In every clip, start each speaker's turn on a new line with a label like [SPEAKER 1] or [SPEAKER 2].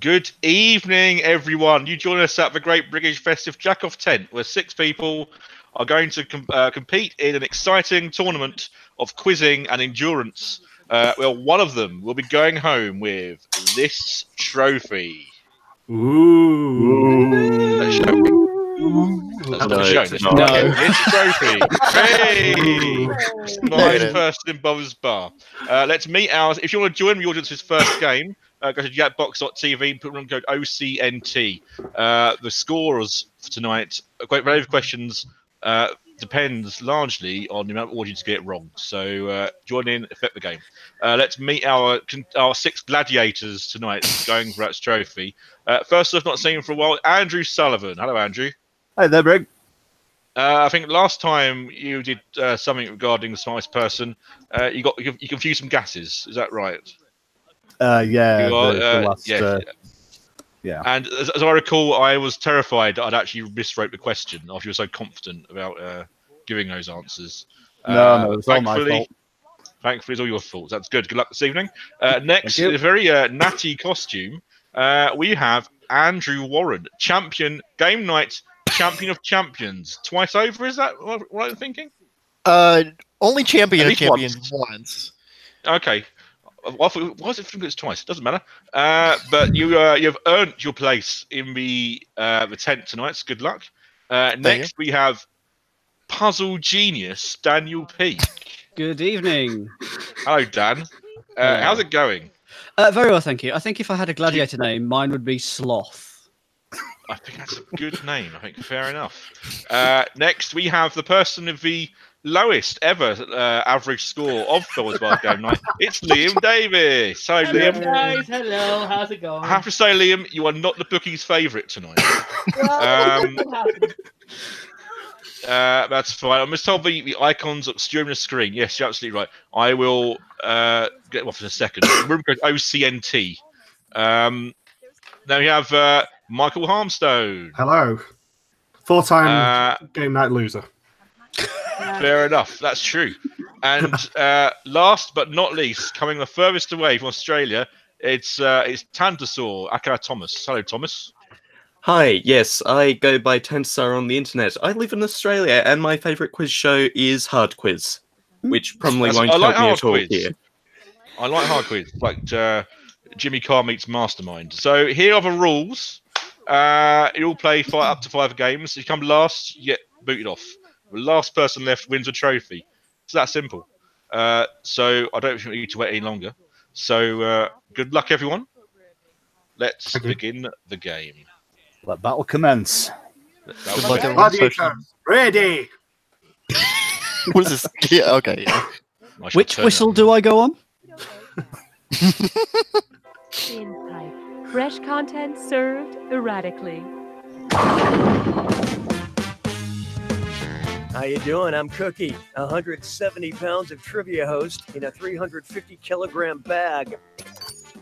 [SPEAKER 1] Good evening, everyone. You join us at the Great Briggish Festive Jack-Off tent, where 6 people are going to compete in an exciting tournament of quizzing and endurance. Well, one of them will be going home with this trophy.
[SPEAKER 2] Ooh.
[SPEAKER 1] That's showing. That's not showing. This trophy. Hey, nice person in Bob's bar. Let's meet ours. If you want to join the audience's first game, go to jackbox.tv and put on code OCNT. The scores for tonight, relevant questions, depends largely on the amount of audience get it wrong. So join in, affect the game. Let's meet our 6 gladiators tonight going for that trophy. First, I've not seen him for a while. Andrew Sullivan. Hello, Andrew.
[SPEAKER 3] Hi there, Brig.
[SPEAKER 1] I think last time you did something regarding the smartest person, you confused some gases. Is that right?
[SPEAKER 3] Yeah.
[SPEAKER 1] Yeah. And as I recall, I was terrified that I'd actually miswrote the question after you were so confident about giving those answers.
[SPEAKER 3] No, it's all my fault.
[SPEAKER 1] Thankfully, it's all your fault. That's good. Good luck this evening. Next, in a very natty costume, we have Andrew Warren, game night champion of champions. Twice over, is that what I'm thinking?
[SPEAKER 4] Only champion of champions once.
[SPEAKER 1] Okay. Why does it think it's twice? Doesn't matter. But you've earned your place in the tent tonight. So good luck. Next, we have puzzle genius Daniel Peake.
[SPEAKER 5] Good evening.
[SPEAKER 1] Hello, Dan. How's it going?
[SPEAKER 5] Very well, thank you. I think if I had a gladiator name, mine would be Sloth.
[SPEAKER 1] I think that's a good name. I think fair enough. Next, we have the person with the lowest ever average score of Phil's Bar Game Night. It's Liam Davis. Hello, Liam.
[SPEAKER 6] Guys, hello. How's it going?
[SPEAKER 1] I have to say, Liam, you are not the bookie's favourite tonight. That's fine. I'm just told the icons obscuring the screen. Yes, you're absolutely right. I will get off in a second. Room code OCNT. Now we have Michael Harmstone.
[SPEAKER 2] Hello. 4-time game night loser.
[SPEAKER 1] Fair enough. That's true. And last but not least, coming the furthest away from Australia, it's Tantasaur Akara Thomas. Hello, Thomas.
[SPEAKER 7] Hi, yes, I go by Tantasaur on the internet. I live in Australia, and my favourite quiz show is Hard Quiz, which probably won't help me at all here.
[SPEAKER 1] I like Hard Quiz, like Jimmy Carr meets Mastermind. So here are the rules. You all play up to 5 games. If you come last, you get booted off. The last person left wins a trophy. It's that simple. So I don't think we need to wait any longer. So good luck, everyone. Let's begin the game.
[SPEAKER 3] Let battle commence.
[SPEAKER 4] Good luck, everyone.
[SPEAKER 2] Ready.
[SPEAKER 4] What is this? Yeah, okay. Yeah.
[SPEAKER 5] Which whistle do I go on?
[SPEAKER 8] In pipe. Fresh content served erratically.
[SPEAKER 9] How you doing? I'm Cookie, 170 pounds of trivia host in a 350-kilogram bag.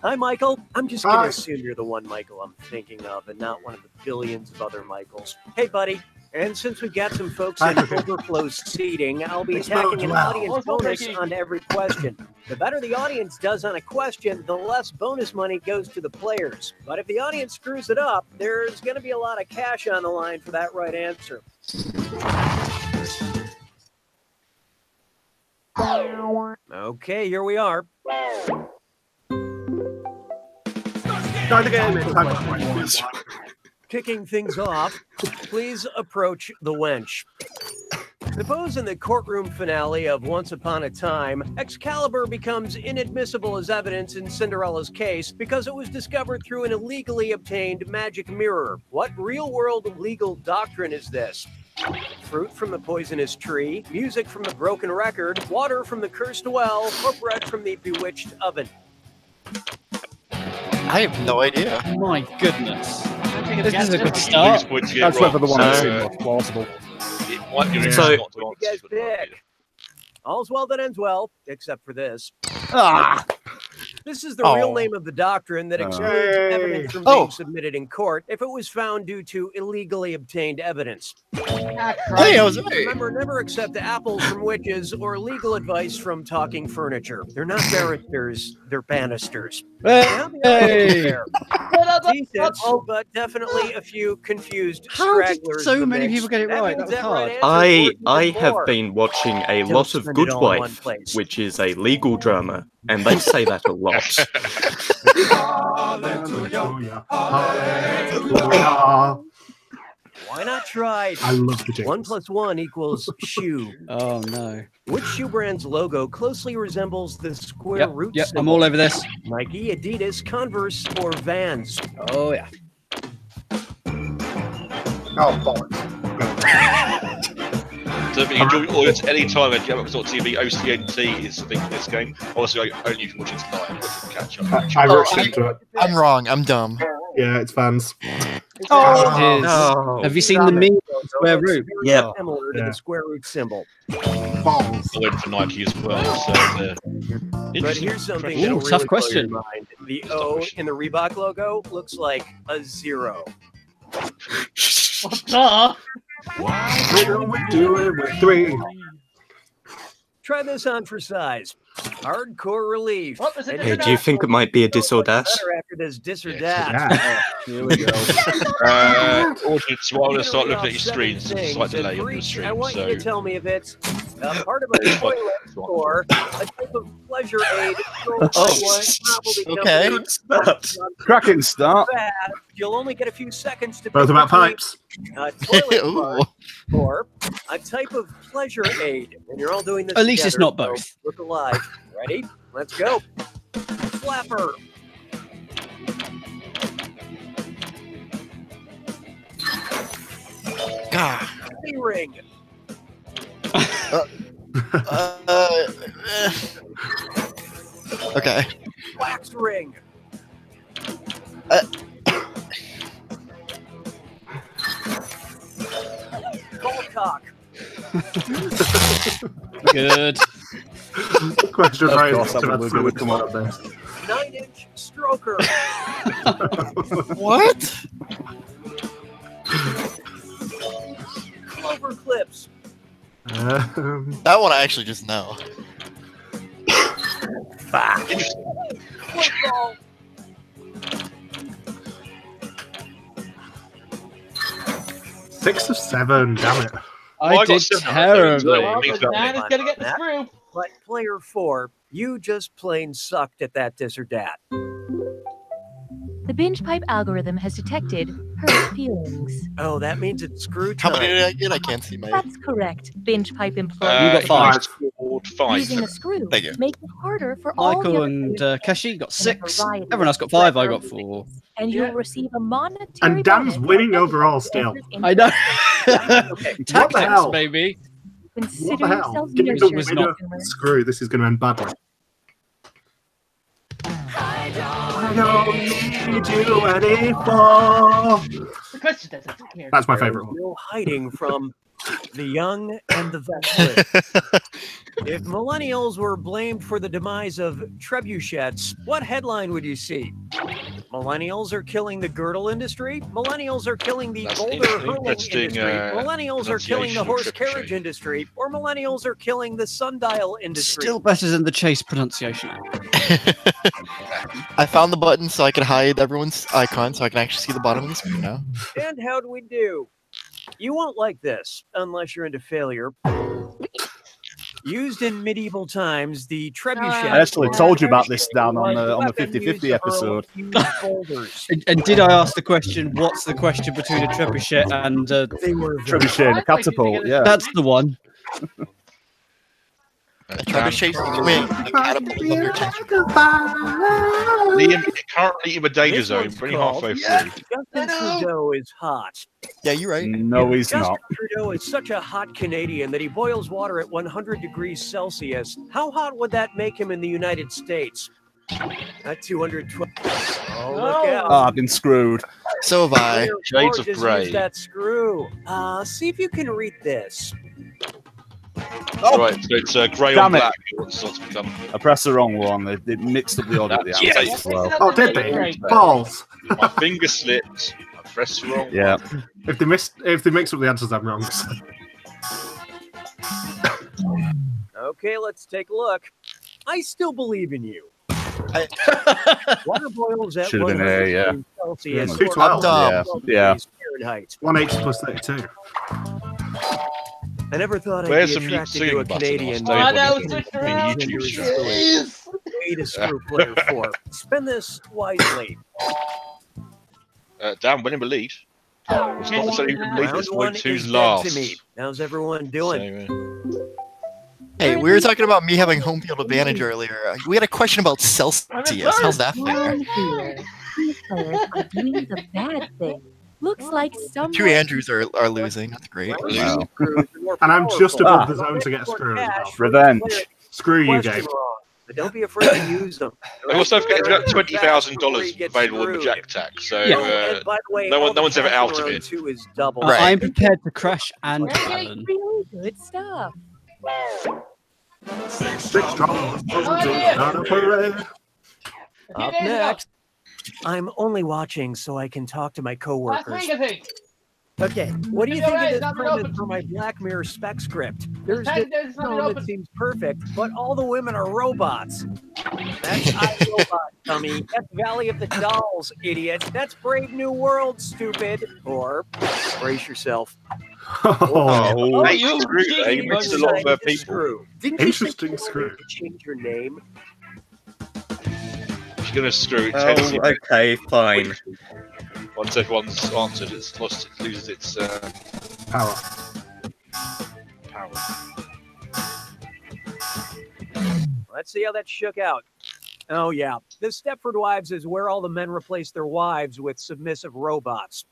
[SPEAKER 9] Hi, Michael. I'm just going to assume you're the one Michael I'm thinking of and not one of the billions of other Michaels. Hey, buddy. And since we've got some folks in overflow seating, I'll be tacking an audience bonus on every question. The better the audience does on a question, the less bonus money goes to the players. But if the audience screws it up, there's going to be a lot of cash on the line for that right answer. Okay, here we are.
[SPEAKER 2] Start the game. It's time.
[SPEAKER 9] Kicking things off, please approach the wench. Suppose in the courtroom finale of Once Upon a Time, Excalibur becomes inadmissible as evidence in Cinderella's case because it was discovered through an illegally obtained magic mirror. What real-world legal doctrine is this? Fruit from the poisonous tree, music from the broken record, water from the cursed well, or bread from the bewitched oven?
[SPEAKER 4] I have no idea.
[SPEAKER 5] My goodness. This is a good start.
[SPEAKER 3] That's whether the one that seemed more plausible.
[SPEAKER 9] So, you guys pick. All's well that ends well, except for this. This is the real name of the doctrine that excludes evidence from being submitted in court if it was found due to illegally obtained evidence.
[SPEAKER 4] Hey, I was right.
[SPEAKER 9] Remember, never accept apples from witches or legal advice from talking furniture. They're not barristers, they're banisters.
[SPEAKER 5] Hey!
[SPEAKER 9] Decent, but definitely a few confused
[SPEAKER 5] How did
[SPEAKER 9] stragglers.
[SPEAKER 5] so
[SPEAKER 9] in the
[SPEAKER 5] many
[SPEAKER 9] mix.
[SPEAKER 5] people get it right? That was hard.
[SPEAKER 7] I have been watching a lot of Good Wife, which is a legal drama, and they say that a lot.
[SPEAKER 2] Hallelujah. Hallelujah.
[SPEAKER 9] Why not try?
[SPEAKER 2] I love the jingle.
[SPEAKER 9] 1 + 1 equals shoe.
[SPEAKER 5] Oh no.
[SPEAKER 9] Which shoe brand's logo closely resembles the square root
[SPEAKER 5] Yep,
[SPEAKER 9] symbol?
[SPEAKER 5] I'm all over this.
[SPEAKER 9] Nike, Adidas, Converse, or Vans?
[SPEAKER 5] Oh yeah.
[SPEAKER 2] Oh, bollocks.
[SPEAKER 1] So if you enjoy audience any time at Jackbox.tv, OCNT is the thing for this game. Also, only you can watch it tonight. Catch up.
[SPEAKER 2] I rushed into it.
[SPEAKER 4] I'm wrong. I'm dumb.
[SPEAKER 2] Yeah, it's Vans.
[SPEAKER 5] Oh,
[SPEAKER 7] no.
[SPEAKER 5] Have you seen the meme square root?
[SPEAKER 7] Yep.
[SPEAKER 9] Similar to the square root symbol.
[SPEAKER 2] Balls.
[SPEAKER 1] I went for Nike as well. So,
[SPEAKER 9] But here's something
[SPEAKER 5] Ooh,
[SPEAKER 9] that'll
[SPEAKER 5] tough
[SPEAKER 9] really blow
[SPEAKER 5] question.
[SPEAKER 9] your mind. The O in the Reebok logo looks like a 0.
[SPEAKER 6] Duh.
[SPEAKER 2] Why don't we do it with 3?
[SPEAKER 9] Try this on for size. Hardcore relief.
[SPEAKER 6] What was it?
[SPEAKER 7] Hey, do you think it might be a dis or dash?
[SPEAKER 9] Better after this dis or
[SPEAKER 1] Yeah.
[SPEAKER 9] dat.
[SPEAKER 5] Here we go.
[SPEAKER 1] Audience, while I'm going to start looking at your screens, there's a slight delay on the
[SPEAKER 9] I
[SPEAKER 1] stream.
[SPEAKER 9] want
[SPEAKER 1] So,
[SPEAKER 9] you to tell me if it's a part of a toilet or a type of pleasure aid.
[SPEAKER 4] Okay.
[SPEAKER 3] Cracking start.
[SPEAKER 9] You'll only get a few seconds to
[SPEAKER 2] Both
[SPEAKER 9] pick
[SPEAKER 2] about
[SPEAKER 9] between
[SPEAKER 2] pipes.
[SPEAKER 9] a toilet
[SPEAKER 4] Ooh.
[SPEAKER 9] part or a type of pleasure aid. And you're all doing this
[SPEAKER 5] At least it's
[SPEAKER 9] together,
[SPEAKER 5] not both.
[SPEAKER 9] so look alive. Ready? Let's go. Flapper.
[SPEAKER 4] God.
[SPEAKER 9] Ring.
[SPEAKER 4] Okay.
[SPEAKER 9] Wax ring. Cock.
[SPEAKER 5] Good.
[SPEAKER 2] Question
[SPEAKER 3] Of
[SPEAKER 2] right.
[SPEAKER 3] course,
[SPEAKER 2] So
[SPEAKER 3] that
[SPEAKER 2] that's
[SPEAKER 3] was
[SPEAKER 2] what
[SPEAKER 3] gonna
[SPEAKER 2] we
[SPEAKER 3] come
[SPEAKER 2] come
[SPEAKER 3] up
[SPEAKER 2] up there.
[SPEAKER 9] 9-inch stroker.
[SPEAKER 4] What?
[SPEAKER 9] Clover clips.
[SPEAKER 4] That one I actually just know.
[SPEAKER 9] Football.
[SPEAKER 2] Six of 7. Damn it.
[SPEAKER 5] I
[SPEAKER 1] got
[SPEAKER 5] did
[SPEAKER 1] 7
[SPEAKER 5] terribly.
[SPEAKER 6] Well, the man is gonna get the screw.
[SPEAKER 9] But player 4, you just plain sucked at that dis or dat.
[SPEAKER 8] The binge pipe algorithm has detected hurt feelings.
[SPEAKER 9] Oh, that means it's screw
[SPEAKER 4] How
[SPEAKER 9] time.
[SPEAKER 4] many did I get? I can't see my.
[SPEAKER 8] That's correct. Binge pipe employees.
[SPEAKER 5] You got 5.
[SPEAKER 1] scored 5.
[SPEAKER 8] Using a screw
[SPEAKER 4] Thank you.
[SPEAKER 8] make it harder for all the
[SPEAKER 5] Michael
[SPEAKER 8] other
[SPEAKER 5] and
[SPEAKER 8] players
[SPEAKER 5] Keshi got
[SPEAKER 8] in a
[SPEAKER 5] 6.
[SPEAKER 8] variety
[SPEAKER 5] Everyone else got
[SPEAKER 8] of
[SPEAKER 5] 5. I got
[SPEAKER 8] retro
[SPEAKER 5] 4.
[SPEAKER 8] movies. And you'll receive a monetary
[SPEAKER 2] And Dan's
[SPEAKER 8] bonus
[SPEAKER 2] winning
[SPEAKER 8] for
[SPEAKER 2] overall
[SPEAKER 8] entering
[SPEAKER 2] still.
[SPEAKER 8] into
[SPEAKER 5] I know.
[SPEAKER 2] What the
[SPEAKER 5] Tactics,
[SPEAKER 2] hell?
[SPEAKER 5] baby.
[SPEAKER 8] Consider
[SPEAKER 2] What the hell?
[SPEAKER 8] yourself
[SPEAKER 2] Give me
[SPEAKER 8] nurtured,
[SPEAKER 2] the
[SPEAKER 5] was
[SPEAKER 2] winner.
[SPEAKER 8] consumer.
[SPEAKER 2] Screw, this is going to end badly. I don't need you anymore.
[SPEAKER 6] The question doesn't care.
[SPEAKER 2] That's my favorite one.
[SPEAKER 9] No hiding from the young and the veteran. If millennials were blamed for the demise of trebuchets, what headline would you see? Millennials are killing the girdle industry. Millennials are killing the
[SPEAKER 1] That's
[SPEAKER 9] boulder hurling
[SPEAKER 1] interesting,
[SPEAKER 9] industry. Millennials are killing the
[SPEAKER 1] pronunciation of
[SPEAKER 9] horse
[SPEAKER 1] trebuchet.
[SPEAKER 9] carriage industry. Or millennials are killing the sundial industry.
[SPEAKER 5] Still better than the Chase pronunciation.
[SPEAKER 4] I found the button so I can hide everyone's icon so I can actually see the bottom of the screen now.
[SPEAKER 9] And how do we do? You won't like this unless you're into failure. Used in medieval times, the trebuchet.
[SPEAKER 3] I actually told you about this down on the 50/50 episode.
[SPEAKER 5] And did I ask the question, what's the question between a trebuchet and
[SPEAKER 3] Trebuchet and a catapult? Yeah.
[SPEAKER 5] That's the one.
[SPEAKER 4] I tried to chase the wing. The catapult above your chest.
[SPEAKER 1] Liam currently in the danger zone, pretty halfway through.
[SPEAKER 9] Justin Trudeau is hot.
[SPEAKER 4] Yeah, you're right.
[SPEAKER 3] No, he's
[SPEAKER 9] Justin
[SPEAKER 3] not.
[SPEAKER 9] Trudeau is such a hot Canadian that he boils water at 100 degrees Celsius. How hot would that make him in the United States? At 212. Oh, look out.
[SPEAKER 3] Oh, I've been screwed.
[SPEAKER 4] So have I.
[SPEAKER 1] Shades of
[SPEAKER 9] Just
[SPEAKER 1] grey.
[SPEAKER 9] use that screw. See if you can read this.
[SPEAKER 1] Right, so it's grey
[SPEAKER 3] Damn
[SPEAKER 1] on
[SPEAKER 3] it.
[SPEAKER 1] black. What's to become?
[SPEAKER 3] I pressed the wrong one. It mixed up the order of the
[SPEAKER 1] Yes.
[SPEAKER 3] answers as well.
[SPEAKER 2] Oh, did they? Balls.
[SPEAKER 1] My finger slipped. Press the wrong
[SPEAKER 3] Yeah.
[SPEAKER 1] one.
[SPEAKER 2] If they mix up the answers, I'm wrong.
[SPEAKER 9] Okay, let's take a look. I still believe in you. Water boils at
[SPEAKER 3] Should have been A, yeah.
[SPEAKER 9] 100 Celsius.
[SPEAKER 2] Yeah, 212.
[SPEAKER 3] Yeah.
[SPEAKER 9] Fahrenheit.
[SPEAKER 2] 180 plus 32.
[SPEAKER 9] I never thought I'd
[SPEAKER 1] Where's
[SPEAKER 9] be
[SPEAKER 1] the mute
[SPEAKER 9] attracted to
[SPEAKER 1] singing
[SPEAKER 9] a
[SPEAKER 1] button
[SPEAKER 9] Canadian.
[SPEAKER 1] on
[SPEAKER 6] Oh,
[SPEAKER 1] stage?
[SPEAKER 6] no,
[SPEAKER 1] What
[SPEAKER 6] switch
[SPEAKER 1] do you think?
[SPEAKER 6] around.
[SPEAKER 1] YouTube show.
[SPEAKER 6] Jeez.
[SPEAKER 9] Way to screw player 4. Spend this wisely.
[SPEAKER 1] Dan, winning the lead. It's not so you can believe
[SPEAKER 9] Round
[SPEAKER 1] this.
[SPEAKER 9] one
[SPEAKER 1] Point two's
[SPEAKER 9] is dead to
[SPEAKER 1] last.
[SPEAKER 9] me. How's everyone doing?
[SPEAKER 4] Hey, we were talking about me having home field advantage earlier. We had a question about Celsius. How's that fair?
[SPEAKER 8] These players are doing the bad thing. Looks like someone...
[SPEAKER 4] Two Andrews are losing. That's great.
[SPEAKER 3] Wow.
[SPEAKER 2] And I'm just above the zone to get screwed.
[SPEAKER 3] Revenge.
[SPEAKER 2] Screw you, game.
[SPEAKER 9] But don't be afraid to use them.
[SPEAKER 1] They also have got $20,000 available in the Jack Attack, so
[SPEAKER 9] And by the way,
[SPEAKER 1] no
[SPEAKER 9] all the
[SPEAKER 1] one's ever
[SPEAKER 9] cash
[SPEAKER 1] out
[SPEAKER 9] in
[SPEAKER 1] of
[SPEAKER 9] round
[SPEAKER 1] it.
[SPEAKER 9] 2 is double.
[SPEAKER 4] Right.
[SPEAKER 5] I'm prepared to crash and Alan.
[SPEAKER 8] Really good stuff.
[SPEAKER 2] Six strong. Not a parade.
[SPEAKER 9] Up next, I'm only watching so I can talk to my
[SPEAKER 6] Last
[SPEAKER 9] coworkers.
[SPEAKER 6] week, I think.
[SPEAKER 9] Okay, what do you
[SPEAKER 6] It's
[SPEAKER 9] think
[SPEAKER 6] alright,
[SPEAKER 9] of
[SPEAKER 6] it's
[SPEAKER 9] this
[SPEAKER 6] not been
[SPEAKER 9] premise
[SPEAKER 6] open.
[SPEAKER 9] for my Black Mirror spec script? There's
[SPEAKER 6] It's
[SPEAKER 9] this
[SPEAKER 6] not been
[SPEAKER 9] zone
[SPEAKER 6] open.
[SPEAKER 9] that seems perfect, but all the women are robots. That's iRobot, dummy. That's Valley of the Dolls, idiot. That's Brave New World, stupid. Or brace yourself.
[SPEAKER 2] Oh,
[SPEAKER 1] Hey,
[SPEAKER 6] you
[SPEAKER 1] screw
[SPEAKER 6] cheeky
[SPEAKER 1] that. You mixed a lot of people.
[SPEAKER 9] Screw. Didn't you
[SPEAKER 2] Interesting
[SPEAKER 9] think you
[SPEAKER 2] screw.
[SPEAKER 9] wanted to change your name?
[SPEAKER 1] She's gonna screw it.
[SPEAKER 7] Oh, okay, fine.
[SPEAKER 1] Once everyone's answered, it loses its
[SPEAKER 2] Power.
[SPEAKER 1] power.
[SPEAKER 9] Let's see how that shook out. Oh, yeah. The Stepford Wives is where all the men replace their wives with submissive robots.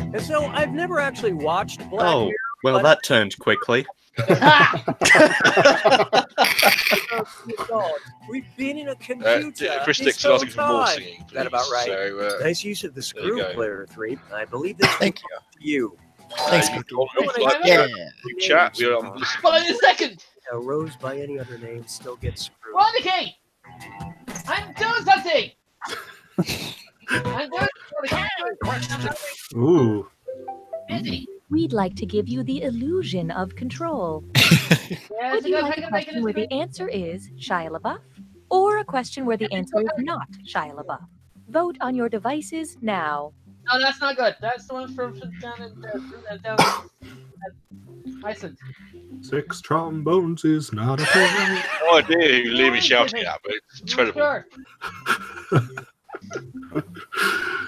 [SPEAKER 9] And so I've never actually watched Black
[SPEAKER 7] Oh,
[SPEAKER 9] Mirror.
[SPEAKER 7] well, that turned quickly.
[SPEAKER 9] We've been in a computer.
[SPEAKER 1] Chris
[SPEAKER 9] this
[SPEAKER 1] Dixon asking
[SPEAKER 9] whole
[SPEAKER 1] for more
[SPEAKER 9] time.
[SPEAKER 1] singing.
[SPEAKER 9] Is that about right?
[SPEAKER 1] So,
[SPEAKER 9] Nice use of the
[SPEAKER 1] you
[SPEAKER 9] screw
[SPEAKER 1] go.
[SPEAKER 9] player 3. I believe this
[SPEAKER 4] Thank
[SPEAKER 9] you. To you.
[SPEAKER 4] Thanks,
[SPEAKER 1] you
[SPEAKER 4] Cookie.
[SPEAKER 1] like
[SPEAKER 4] Yeah.
[SPEAKER 1] chat. We are
[SPEAKER 6] But in a second.
[SPEAKER 9] Now, Rose by any other name still gets screwed.
[SPEAKER 6] Rodney, I'm doing something. I'm doing something.
[SPEAKER 2] Ooh.
[SPEAKER 6] Busy.
[SPEAKER 8] We'd like to give you the illusion of control.
[SPEAKER 6] Yeah,
[SPEAKER 8] Would you like a question where the answer is Shia LaBeouf? Or a question where the answer is not Shia LaBeouf? Vote on your devices now.
[SPEAKER 6] No, that's not good. That's the one from down in Iceland.
[SPEAKER 2] Six trombones is not a parade.
[SPEAKER 1] no idea who Liam is shouting at, but it's incredible.
[SPEAKER 6] Sure.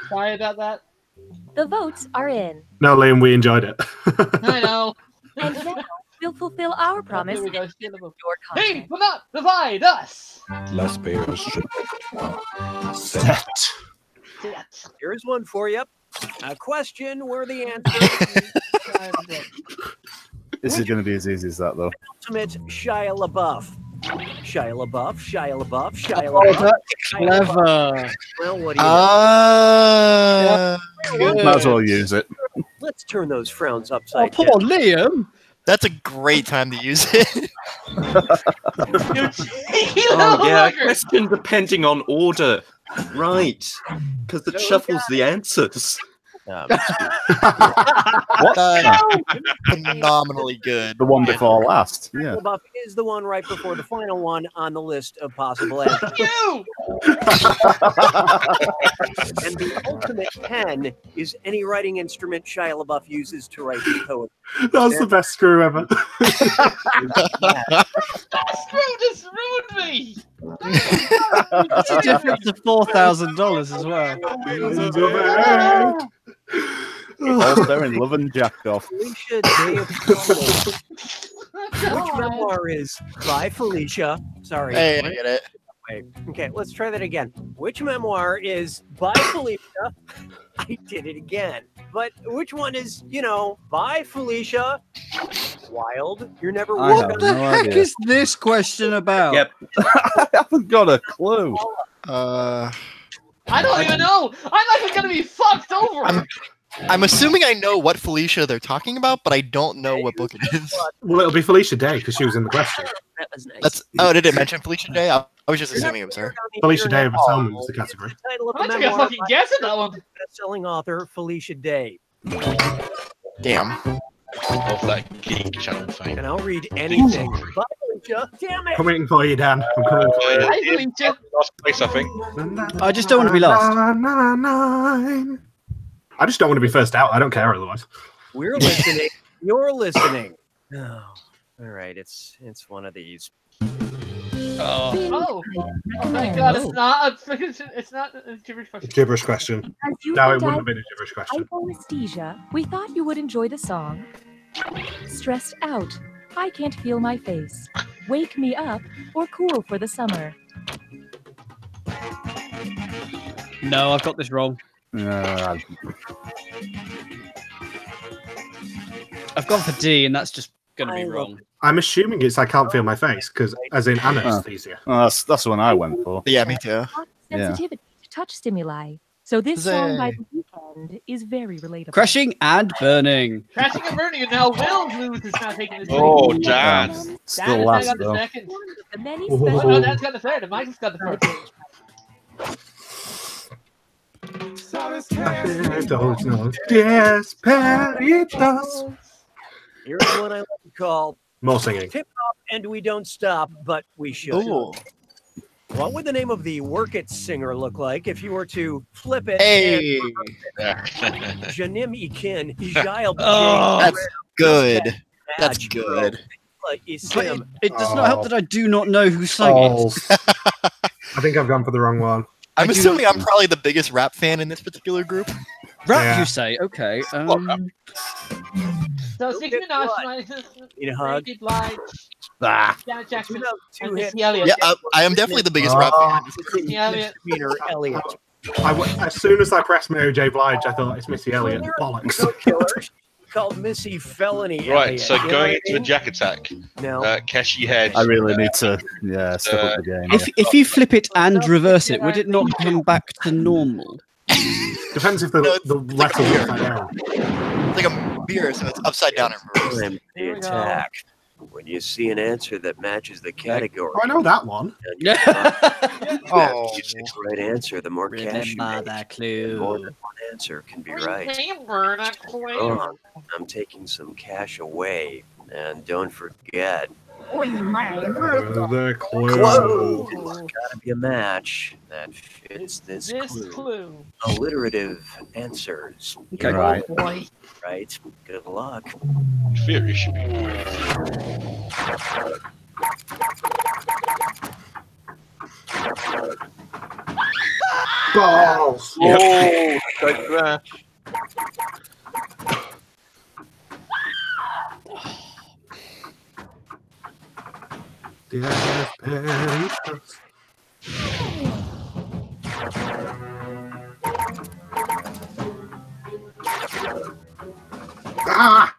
[SPEAKER 6] Sorry about that.
[SPEAKER 8] The votes are in.
[SPEAKER 2] No, Liam, we enjoyed it.
[SPEAKER 6] I know.
[SPEAKER 8] And now we'll fulfill our promise
[SPEAKER 6] Here we
[SPEAKER 8] and
[SPEAKER 6] go.
[SPEAKER 8] give your
[SPEAKER 6] Hey,
[SPEAKER 8] content.
[SPEAKER 6] do not divide us.
[SPEAKER 10] Las Vegas should
[SPEAKER 2] Set.
[SPEAKER 9] Here's one for you. A question where the answer
[SPEAKER 3] This is going to be as easy as that, though.
[SPEAKER 9] ultimate Shia LaBeouf. Shia LaBeouf, Shia LaBeouf, Shia
[SPEAKER 5] Oh,
[SPEAKER 9] LaBeouf.
[SPEAKER 5] that's clever.
[SPEAKER 9] Well, what do you know?
[SPEAKER 3] Might as well use it.
[SPEAKER 9] Let's turn those frowns
[SPEAKER 5] Oh,
[SPEAKER 9] upside
[SPEAKER 5] poor
[SPEAKER 9] down.
[SPEAKER 5] Liam.
[SPEAKER 4] That's a great time to use it.
[SPEAKER 7] Oh, yeah, question depending on order. Right, because it shuffles the answers.
[SPEAKER 4] Phenomenally good.
[SPEAKER 3] The one before last. Yeah.
[SPEAKER 9] LaBeouf is the one right before the final one on the list of possible answers.
[SPEAKER 6] You.
[SPEAKER 9] And the ultimate pen is any writing instrument Shia LaBeouf uses to write his poetry.
[SPEAKER 2] That's the best screw ever.
[SPEAKER 6] That screw just ruined me.
[SPEAKER 5] That's a difference of $4,000 as well.
[SPEAKER 3] All there in Love and Jackbox.
[SPEAKER 9] Felicia Day of Trouble. Which memoir is by Felicia? Sorry.
[SPEAKER 4] Hey, I get it.
[SPEAKER 9] Wait. Okay, let's try that again. Which memoir is by Felicia? I did it again. But which one is, by Felicia? Wild. You're never
[SPEAKER 3] I
[SPEAKER 9] working
[SPEAKER 5] What the heck is this question about?
[SPEAKER 7] Yep.
[SPEAKER 3] I haven't got a clue.
[SPEAKER 6] I don't even know. I'm not even gonna be fucked over.
[SPEAKER 4] I'm assuming I know what Felicia they're talking about, but I don't know what book it is.
[SPEAKER 2] Well, it'll be Felicia Day because she was in the question.
[SPEAKER 9] That was nice.
[SPEAKER 4] Oh, did it mention Felicia Day? I was just assuming it was her.
[SPEAKER 2] Felicia Day of Atonement was the category.
[SPEAKER 9] The title of
[SPEAKER 6] I
[SPEAKER 9] the
[SPEAKER 6] took a
[SPEAKER 9] memoir
[SPEAKER 6] fucking guess at that one.
[SPEAKER 9] best-selling author Felicia Day.
[SPEAKER 4] Damn.
[SPEAKER 1] Of that Geek Channel fame.
[SPEAKER 9] And I'll read anything. Bye, Felicia. Damn it.
[SPEAKER 2] I'm waiting for you, Dan. I'm coming for you.
[SPEAKER 6] Hi, Felicia.
[SPEAKER 1] Last place, I think.
[SPEAKER 5] I just don't want to be last.
[SPEAKER 2] I just don't want to be first out. I don't care otherwise.
[SPEAKER 9] We're listening. You're listening. Oh, all right. It's one of these.
[SPEAKER 6] Oh my God! It's not a gibberish question.
[SPEAKER 2] Gibberish question.
[SPEAKER 8] As you
[SPEAKER 2] No, it
[SPEAKER 8] went
[SPEAKER 2] wouldn't
[SPEAKER 8] out
[SPEAKER 2] have been a gibberish question.
[SPEAKER 8] hypoesthesia, we thought you would enjoy the song. Stressed out, I can't feel my face. Wake me up or cool for the summer.
[SPEAKER 5] No, I've got this wrong.
[SPEAKER 3] Uh,
[SPEAKER 5] I've gone for D, and that's just going to be wrong.
[SPEAKER 2] I'm assuming it's I can't feel my face because, as in anesthesia.
[SPEAKER 3] that's the one I went for.
[SPEAKER 4] Yeah, me too.
[SPEAKER 8] Sensitivity to touch stimuli. So this song by The Weeknd is very relatable.
[SPEAKER 5] Crashing and burning.
[SPEAKER 6] Crashing and burning, and now Will Blues is now taking this.
[SPEAKER 1] Oh, Dan.
[SPEAKER 3] Still
[SPEAKER 6] Dan
[SPEAKER 3] last
[SPEAKER 6] got the
[SPEAKER 3] though.
[SPEAKER 6] second.
[SPEAKER 8] The many
[SPEAKER 2] Oh.
[SPEAKER 6] Oh,
[SPEAKER 8] special
[SPEAKER 6] no, Dan's got the third, and Michael's got the fourth.
[SPEAKER 2] Desperitos.
[SPEAKER 9] Here's what I like to call
[SPEAKER 2] More singing.
[SPEAKER 9] tip off, and we don't stop, but we should.
[SPEAKER 4] Ooh.
[SPEAKER 9] What would the name of the Work It singer look like if you were to flip it?
[SPEAKER 4] Hey,
[SPEAKER 9] Janim Ikin, Jail.
[SPEAKER 5] Oh,
[SPEAKER 4] that's good. That's good.
[SPEAKER 5] But it does not help that I do not know who sang it.
[SPEAKER 2] I think I've gone for the wrong one.
[SPEAKER 4] I'm assuming I'm probably the biggest rap fan in this particular group.
[SPEAKER 5] Rap,
[SPEAKER 2] Yeah.
[SPEAKER 5] you say? Okay.
[SPEAKER 6] So Nicki Minaj,
[SPEAKER 9] Need a hug?
[SPEAKER 6] Ricky Blige, Janet Jackson, and
[SPEAKER 9] hits.
[SPEAKER 6] Missy Elliott.
[SPEAKER 4] Yeah, I am definitely the biggest rap fan.
[SPEAKER 6] Missy Elliott.
[SPEAKER 9] Peter Elliott.
[SPEAKER 2] As soon as I pressed Mary J. Blige, I thought it's Missy Elliott. Bollocks.
[SPEAKER 9] No killer. Called Missy Felony.
[SPEAKER 1] Right,
[SPEAKER 9] Elliott.
[SPEAKER 1] so
[SPEAKER 9] You know
[SPEAKER 1] going
[SPEAKER 9] what I
[SPEAKER 1] into the
[SPEAKER 9] mean?
[SPEAKER 1] Jack Attack.
[SPEAKER 9] No.
[SPEAKER 1] Keshi Hedge.
[SPEAKER 3] I really need to, step up the game.
[SPEAKER 5] If you flip it and reverse it, would it not come back to normal?
[SPEAKER 2] Depends if the letter is upside down.
[SPEAKER 4] It's like a beer, so it's upside down and reversed.
[SPEAKER 9] Time the attack. When you see an answer that matches the category,
[SPEAKER 2] Oh, I know that one.
[SPEAKER 4] Oh.
[SPEAKER 9] you choose the right answer, the more cash you
[SPEAKER 5] Remember
[SPEAKER 9] make.
[SPEAKER 5] that
[SPEAKER 9] The more
[SPEAKER 5] clue.
[SPEAKER 9] than one answer can be right.
[SPEAKER 6] Remember that clue.
[SPEAKER 9] Oh, I'm taking some cash away, and don't forget,
[SPEAKER 2] The clue.
[SPEAKER 9] it's gotta be a match that fits this
[SPEAKER 6] This
[SPEAKER 9] clue.
[SPEAKER 6] clue.
[SPEAKER 9] Alliterative answers.
[SPEAKER 5] Okay.
[SPEAKER 3] Right.
[SPEAKER 6] Boy.
[SPEAKER 9] Right? Good luck.
[SPEAKER 1] Fear it should be.
[SPEAKER 2] Balls.
[SPEAKER 1] Oh, good crash.
[SPEAKER 2] Desperitos. Ah!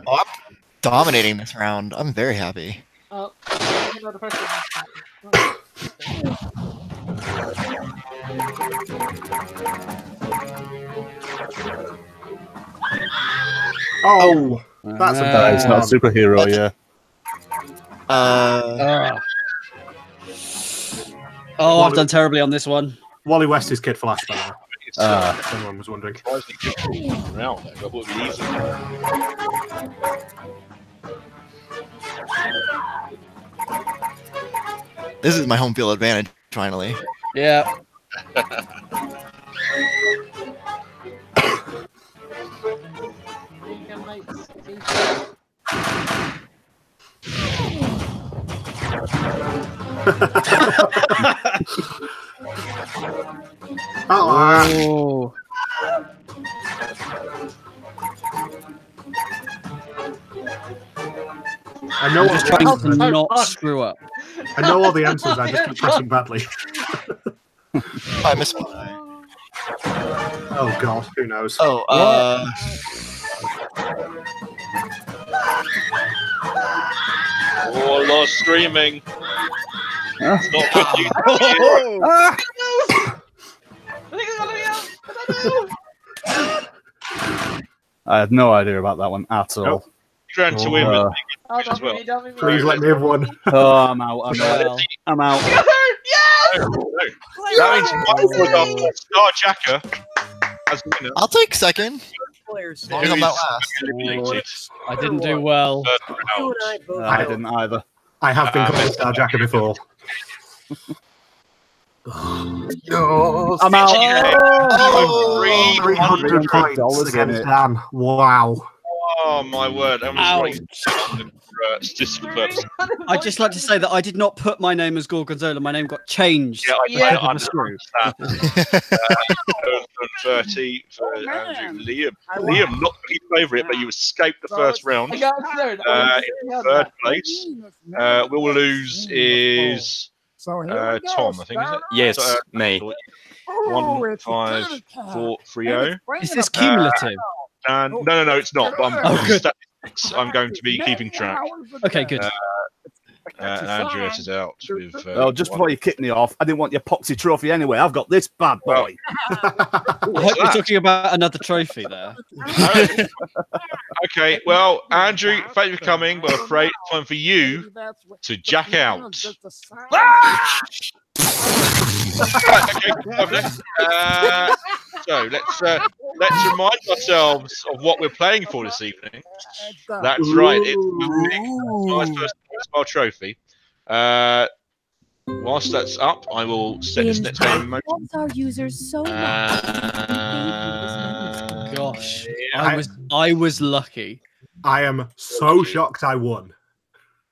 [SPEAKER 4] Oh, I'm dominating this round. I'm very happy.
[SPEAKER 6] Oh, another person.
[SPEAKER 2] Oh, that's a bad
[SPEAKER 3] It's not a superhero, yeah.
[SPEAKER 5] Oh, I've done terribly on this one.
[SPEAKER 2] Wally West is Kid Flash, by the way.
[SPEAKER 1] It's
[SPEAKER 2] Someone was wondering.
[SPEAKER 1] surprisingly difficult round. I thought it would be easy.
[SPEAKER 4] This is my home field advantage, finally.
[SPEAKER 5] Yeah.
[SPEAKER 2] Oh,
[SPEAKER 5] Oh.
[SPEAKER 2] I know
[SPEAKER 5] I'm
[SPEAKER 2] all
[SPEAKER 5] just
[SPEAKER 2] the
[SPEAKER 5] trying
[SPEAKER 2] answers.
[SPEAKER 5] to not screw up.
[SPEAKER 2] I know all the answers. I just keep pressing badly.
[SPEAKER 4] I missed one.
[SPEAKER 2] Oh God, who knows?
[SPEAKER 4] Oh,
[SPEAKER 1] Oh, a lot of screaming. It's not good news.
[SPEAKER 3] I had no idea about that one at all.
[SPEAKER 2] Nope.
[SPEAKER 1] Grand to win as well.
[SPEAKER 2] Please let me have one.
[SPEAKER 3] Oh, I'm out. I'm out.
[SPEAKER 1] That means Michael got Star Jacker as the winner.
[SPEAKER 4] I'll take second.
[SPEAKER 9] Players
[SPEAKER 4] As long as I'm not last.
[SPEAKER 5] I didn't do well.
[SPEAKER 3] I didn't either.
[SPEAKER 2] I have been called Star Jacker before.
[SPEAKER 3] I'm out.
[SPEAKER 2] Oh, 300 points against Dan. Wow.
[SPEAKER 1] Oh my word!
[SPEAKER 5] I'd just like to say that I did not put my name as Gorgonzola. My name got changed.
[SPEAKER 1] Yeah, I understand. 30 for Andrew. Liam, not his favourite, but you escaped the first round. In third place, Will Lose is Tom, I think, is it?
[SPEAKER 7] Yes, me.
[SPEAKER 1] 1, 5, 4, 3, 0.
[SPEAKER 5] Is this cumulative?
[SPEAKER 1] No, it's not. But I'm going to be keeping track.
[SPEAKER 5] Okay, good.
[SPEAKER 1] Andreas is out with.
[SPEAKER 3] Just before you kick me off, I didn't want your poxy trophy anyway. I've got this bad boy.
[SPEAKER 5] I hope you're talking about another trophy there.
[SPEAKER 1] Okay, well, Andrew, thank you for coming, but I'm afraid it's time for you to jack out. Right, okay, lovely. So let's remind ourselves of what we're playing for this evening. That's right, it's my first small trophy. Whilst that's up, I will set this next game in motion.
[SPEAKER 8] Our users so
[SPEAKER 5] Gosh, I was lucky.
[SPEAKER 2] I am so shocked I won.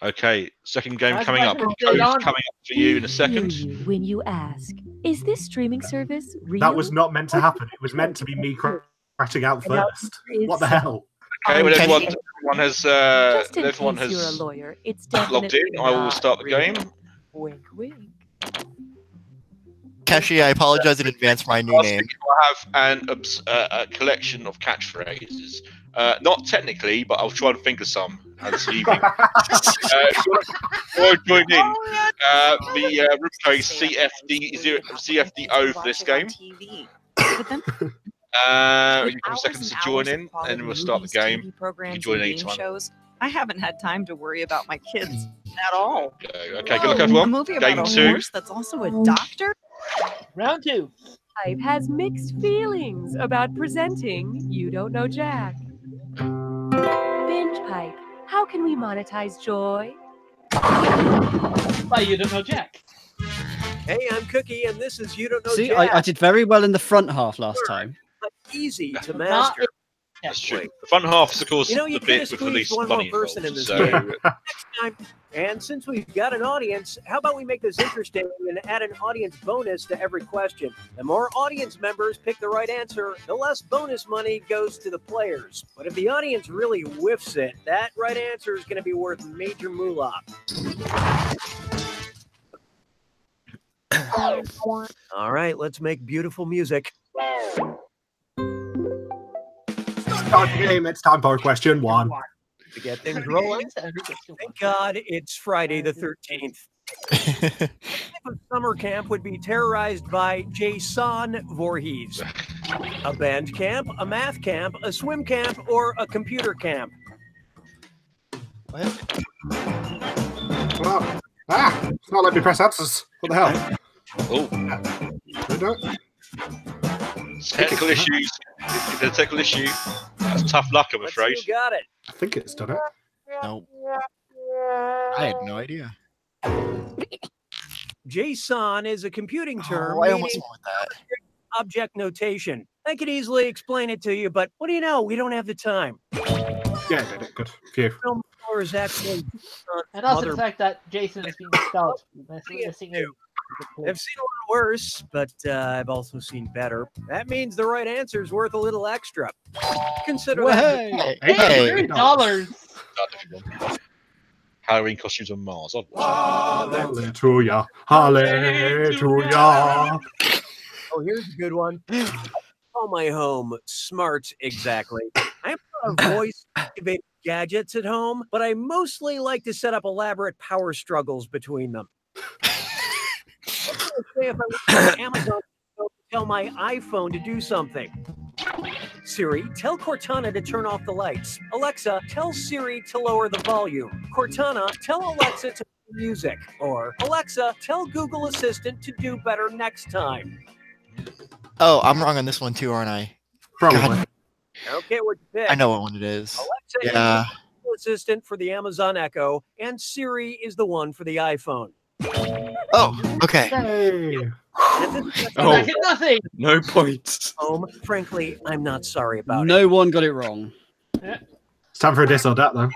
[SPEAKER 1] Okay, second game coming up. Code's coming up for you in a second.
[SPEAKER 8] When you ask, is this streaming service real?
[SPEAKER 2] That was not meant to happen. It was meant to be me crashing out first. What the hell?
[SPEAKER 1] Okay, well, everyone has
[SPEAKER 8] You're a lawyer. It's
[SPEAKER 1] logged in. I will start the game.
[SPEAKER 8] Wink, wink.
[SPEAKER 4] Kashi, I apologize in advance for my new name.
[SPEAKER 1] I have a collection of catchphrases. Not technically, but I'll try to think of some this evening. Join in. The room code is CFDO for this game. You have seconds to join in, and we'll start the game. You can join anytime.
[SPEAKER 10] I haven't had time to worry about my kids at all.
[SPEAKER 1] Okay, good luck, everyone.
[SPEAKER 10] A movie about
[SPEAKER 1] Game
[SPEAKER 10] a
[SPEAKER 1] 2.
[SPEAKER 10] horse that's also a doctor?
[SPEAKER 6] Round 2.
[SPEAKER 8] Pipe has mixed feelings about presenting You Don't Know Jack. Binge Pipe, how can we monetize joy?
[SPEAKER 6] By You Don't Know Jack.
[SPEAKER 9] Hey, I'm Cookie, and this is You Don't Know
[SPEAKER 5] See,
[SPEAKER 9] Jack.
[SPEAKER 5] I did very well in the front half last time.
[SPEAKER 9] Easy to master.
[SPEAKER 1] That's true. The front half is, of course,
[SPEAKER 9] You
[SPEAKER 1] the bit with the least money involved.
[SPEAKER 9] In this
[SPEAKER 1] So,
[SPEAKER 9] game. Next time, and since we've got an audience, how about we make this interesting and add an audience bonus to every question? The more audience members pick the right answer, the less bonus money goes to the players. But if the audience really whiffs it, that right answer is going to be worth major moolah. All right, let's make beautiful music.
[SPEAKER 2] Start the game. It's time for question 1.
[SPEAKER 9] To get things rolling, thank God it's Friday the 13th. A summer camp would be terrorized by Jason Voorhees. A band camp, a math camp, a swim camp, or a computer camp.
[SPEAKER 2] It's not letting me press answers. What the hell?
[SPEAKER 1] Oh. Technical issues. If there's a technical issue, that's tough luck, I'm afraid.
[SPEAKER 9] You got it.
[SPEAKER 2] I think it's done it.
[SPEAKER 4] No. I had no idea.
[SPEAKER 9] JSON is a computing term.
[SPEAKER 4] I almost went with that.
[SPEAKER 9] Object notation. I could easily explain it to you, but what do you know? We don't have the time.
[SPEAKER 2] Yeah, I did it. Good. Phew.
[SPEAKER 9] Is actually
[SPEAKER 6] and also the fact that Jason is being spelled.
[SPEAKER 9] I've seen a lot worse, but I've also seen better. That means the right answer is worth a little extra. Consider that.
[SPEAKER 6] Hey, $3.
[SPEAKER 1] Halloween costumes on Mars.
[SPEAKER 2] Hallelujah. Hallelujah.
[SPEAKER 9] Oh, here's a good one. Call my home smart exactly. I have a lot of voice-activated gadgets at home, but I mostly like to set up elaborate power struggles between them. say if I went to Amazon to tell my iPhone to do something. Siri, tell Cortana to turn off the lights. Alexa, tell Siri to lower the volume. Cortana, tell Alexa to play music. Or Alexa, tell Google Assistant to do better next time.
[SPEAKER 4] Oh, I'm wrong on this one too, aren't I?
[SPEAKER 2] Probably.
[SPEAKER 4] God,
[SPEAKER 9] Okay, what you pick?
[SPEAKER 4] I know what one it is.
[SPEAKER 9] Alexa
[SPEAKER 4] Yeah.
[SPEAKER 9] is the Google Assistant for the Amazon Echo, and Siri is the one for the iPhone.
[SPEAKER 4] Oh, okay.
[SPEAKER 2] Hey.
[SPEAKER 7] Oh,
[SPEAKER 6] Nothing.
[SPEAKER 7] no points.
[SPEAKER 9] Frankly, I'm not sorry about it.
[SPEAKER 5] No one got it wrong.
[SPEAKER 2] It's time for a diss or dat, though.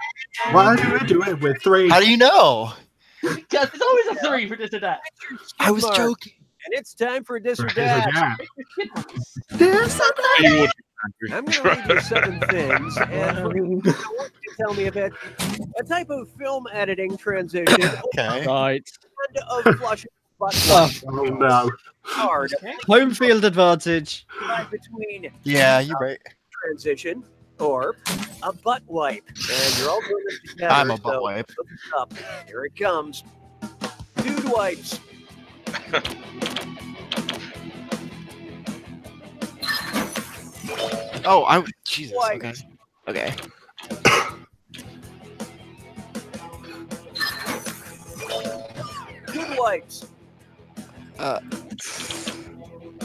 [SPEAKER 2] Why do we do it with 3?
[SPEAKER 4] How do you know?
[SPEAKER 6] Because there's always a 3 for this or that.
[SPEAKER 4] I was
[SPEAKER 9] Mark.
[SPEAKER 4] joking.
[SPEAKER 9] And it's time for Diss or
[SPEAKER 2] For diss or
[SPEAKER 9] Dat.
[SPEAKER 2] dat.
[SPEAKER 9] I'm going to read you 7 things, and I want you to tell me a bit. A type of film editing transition.
[SPEAKER 4] Okay.
[SPEAKER 5] Right.
[SPEAKER 9] And of flushing butt
[SPEAKER 5] Oh,
[SPEAKER 2] Oh, no.
[SPEAKER 9] hard.
[SPEAKER 5] home field advantage.
[SPEAKER 9] Between
[SPEAKER 4] Yeah, you're right.
[SPEAKER 9] transition or a butt wipe. And you're all doing this together.
[SPEAKER 4] I'm a butt
[SPEAKER 9] so
[SPEAKER 4] wipe.
[SPEAKER 9] look it up. Here it comes. Dude wipes.
[SPEAKER 4] Oh, Jesus.
[SPEAKER 9] Wipe.
[SPEAKER 4] Okay. Okay.
[SPEAKER 9] Dude wipes.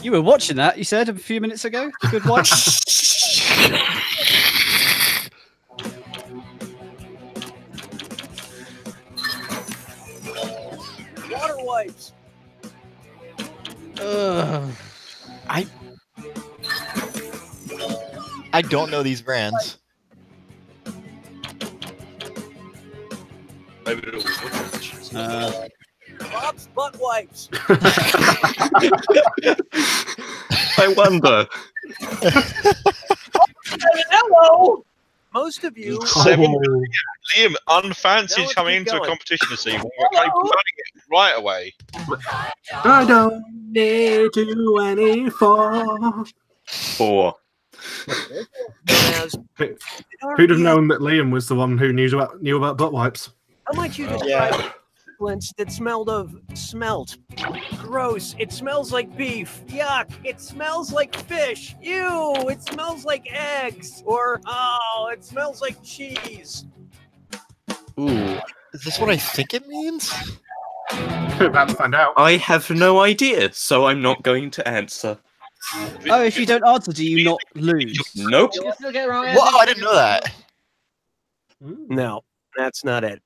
[SPEAKER 5] You were watching that, you said a few minutes ago? Good watch.
[SPEAKER 9] Water wipes.
[SPEAKER 4] I don't know these brands.
[SPEAKER 1] Maybe it'll
[SPEAKER 9] Bob's butt wipes.
[SPEAKER 7] I wonder.
[SPEAKER 9] Hello. Most of you.
[SPEAKER 1] Liam, unfancied
[SPEAKER 9] let's
[SPEAKER 1] coming
[SPEAKER 9] keep
[SPEAKER 1] into a
[SPEAKER 9] going.
[SPEAKER 1] competition this evening. We're running it right away.
[SPEAKER 2] I don't need you anymore.
[SPEAKER 7] 4.
[SPEAKER 2] Who'd have known that Liam was the one who knew about butt wipes?
[SPEAKER 9] How might you describe sequence that smelled of smelt? Gross. It smells like beef. Yuck. It smells like fish. Ew. It smells like eggs. Or, oh, it smells like cheese.
[SPEAKER 4] Ooh. Is this what I think it means?
[SPEAKER 2] About to find out.
[SPEAKER 7] I have no idea, so I'm not going to answer.
[SPEAKER 5] Oh, if you don't answer, do you not lose?
[SPEAKER 7] Nope.
[SPEAKER 6] You still get it wrong.
[SPEAKER 4] Whoa, I didn't know that.
[SPEAKER 9] No, that's not it.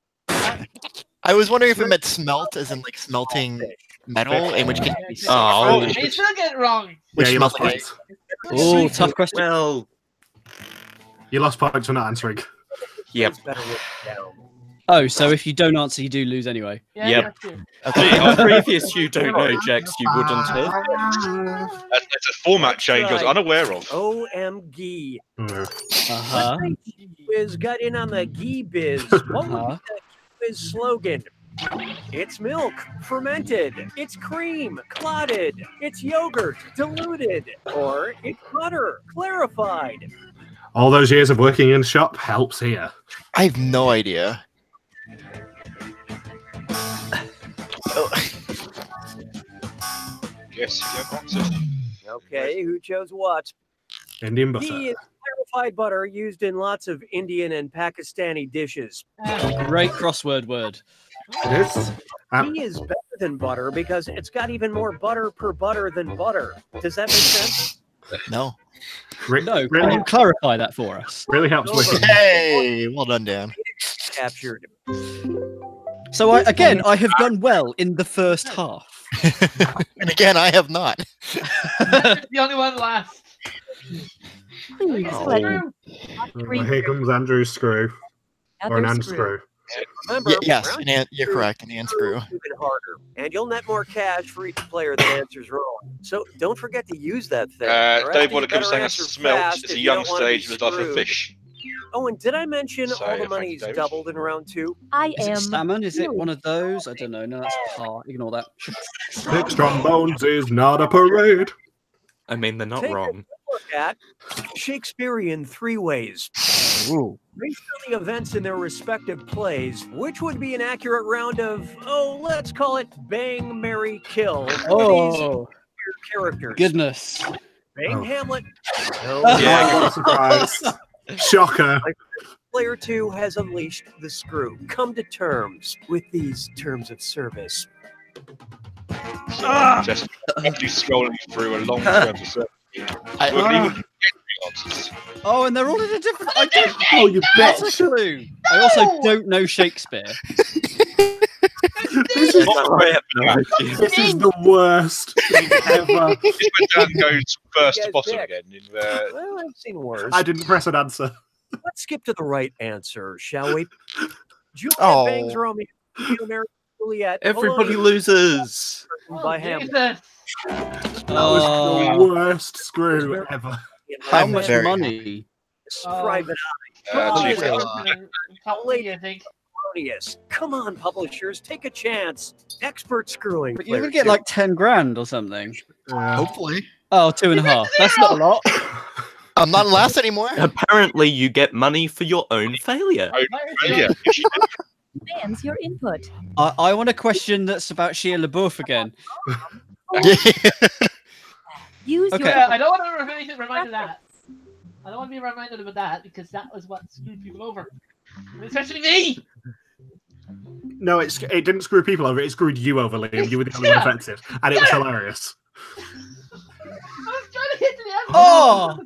[SPEAKER 4] I was wondering if it meant smelt, as in like smelting metal, in which case.
[SPEAKER 7] Oh.
[SPEAKER 6] You still get it wrong.
[SPEAKER 4] Which
[SPEAKER 2] Yeah, you
[SPEAKER 4] smells
[SPEAKER 2] lost
[SPEAKER 4] like.
[SPEAKER 2] points.
[SPEAKER 5] Oh, tough question.
[SPEAKER 7] Well,
[SPEAKER 2] You lost points for not answering.
[SPEAKER 7] yep.
[SPEAKER 9] Better written down.
[SPEAKER 5] Oh, so if you don't answer, you do lose anyway.
[SPEAKER 6] Yeah,
[SPEAKER 7] Yep.
[SPEAKER 6] you have to.
[SPEAKER 4] Okay.
[SPEAKER 7] On previous You Don't Know, Jax, you wouldn't have.
[SPEAKER 1] That's a format change I was unaware of.
[SPEAKER 9] OMG.
[SPEAKER 5] Uh-huh.
[SPEAKER 9] Biz got in on the Gee Biz. What would be the Gee Biz slogan? It's milk, fermented. It's cream, clotted. It's yogurt, diluted. Or it's butter, clarified.
[SPEAKER 2] All those years of working in the shop helps here.
[SPEAKER 4] I have no idea.
[SPEAKER 1] Yes, you don't answer.
[SPEAKER 9] Okay, who chose what?
[SPEAKER 2] Indian butter.
[SPEAKER 9] Ghee is clarified butter used in lots of Indian and Pakistani dishes.
[SPEAKER 5] Great crossword word.
[SPEAKER 2] It is.
[SPEAKER 9] Ghee is better than butter because it's got even more butter per butter than butter. Does that make sense?
[SPEAKER 4] No.
[SPEAKER 5] No, can you clarify that for us?
[SPEAKER 2] Really helps with
[SPEAKER 4] Hey, well done, Dan.
[SPEAKER 9] Captured.
[SPEAKER 5] So I have done well in the first half.
[SPEAKER 4] And again, I have not.
[SPEAKER 6] The only one last.
[SPEAKER 8] Please
[SPEAKER 4] Oh.
[SPEAKER 8] let
[SPEAKER 2] Here comes Andrew's screw. Or an and screw.
[SPEAKER 9] Remember,
[SPEAKER 4] Yes,
[SPEAKER 9] round
[SPEAKER 4] you're
[SPEAKER 9] two
[SPEAKER 4] correct. An and screw.
[SPEAKER 9] is even harder, and you'll net more cash for each player that answers wrong. So don't forget to use that thing. or else
[SPEAKER 1] Dave
[SPEAKER 9] you
[SPEAKER 1] Watercombe
[SPEAKER 9] better
[SPEAKER 1] saying a
[SPEAKER 9] answer
[SPEAKER 1] smelt
[SPEAKER 9] fast
[SPEAKER 1] is
[SPEAKER 9] if
[SPEAKER 1] a
[SPEAKER 9] you
[SPEAKER 1] young
[SPEAKER 9] don't wanna be
[SPEAKER 1] stage with life of
[SPEAKER 9] screwed.
[SPEAKER 1] fish.
[SPEAKER 9] Oh, and did I mention
[SPEAKER 1] So,
[SPEAKER 9] all the
[SPEAKER 1] thank
[SPEAKER 9] money's
[SPEAKER 1] you, Dave.
[SPEAKER 9] doubled in round 2?
[SPEAKER 8] I
[SPEAKER 5] Is
[SPEAKER 8] am.
[SPEAKER 5] it salmon? Is it one of those? I don't know. No, that's par. Ignore that.
[SPEAKER 2] Six trombones is not a parade.
[SPEAKER 7] I mean, they're not
[SPEAKER 9] Take a
[SPEAKER 7] wrong.
[SPEAKER 9] look at Shakespearean three ways.
[SPEAKER 5] Ooh.
[SPEAKER 9] Based on the events in their respective plays, which would be an accurate round of, let's call it Bang, Marry, Kill for these characters?
[SPEAKER 5] Goodness.
[SPEAKER 9] Bang Hamlet. No.
[SPEAKER 2] Yeah, what a surprise. Shocker.
[SPEAKER 9] Player 2 has unleashed the screw. Come to terms with these terms of service.
[SPEAKER 1] Just actually scrolling through a long term of service.
[SPEAKER 5] Oh, and they're all in a different. I don't.
[SPEAKER 2] Oh, you
[SPEAKER 5] That's
[SPEAKER 2] bitch.
[SPEAKER 5] a clue. I also don't know Shakespeare.
[SPEAKER 2] This is the worst thing ever.
[SPEAKER 1] This is when Dan goes first to bottom again.
[SPEAKER 9] Well, I've seen worse.
[SPEAKER 2] I didn't press an answer.
[SPEAKER 9] Let's skip to the right answer, shall we? Juliet
[SPEAKER 4] Oh.
[SPEAKER 9] bangs Romeo. Mary Juliet.
[SPEAKER 7] Everybody loses.
[SPEAKER 9] By Hamlet.
[SPEAKER 6] Jesus.
[SPEAKER 2] That was the worst screw ever.
[SPEAKER 5] How much money?
[SPEAKER 9] Private
[SPEAKER 6] How
[SPEAKER 9] Eye.
[SPEAKER 6] late do you think?
[SPEAKER 9] Erroneous. Come on, publishers, take a chance. Expert screwing.
[SPEAKER 5] But you're gonna get like 10 grand or something.
[SPEAKER 4] Hopefully.
[SPEAKER 5] Oh, 2.5. That's not a lot.
[SPEAKER 4] I'm not last anymore.
[SPEAKER 7] Apparently, you get money for your own failure.
[SPEAKER 8] Demands your input.
[SPEAKER 5] I want a question that's about Shia LaBeouf again.
[SPEAKER 8] Use
[SPEAKER 5] Okay.
[SPEAKER 8] your.
[SPEAKER 6] I don't want to be reminded of that. I don't want to be reminded about that because that was what screwed people over. Especially me!
[SPEAKER 2] No, it didn't screw people over. It screwed you over, Liam. You were the only one affected, and it was hilarious.
[SPEAKER 6] I was trying to hit the end.
[SPEAKER 5] Oh!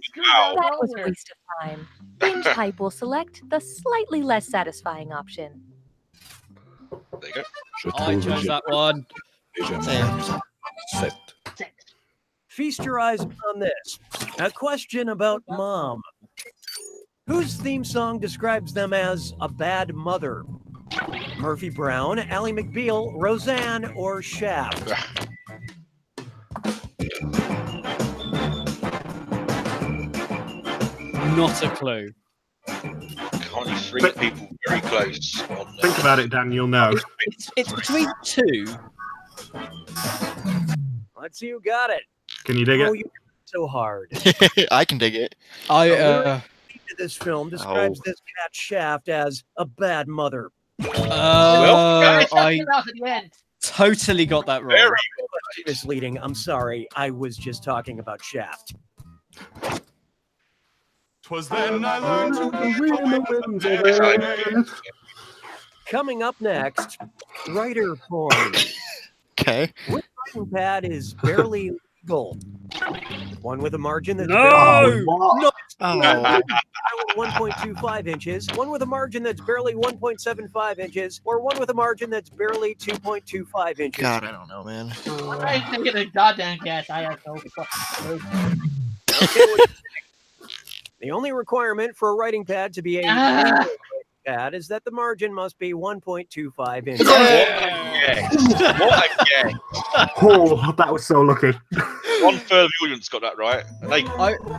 [SPEAKER 8] That was a waste of time. Binge type will select the slightly less satisfying option.
[SPEAKER 1] There you go.
[SPEAKER 5] I chose that one.
[SPEAKER 9] Feast your eyes on this. A question about mom. Whose theme song describes them as a bad mother? Murphy Brown, Ally McBeal, Roseanne, or Shaft?
[SPEAKER 5] Not a clue.
[SPEAKER 1] Only three people very close.
[SPEAKER 2] Think about it, Dan. You'll know.
[SPEAKER 5] It's between two.
[SPEAKER 9] Let's see who got it.
[SPEAKER 2] Can you dig it?
[SPEAKER 9] Oh, you so hard.
[SPEAKER 4] I can dig it.
[SPEAKER 9] This film describes this cat Shaft as a bad mother.
[SPEAKER 5] I totally got that wrong.
[SPEAKER 9] Very misleading. I'm sorry. I was just talking about Shaft.
[SPEAKER 11] 'Twas then I learned to
[SPEAKER 9] Coming up next, writer porn.
[SPEAKER 4] Okay.
[SPEAKER 9] Which writing pad is barely legal? One with a margin that's
[SPEAKER 5] No!
[SPEAKER 9] No!
[SPEAKER 4] Oh.
[SPEAKER 9] 1.25 inches, one with a margin that's barely 1.75 inches, or one with a margin that's barely 2.25 inches.
[SPEAKER 4] God, I don't know, man.
[SPEAKER 6] I'm thinking a goddamn guess. I have no fucking
[SPEAKER 9] The only requirement for a writing pad to be a writing pad is that the margin must be 1.25 inches.
[SPEAKER 1] What a guess.
[SPEAKER 2] Oh, that was so lucky.
[SPEAKER 1] 1/3 of the audience got that right.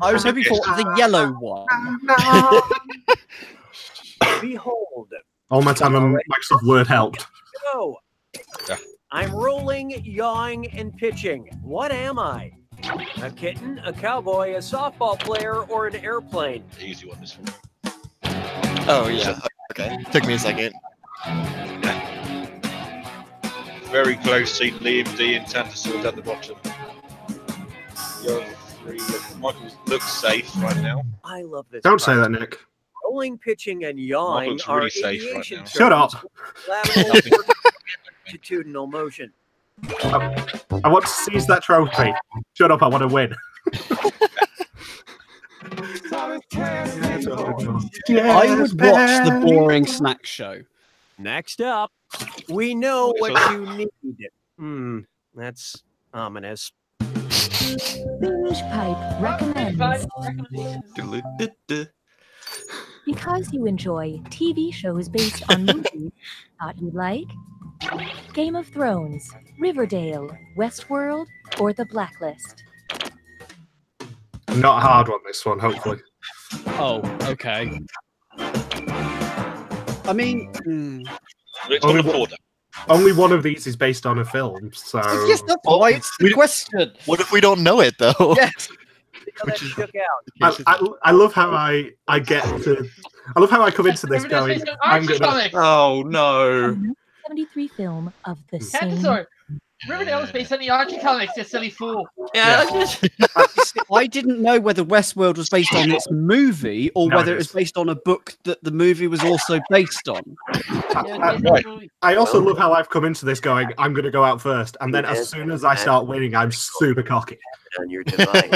[SPEAKER 5] I was hoping for the yellow one.
[SPEAKER 9] Behold.
[SPEAKER 2] All my time on Microsoft Word helped.
[SPEAKER 9] So, I'm rolling, yawing, and pitching. What am I? A kitten, a cowboy, a softball player, or an airplane?
[SPEAKER 1] Easy one, this one.
[SPEAKER 4] Oh, yeah. Okay. Took me a second.
[SPEAKER 1] Very close seat, Liam D and Tantasword at the bottom. The other three, Michael looks safe right now.
[SPEAKER 9] I love this.
[SPEAKER 2] Don't say that, Nick.
[SPEAKER 9] Rolling, pitching, and yawing
[SPEAKER 1] looks
[SPEAKER 9] are
[SPEAKER 1] really safe right
[SPEAKER 9] aviation
[SPEAKER 1] now.
[SPEAKER 2] Shut up.
[SPEAKER 9] lateral longitudinal motion.
[SPEAKER 2] I want to seize that trophy. Shut up, I want to win.
[SPEAKER 5] I would watch the boring snack show.
[SPEAKER 9] Next up, we know what you need. That's ominous.
[SPEAKER 8] Binge Pipe recommends. Because you enjoy TV shows based on movies, thought you'd like Game of Thrones, Riverdale, Westworld, or The Blacklist.
[SPEAKER 2] Not a hard one, this one, hopefully.
[SPEAKER 5] Oh, okay. I mean,
[SPEAKER 2] only one of these is based on a film, so...
[SPEAKER 5] yes, that's why it's the question.
[SPEAKER 4] What if we don't know it, though?
[SPEAKER 5] Yes.
[SPEAKER 9] that shook out.
[SPEAKER 2] I love how I get to. I love how I come into this going. I'm gonna.
[SPEAKER 7] Oh no!
[SPEAKER 8] 73 film of the same.
[SPEAKER 6] Dinosaur. Riverdale was based on the Archie comics, you silly fool.
[SPEAKER 7] Yeah.
[SPEAKER 5] I didn't know whether Westworld was based on its movie or whether it was based on a book that the movie was also based on.
[SPEAKER 2] I also love how I've come into this going, I'm going to go out first, and then as soon as I start winning, I'm super cocky.
[SPEAKER 9] And you're denied.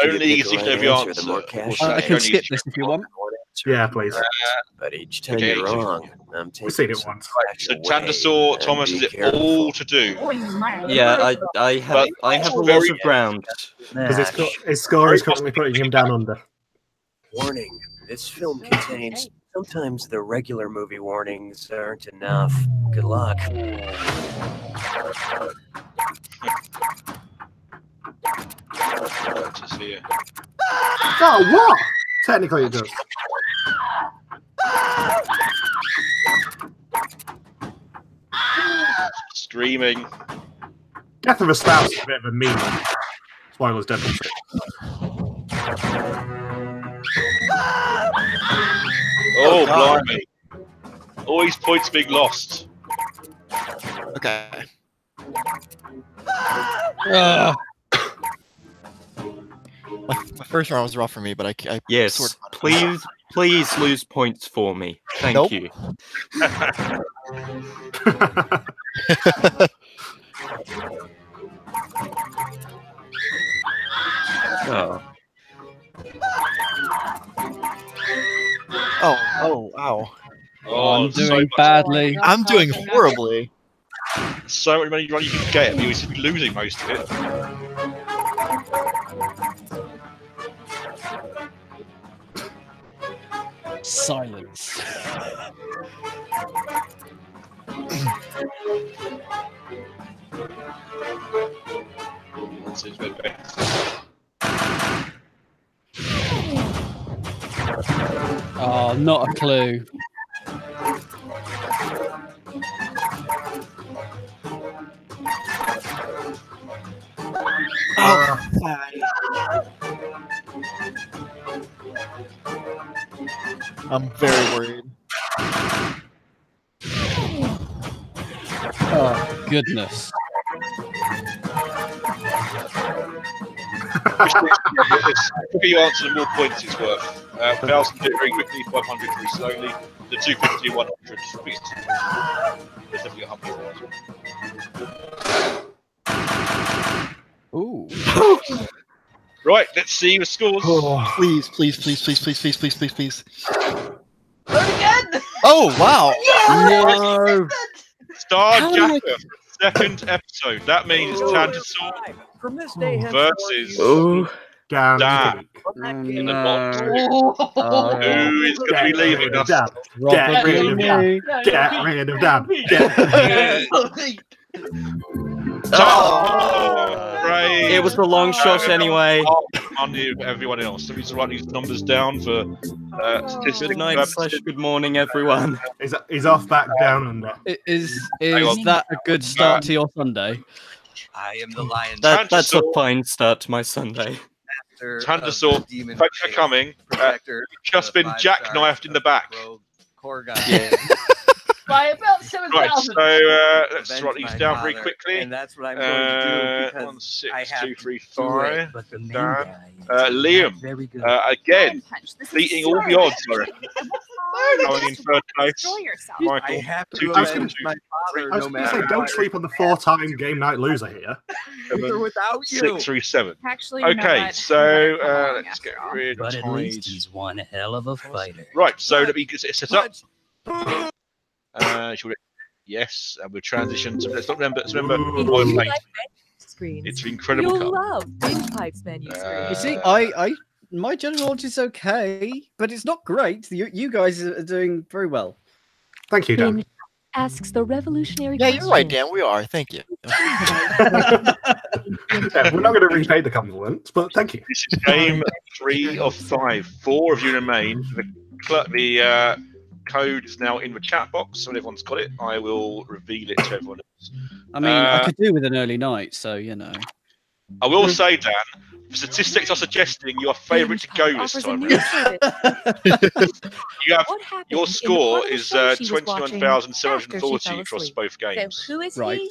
[SPEAKER 1] Only easy for every answer.
[SPEAKER 5] I can skip this if you want.
[SPEAKER 2] Yeah, please.
[SPEAKER 9] But each time you're wrong, I'm taking
[SPEAKER 2] seen it once.
[SPEAKER 1] So Tandasaur, Thomas, is it all to do?
[SPEAKER 7] Yeah, I have a lot of ground.
[SPEAKER 2] Because his score is currently putting him down under.
[SPEAKER 9] Warning: this film contains. Sometimes the regular movie warnings aren't enough. Good luck.
[SPEAKER 2] Oh, what? Technically it does.
[SPEAKER 1] Streaming.
[SPEAKER 2] Death of a Spouse is a bit of a meme. Spoilers, definitely.
[SPEAKER 1] Oh, blimey. All these points being lost.
[SPEAKER 4] Okay. My first round was rough for me, but I
[SPEAKER 7] yes, please lose points for me. Thank you. Oh.
[SPEAKER 4] Oh, wow.
[SPEAKER 1] Oh,
[SPEAKER 5] I'm doing badly.
[SPEAKER 4] I'm doing horribly.
[SPEAKER 1] So much money you can get, but you should be losing most of it.
[SPEAKER 5] Silence. Oh, not a clue.
[SPEAKER 4] I'm very worried.
[SPEAKER 5] Oh, goodness.
[SPEAKER 1] If you answer, the more points it's worth. 1,000 do it very quickly, 500 very slowly, the 250, 100. There's definitely 100.
[SPEAKER 5] Ooh.
[SPEAKER 1] Right, let's see the scores.
[SPEAKER 4] Oh, please, please, please, please, please, please, please, please, please.
[SPEAKER 6] Again!
[SPEAKER 4] Oh, wow.
[SPEAKER 5] No.
[SPEAKER 1] Star Jacker, second episode. That means Tandasaur
[SPEAKER 9] From this day
[SPEAKER 1] versus
[SPEAKER 2] Dan.
[SPEAKER 1] In the box. Who is going to be leaving us?
[SPEAKER 2] Get rid of Dan. Get rid of Dan.
[SPEAKER 1] Great.
[SPEAKER 7] It was the long shot anyway.
[SPEAKER 1] Money of everyone else. So he's writing these numbers down for statistics.
[SPEAKER 7] Good night / good morning, everyone.
[SPEAKER 2] He's off back down under.
[SPEAKER 5] Is that a good start to your Sunday?
[SPEAKER 12] I am the lion.
[SPEAKER 7] That's a fine start to my Sunday.
[SPEAKER 1] Tandasaur, thanks for coming. You've just been jackknifed in the back.
[SPEAKER 12] Core guy.
[SPEAKER 7] Yeah.
[SPEAKER 6] By about 7,000.
[SPEAKER 1] Right, so let's write these down very quickly.
[SPEAKER 12] And that's what I'm going to do because
[SPEAKER 1] 1, 6,
[SPEAKER 12] I have
[SPEAKER 1] 2, 3,
[SPEAKER 12] to do it,
[SPEAKER 1] 5.
[SPEAKER 12] but the main
[SPEAKER 1] Dan.
[SPEAKER 12] guy
[SPEAKER 1] Liam,
[SPEAKER 12] very good.
[SPEAKER 1] again, beating all the odds, I reckon. Going in third place. Michael,
[SPEAKER 2] I was going to say, don't sleep on the 4-time game night loser here.
[SPEAKER 12] Without you.
[SPEAKER 1] 6, 3, 7.
[SPEAKER 13] Actually, you know
[SPEAKER 1] Okay,
[SPEAKER 13] what?
[SPEAKER 1] so let's get rid
[SPEAKER 12] But
[SPEAKER 1] of
[SPEAKER 12] at least he's one hell of a fighter.
[SPEAKER 1] Right, so let me get it set up. Yes, and we'll transition to. Let's remember. It's incredible.
[SPEAKER 8] You'll love Windpipe's menu screen.
[SPEAKER 5] You see, my general knowledge is okay, but it's not great. You guys are doing very well.
[SPEAKER 2] Thank you, Dan.
[SPEAKER 8] Asks the revolutionary
[SPEAKER 4] Yeah, you're right, Dan. We are. Thank you.
[SPEAKER 2] Yeah, we're not going to repay the compliments, but thank you.
[SPEAKER 1] This is game 3 of 5. 4 of you remain. The code is now in the chat box, so when everyone's got it, I will reveal it to everyone else.
[SPEAKER 5] I mean, I could do with an early night, so you know.
[SPEAKER 1] I will say, Dan, statistics are suggesting your favourite to go this time. Your score is 29,740 across both games.
[SPEAKER 8] So who is
[SPEAKER 5] Right.
[SPEAKER 8] he?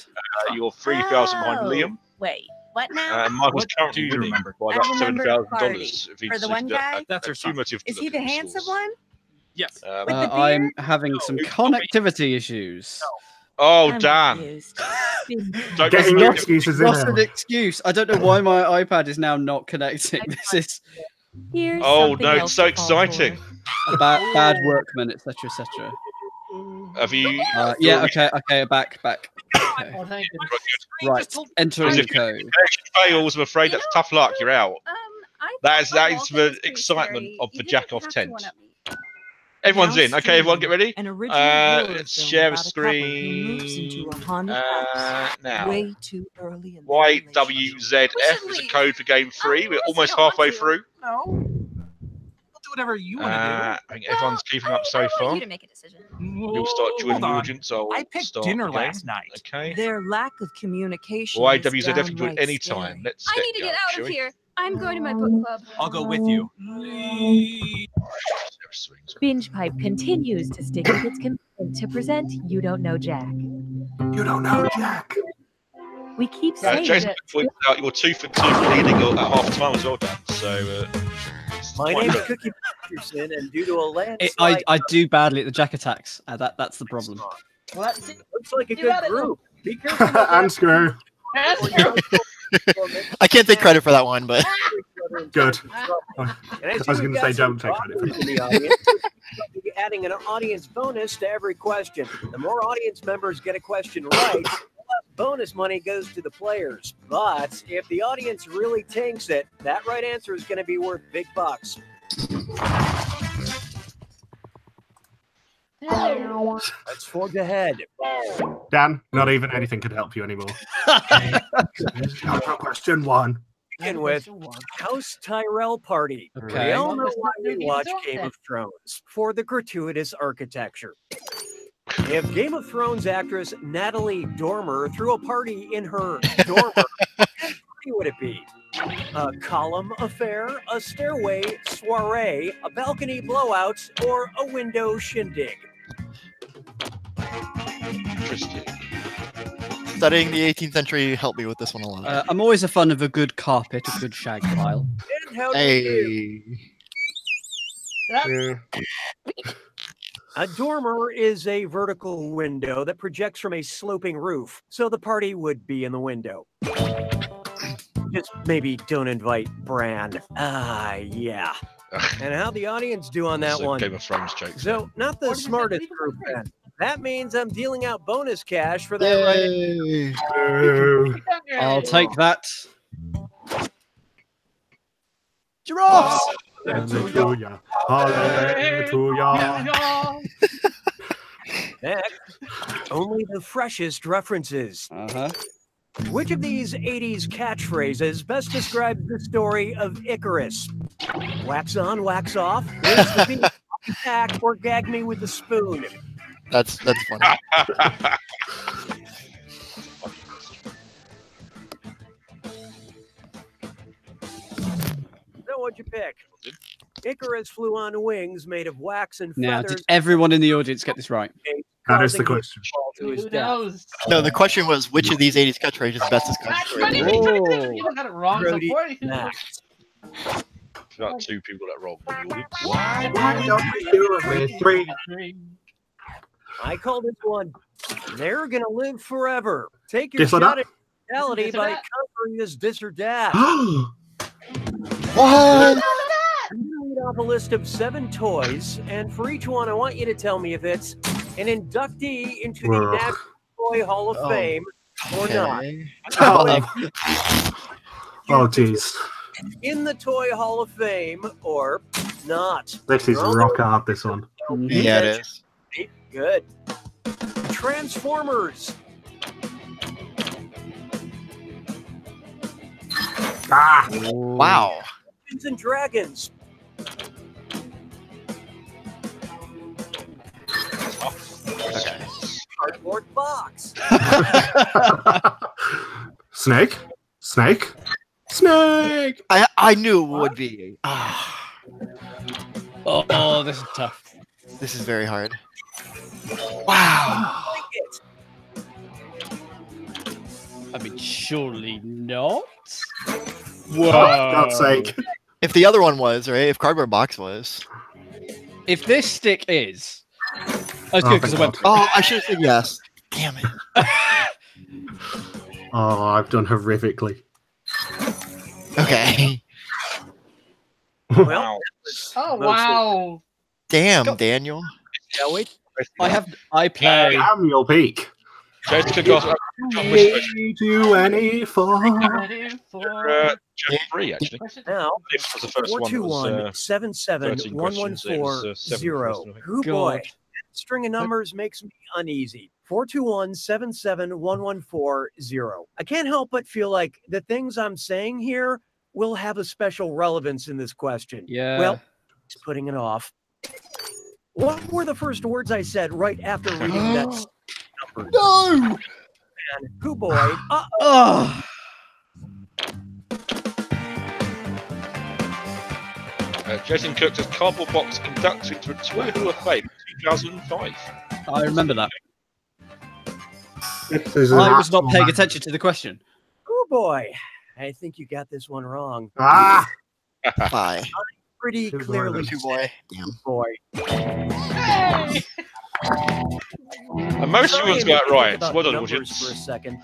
[SPEAKER 1] You're 3,000 behind Liam.
[SPEAKER 8] Wait, what now?
[SPEAKER 1] And Michael's currently winning by about $7,000 if
[SPEAKER 8] For the one guy?
[SPEAKER 1] That's cumulative.
[SPEAKER 8] Is he the handsome one?
[SPEAKER 12] Yes.
[SPEAKER 5] I'm having some connectivity issues.
[SPEAKER 1] Oh,
[SPEAKER 8] I'm
[SPEAKER 1] Dan.
[SPEAKER 8] confused.
[SPEAKER 2] Getting your excuses in
[SPEAKER 5] Not an
[SPEAKER 2] there.
[SPEAKER 5] excuse. I don't know why my iPad is now not connecting. This is
[SPEAKER 8] Here's
[SPEAKER 1] Oh
[SPEAKER 8] something
[SPEAKER 1] no,
[SPEAKER 8] else
[SPEAKER 1] it's so
[SPEAKER 8] to fall
[SPEAKER 1] exciting.
[SPEAKER 8] for.
[SPEAKER 5] bad workman, etc., etc.
[SPEAKER 1] Have you?
[SPEAKER 5] Yeah. Okay. Back. Okay.
[SPEAKER 6] Oh, thank you.
[SPEAKER 5] Right. Entering the
[SPEAKER 1] If
[SPEAKER 5] code.
[SPEAKER 1] connection fails, I'm afraid that's tough luck. You're out. That is the excitement of the Jack-off tent. Everyone's in. Okay, everyone, get ready. Let's share a screen. Now,
[SPEAKER 13] Way too early.
[SPEAKER 1] YWZF is a code for game 3. We're almost halfway through.
[SPEAKER 12] No. We'll do whatever you want to
[SPEAKER 1] I think everyone's keeping up so far.
[SPEAKER 8] You to make a decision.
[SPEAKER 1] You'll start joining the audience.
[SPEAKER 12] I picked dinner last night.
[SPEAKER 1] Okay.
[SPEAKER 13] Their lack of communication.
[SPEAKER 1] YWZF can do it any time. Let's
[SPEAKER 8] I need to get out of here. I'm going to my book club.
[SPEAKER 12] I'll go with you.
[SPEAKER 8] Binge Pipe continues to stick with its commitment to present You Don't Know Jack.
[SPEAKER 2] You don't know Jack.
[SPEAKER 8] We keep saying
[SPEAKER 1] Jason
[SPEAKER 8] it.
[SPEAKER 1] points out you're 2 for 2 leading at half time as well, Dan. So,
[SPEAKER 9] My
[SPEAKER 1] quite
[SPEAKER 9] name's
[SPEAKER 1] good.
[SPEAKER 9] Cookie Peterson, and due to a landslide,
[SPEAKER 5] I do badly at the Jack attacks. That's the problem.
[SPEAKER 6] What?
[SPEAKER 9] looks like a
[SPEAKER 6] You
[SPEAKER 9] good
[SPEAKER 6] got it.
[SPEAKER 9] group. Be careful.
[SPEAKER 2] And screw.
[SPEAKER 4] I can't take credit for that one, but
[SPEAKER 2] Good.
[SPEAKER 9] And
[SPEAKER 2] I was going to say don't take credit for
[SPEAKER 9] in the audience. We'll be adding an audience bonus to every question. The more audience members get a question right, the less bonus money goes to the players. But if the audience really tanks it, that right answer is going to be worth big bucks. Let's forge ahead.
[SPEAKER 2] Dan, not even anything could help you anymore. Question 1.
[SPEAKER 9] Begin with House Tyrell Party.
[SPEAKER 5] Okay.
[SPEAKER 9] We all know why we watch Game of Thrones, for the gratuitous architecture. If Game of Thrones actress Natalie Dormer threw a party in her dormer, what party would it be? A column affair, a stairway soiree, a balcony blowout, or a window shindig?
[SPEAKER 1] Interesting.
[SPEAKER 4] studying the 18th century helped me with this one a lot.
[SPEAKER 5] I'm always a fan of a good carpet, a good shag pile.
[SPEAKER 9] And how do you
[SPEAKER 2] Hey.
[SPEAKER 9] A dormer is a vertical window that projects from a sloping roof, so the party would be in the window. Just maybe don't invite Bran. Yeah. And how the audience do on that one?
[SPEAKER 1] Game of Thrones joke.
[SPEAKER 9] So, not the smartest group then. That means I'm dealing out bonus cash for that right.
[SPEAKER 5] I'll take that. Giraffes!
[SPEAKER 2] Hallelujah. Hallelujah.
[SPEAKER 9] Next, only the freshest references. Which of these 80s catchphrases best describes the story of Icarus? Wax on, wax off, raise the beat, attack, or gag me with a spoon?
[SPEAKER 4] That's funny.
[SPEAKER 9] So what'd you pick? Icarus flew on wings made of wax and
[SPEAKER 5] Now,
[SPEAKER 9] feathers.
[SPEAKER 5] did everyone in the audience get this right?
[SPEAKER 2] That is the question.
[SPEAKER 9] To his
[SPEAKER 6] Who
[SPEAKER 9] death.
[SPEAKER 6] knows?
[SPEAKER 4] No, the question was which of these 80s catchphrases best describes the story?
[SPEAKER 6] You got it wrong. So
[SPEAKER 9] Brody,
[SPEAKER 6] 40.
[SPEAKER 9] next.
[SPEAKER 1] Got 2 people that rolled.
[SPEAKER 2] Why don't we do it with 3?
[SPEAKER 9] I call this one, they're gonna live forever. Take your
[SPEAKER 2] Guess what
[SPEAKER 9] shot
[SPEAKER 2] up?
[SPEAKER 9] at reality by conquering this or that.
[SPEAKER 4] What?
[SPEAKER 9] I'm gonna read off a list of 7 toys, and for each one, I want you to tell me if it's an inductee into the
[SPEAKER 2] Ugh.
[SPEAKER 9] National Toy Hall of Fame or not.
[SPEAKER 2] Oh, jeez.
[SPEAKER 9] In the Toy Hall of Fame or not.
[SPEAKER 2] This is rock hard, this one.
[SPEAKER 4] Yeah, it is.
[SPEAKER 9] Good. Transformers.
[SPEAKER 2] Ah!
[SPEAKER 4] Wow.
[SPEAKER 9] Dungeons and Dragons.
[SPEAKER 4] Okay.
[SPEAKER 9] Cardboard box.
[SPEAKER 2] Snake? Snake? Snake.
[SPEAKER 4] I knew it would be.
[SPEAKER 5] Oh, this is tough.
[SPEAKER 4] This is very hard. Wow.
[SPEAKER 5] I mean, surely not.
[SPEAKER 2] Whoa! For God's sake.
[SPEAKER 4] If the other one was, right? If Cardboard Box was.
[SPEAKER 5] If this stick is. Oh, it's good because I went.
[SPEAKER 4] Oh, I should have said yes. Damn it.
[SPEAKER 2] Oh, I've done horrifically.
[SPEAKER 4] Okay.
[SPEAKER 9] Well,
[SPEAKER 6] Oh wow!
[SPEAKER 4] Damn, Daniel.
[SPEAKER 9] Shall we?
[SPEAKER 5] I play.
[SPEAKER 2] Daniel Peak.
[SPEAKER 1] Jessica got three actually.
[SPEAKER 9] Now,
[SPEAKER 1] This was the first one.
[SPEAKER 9] 421-77114-0. Who boy? String of numbers makes me uneasy. 421-77114-0. I can't help but feel like the things I'm saying here will have a special relevance in this question.
[SPEAKER 5] Yeah.
[SPEAKER 9] Well, just putting it off. What were the first words I said right after reading that numbers?
[SPEAKER 5] No!
[SPEAKER 9] And who boy? Uh-oh.
[SPEAKER 1] Jason Cook says Cardboard Box inducted to a Toy Hall of Fame 2005.
[SPEAKER 5] I remember that.
[SPEAKER 2] I
[SPEAKER 5] was not paying attention to the question.
[SPEAKER 9] Oh boy, I think you got this one wrong.
[SPEAKER 2] Ah!
[SPEAKER 4] Bye.
[SPEAKER 9] Pretty clearly,
[SPEAKER 4] boy.
[SPEAKER 9] Damn boy.
[SPEAKER 6] Hey!
[SPEAKER 1] And most of you got it right. So well done,
[SPEAKER 9] numbers
[SPEAKER 1] audience.
[SPEAKER 9] for a second.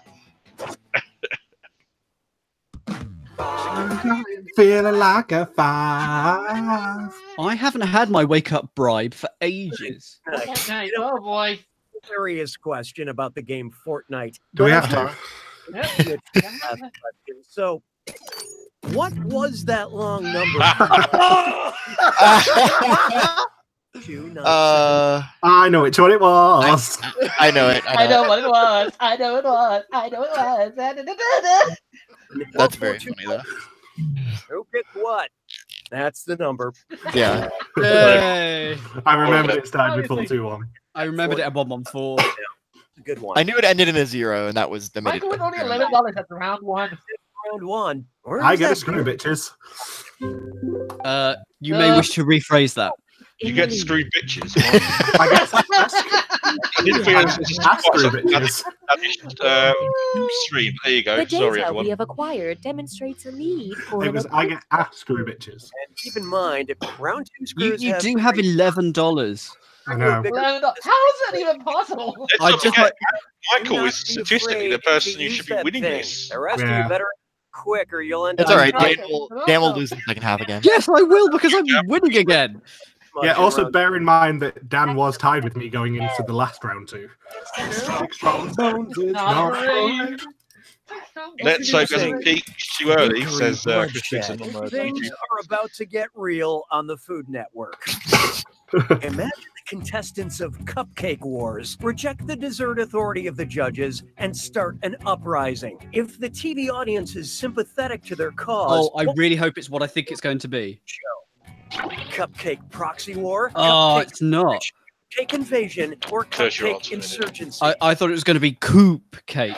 [SPEAKER 2] Feeling like a 5.
[SPEAKER 5] I haven't had my wake up bribe for ages.
[SPEAKER 6] Okay, oh boy.
[SPEAKER 9] Hilarious question about the game Fortnite.
[SPEAKER 2] Do we have to?
[SPEAKER 9] Good question. So, what was that long number? 297.
[SPEAKER 2] I know which one it was.
[SPEAKER 4] I know it.
[SPEAKER 6] I know what it was. I know it was. I know it was.
[SPEAKER 4] That's very funny, though.
[SPEAKER 9] Who picked what? That's the number.
[SPEAKER 4] Yeah.
[SPEAKER 5] Yay.
[SPEAKER 2] I remember it started before 2-1.
[SPEAKER 5] I remembered it at 114.
[SPEAKER 9] Good one.
[SPEAKER 4] I knew it ended in a 0, and that was the
[SPEAKER 6] Michael won only $11 at round one.
[SPEAKER 9] Round one.
[SPEAKER 2] I get a screw, bitches.
[SPEAKER 5] You may wish to rephrase that.
[SPEAKER 1] You get screwed bitches.
[SPEAKER 2] I get
[SPEAKER 1] stream. There you go.
[SPEAKER 8] The
[SPEAKER 1] Sorry,
[SPEAKER 8] data
[SPEAKER 1] everyone.
[SPEAKER 8] we have acquired demonstrates a lead for
[SPEAKER 2] It was I get screw bitches.
[SPEAKER 9] And keep in mind, round two screws
[SPEAKER 5] You do have $11.
[SPEAKER 2] I know.
[SPEAKER 6] How is that even possible?
[SPEAKER 1] Michael is statistically the person who should be winning this.
[SPEAKER 9] The rest of you better quick or you'll end
[SPEAKER 4] That's
[SPEAKER 9] up.
[SPEAKER 4] all right. Dan will lose the second half again.
[SPEAKER 5] Yes, I will because I'm winning again.
[SPEAKER 2] Yeah, also bear in mind that Dan was tied with me going into the last round too.
[SPEAKER 1] Let's hope it doesn't peak too early, says Chris Dixon on the
[SPEAKER 9] Things
[SPEAKER 1] YouTube.
[SPEAKER 9] are about to get real on the Food Network. Imagine the contestants of Cupcake Wars reject the dessert authority of the judges and start an uprising. If the TV audience is sympathetic to their cause,
[SPEAKER 5] Oh, I really hope it's what I think it's going to be.
[SPEAKER 9] Cupcake Proxy War,
[SPEAKER 5] Oh,
[SPEAKER 9] Cupcake
[SPEAKER 5] it's not.
[SPEAKER 9] Cake Invasion, or Cupcake Insurgency.
[SPEAKER 5] I thought it was going to be Coop Cake.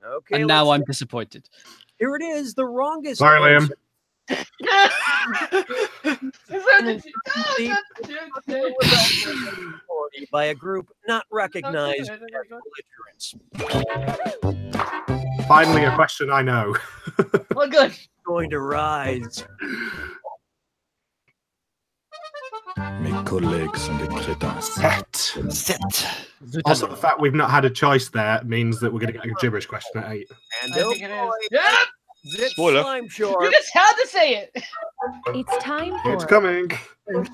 [SPEAKER 9] Okay,
[SPEAKER 5] And now I'm disappointed.
[SPEAKER 9] Here it is, the wrongest.
[SPEAKER 2] Sorry, Liam.
[SPEAKER 9] By a group not recognized as belligerents.
[SPEAKER 2] Finally, a question I know.
[SPEAKER 6] Well, good.
[SPEAKER 9] Going to rise.
[SPEAKER 11] Mes collègues sont des crétins.
[SPEAKER 2] Set. Also, the fact we've not had a choice there means that we're going to get a gibberish question at 8.
[SPEAKER 9] And
[SPEAKER 6] I think it is. Yeah!
[SPEAKER 1] Spoiler.
[SPEAKER 9] Slime Shore.
[SPEAKER 6] You just had to say it.
[SPEAKER 8] It's time for
[SPEAKER 2] It's coming.
[SPEAKER 6] That's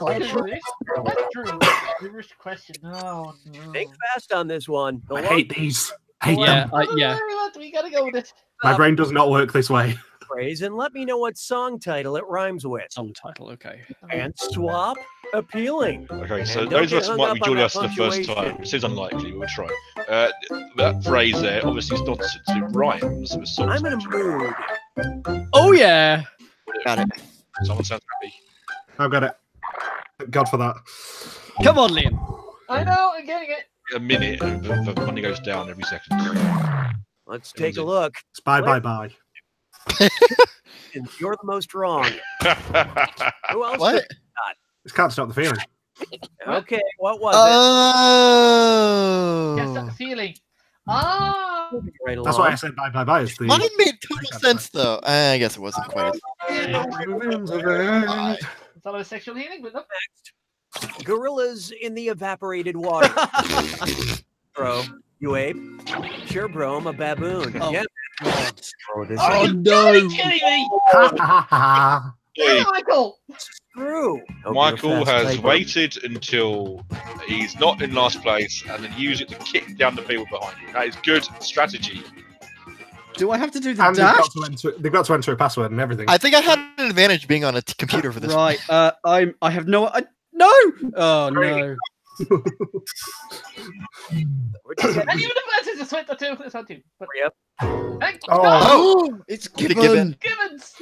[SPEAKER 6] true. Gibberish question. No, no.
[SPEAKER 9] Think fast on this one.
[SPEAKER 2] I hate these. Hate
[SPEAKER 5] Yeah,
[SPEAKER 2] them.
[SPEAKER 5] yeah.
[SPEAKER 6] We gotta go with it.
[SPEAKER 2] My brain does not work this way.
[SPEAKER 9] Phrase and let me know what song title it rhymes with.
[SPEAKER 5] Song title, okay.
[SPEAKER 9] And swap, appealing.
[SPEAKER 1] Okay, so
[SPEAKER 9] And don't
[SPEAKER 1] those of us
[SPEAKER 9] get
[SPEAKER 1] who might
[SPEAKER 9] hung
[SPEAKER 1] be
[SPEAKER 9] up on
[SPEAKER 1] joining
[SPEAKER 9] that
[SPEAKER 1] us for the first
[SPEAKER 9] punctuation.
[SPEAKER 1] time, it seems unlikely, we'll try. That phrase there, obviously, it's not to rhymes with songs.
[SPEAKER 9] I'm in a mood.
[SPEAKER 5] Oh, yeah.
[SPEAKER 4] Got it.
[SPEAKER 1] Someone sounds happy.
[SPEAKER 2] I've got it. Thank God for that.
[SPEAKER 5] Come on, Liam.
[SPEAKER 6] I know, I'm getting it.
[SPEAKER 1] a minute, and the money goes down every second.
[SPEAKER 9] Let's take a look.
[SPEAKER 2] It's bye.
[SPEAKER 9] You're the most wrong. Who else?
[SPEAKER 4] What?
[SPEAKER 2] This can't stop the feeling.
[SPEAKER 9] Okay, what was
[SPEAKER 6] Can't stop the feeling. Ah!
[SPEAKER 9] Right
[SPEAKER 2] That's why I said bye. Is the
[SPEAKER 4] Mine made total sense, though. I guess it wasn't quite as...
[SPEAKER 6] It's all about sexual healing, but look.
[SPEAKER 9] Gorillas in the evaporated water. Bro, you ape? Sure, bro, I'm a baboon.
[SPEAKER 5] Oh,
[SPEAKER 9] yeah.
[SPEAKER 5] God.
[SPEAKER 6] Oh, no! Are you kidding me? Michael!
[SPEAKER 9] Screw.
[SPEAKER 1] Michael has waited until he's not in last place and then used it to kick down the field behind you. That is good strategy.
[SPEAKER 5] Do I have to do the
[SPEAKER 2] And
[SPEAKER 5] dash?
[SPEAKER 2] they've got to enter a password and everything.
[SPEAKER 4] I think I had an advantage being on a computer for this.
[SPEAKER 5] Right. I have no. No. Oh no.
[SPEAKER 6] And you advances to swing the two. It's on two. But
[SPEAKER 9] yep.
[SPEAKER 2] Oh,
[SPEAKER 5] it's
[SPEAKER 4] Gibbon.
[SPEAKER 6] Gibbons.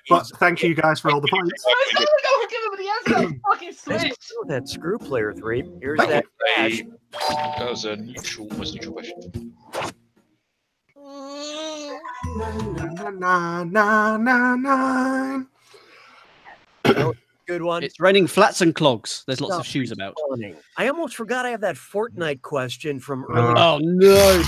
[SPEAKER 2] But thank you guys for all the points.
[SPEAKER 6] I was going to go for Gibbon, but he has no fucking switch.
[SPEAKER 9] That screw player 3. Here's that dash.
[SPEAKER 1] That was a neutral question.
[SPEAKER 9] Good one.
[SPEAKER 5] It's raining flats and clogs. There's lots of shoes about.
[SPEAKER 9] I almost forgot I have that Fortnite question from earlier.
[SPEAKER 5] Oh no!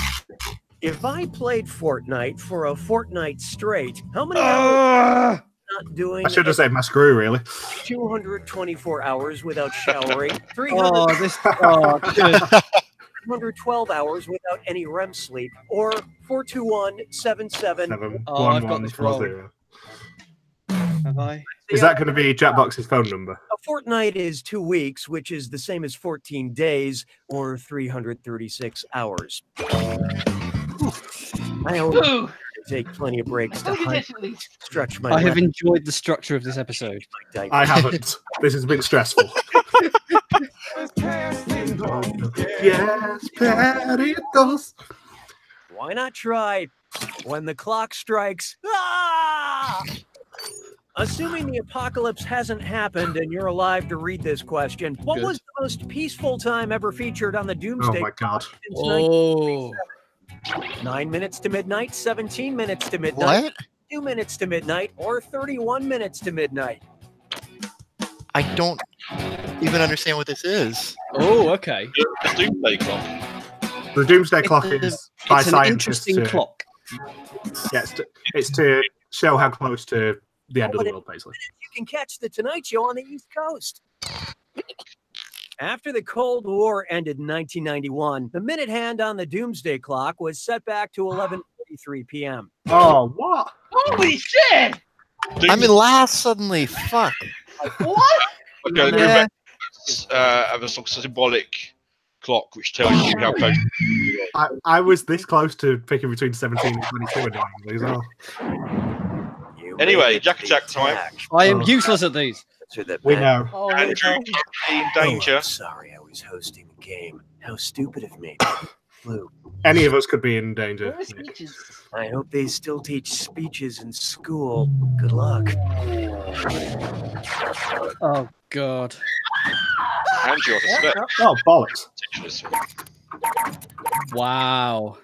[SPEAKER 9] If I played Fortnite for a fortnight straight, how many hours not doing?
[SPEAKER 2] I should have saved my screw, really.
[SPEAKER 9] 224 hours without showering. 112 hours without any REM sleep, or 42177.
[SPEAKER 5] Oh, I've got this wrong. Have I?
[SPEAKER 2] Is that going to be Jackbox's phone number?
[SPEAKER 9] A fortnight is 2 weeks, which is the same as 14 days, or 336 hours. I always take plenty of breaks to stretch my.
[SPEAKER 5] I have enjoyed the structure of this episode.
[SPEAKER 2] I haven't. This has been stressful. Yes, Patty, it does.
[SPEAKER 9] Why not try when the clock strikes? Ah! Assuming the apocalypse hasn't happened and you're alive to read this question, what was the most peaceful time ever featured on the Doomsday?
[SPEAKER 2] Oh my God.
[SPEAKER 5] Oh.
[SPEAKER 9] 9 minutes to midnight, 17 minutes to midnight,
[SPEAKER 4] What?
[SPEAKER 9] 2 minutes to midnight, or 31 minutes to midnight.
[SPEAKER 4] I don't even understand what this is.
[SPEAKER 5] Oh, okay.
[SPEAKER 1] The Doomsday Clock.
[SPEAKER 2] The Doomsday Clock is by
[SPEAKER 5] it's an
[SPEAKER 2] scientists.
[SPEAKER 5] interesting clock.
[SPEAKER 2] Yeah, it's to show how close to the end of the world, basically.
[SPEAKER 9] You can catch the Tonight Show on the East Coast. After the Cold War ended in 1991, the minute hand on the Doomsday Clock was set back to 11:43 p.m.
[SPEAKER 2] Oh, what?
[SPEAKER 6] Holy shit!
[SPEAKER 4] I'm in last suddenly. Fuck.
[SPEAKER 6] What?
[SPEAKER 1] Okay, have a sort of symbolic clock which tells you how close.
[SPEAKER 2] I was this close to picking between 17 and 22 annoyingly as well.
[SPEAKER 1] Anyway, Jack time.
[SPEAKER 5] I am useless at these.
[SPEAKER 2] We know.
[SPEAKER 6] Oh,
[SPEAKER 1] Andrew in danger.
[SPEAKER 9] Sorry, I was hosting the game. How stupid of me. Blue.
[SPEAKER 2] Any of us could be in danger.
[SPEAKER 6] Where are speeches?
[SPEAKER 9] I hope they still teach speeches in school. Good luck.
[SPEAKER 5] Oh God.
[SPEAKER 1] Andrew,
[SPEAKER 2] Oh, bollocks.
[SPEAKER 5] Wow.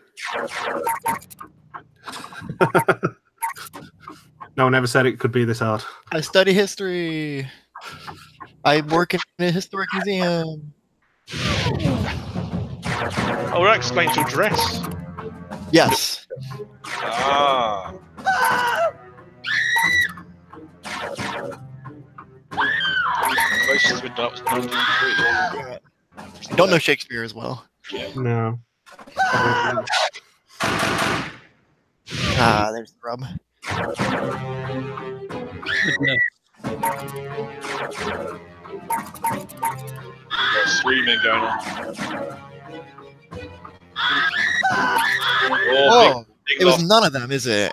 [SPEAKER 2] No one ever said it could be this hard.
[SPEAKER 4] I study history. I work in a historic museum.
[SPEAKER 1] Oh, that explains your dress.
[SPEAKER 4] Yes.
[SPEAKER 1] Ah. Most of midnight was 1903.
[SPEAKER 4] Don't know Shakespeare as well.
[SPEAKER 1] Yeah.
[SPEAKER 2] No.
[SPEAKER 4] Ah, there's the rub.
[SPEAKER 1] Got screaming going on.
[SPEAKER 4] Oh, it was none of them, is it?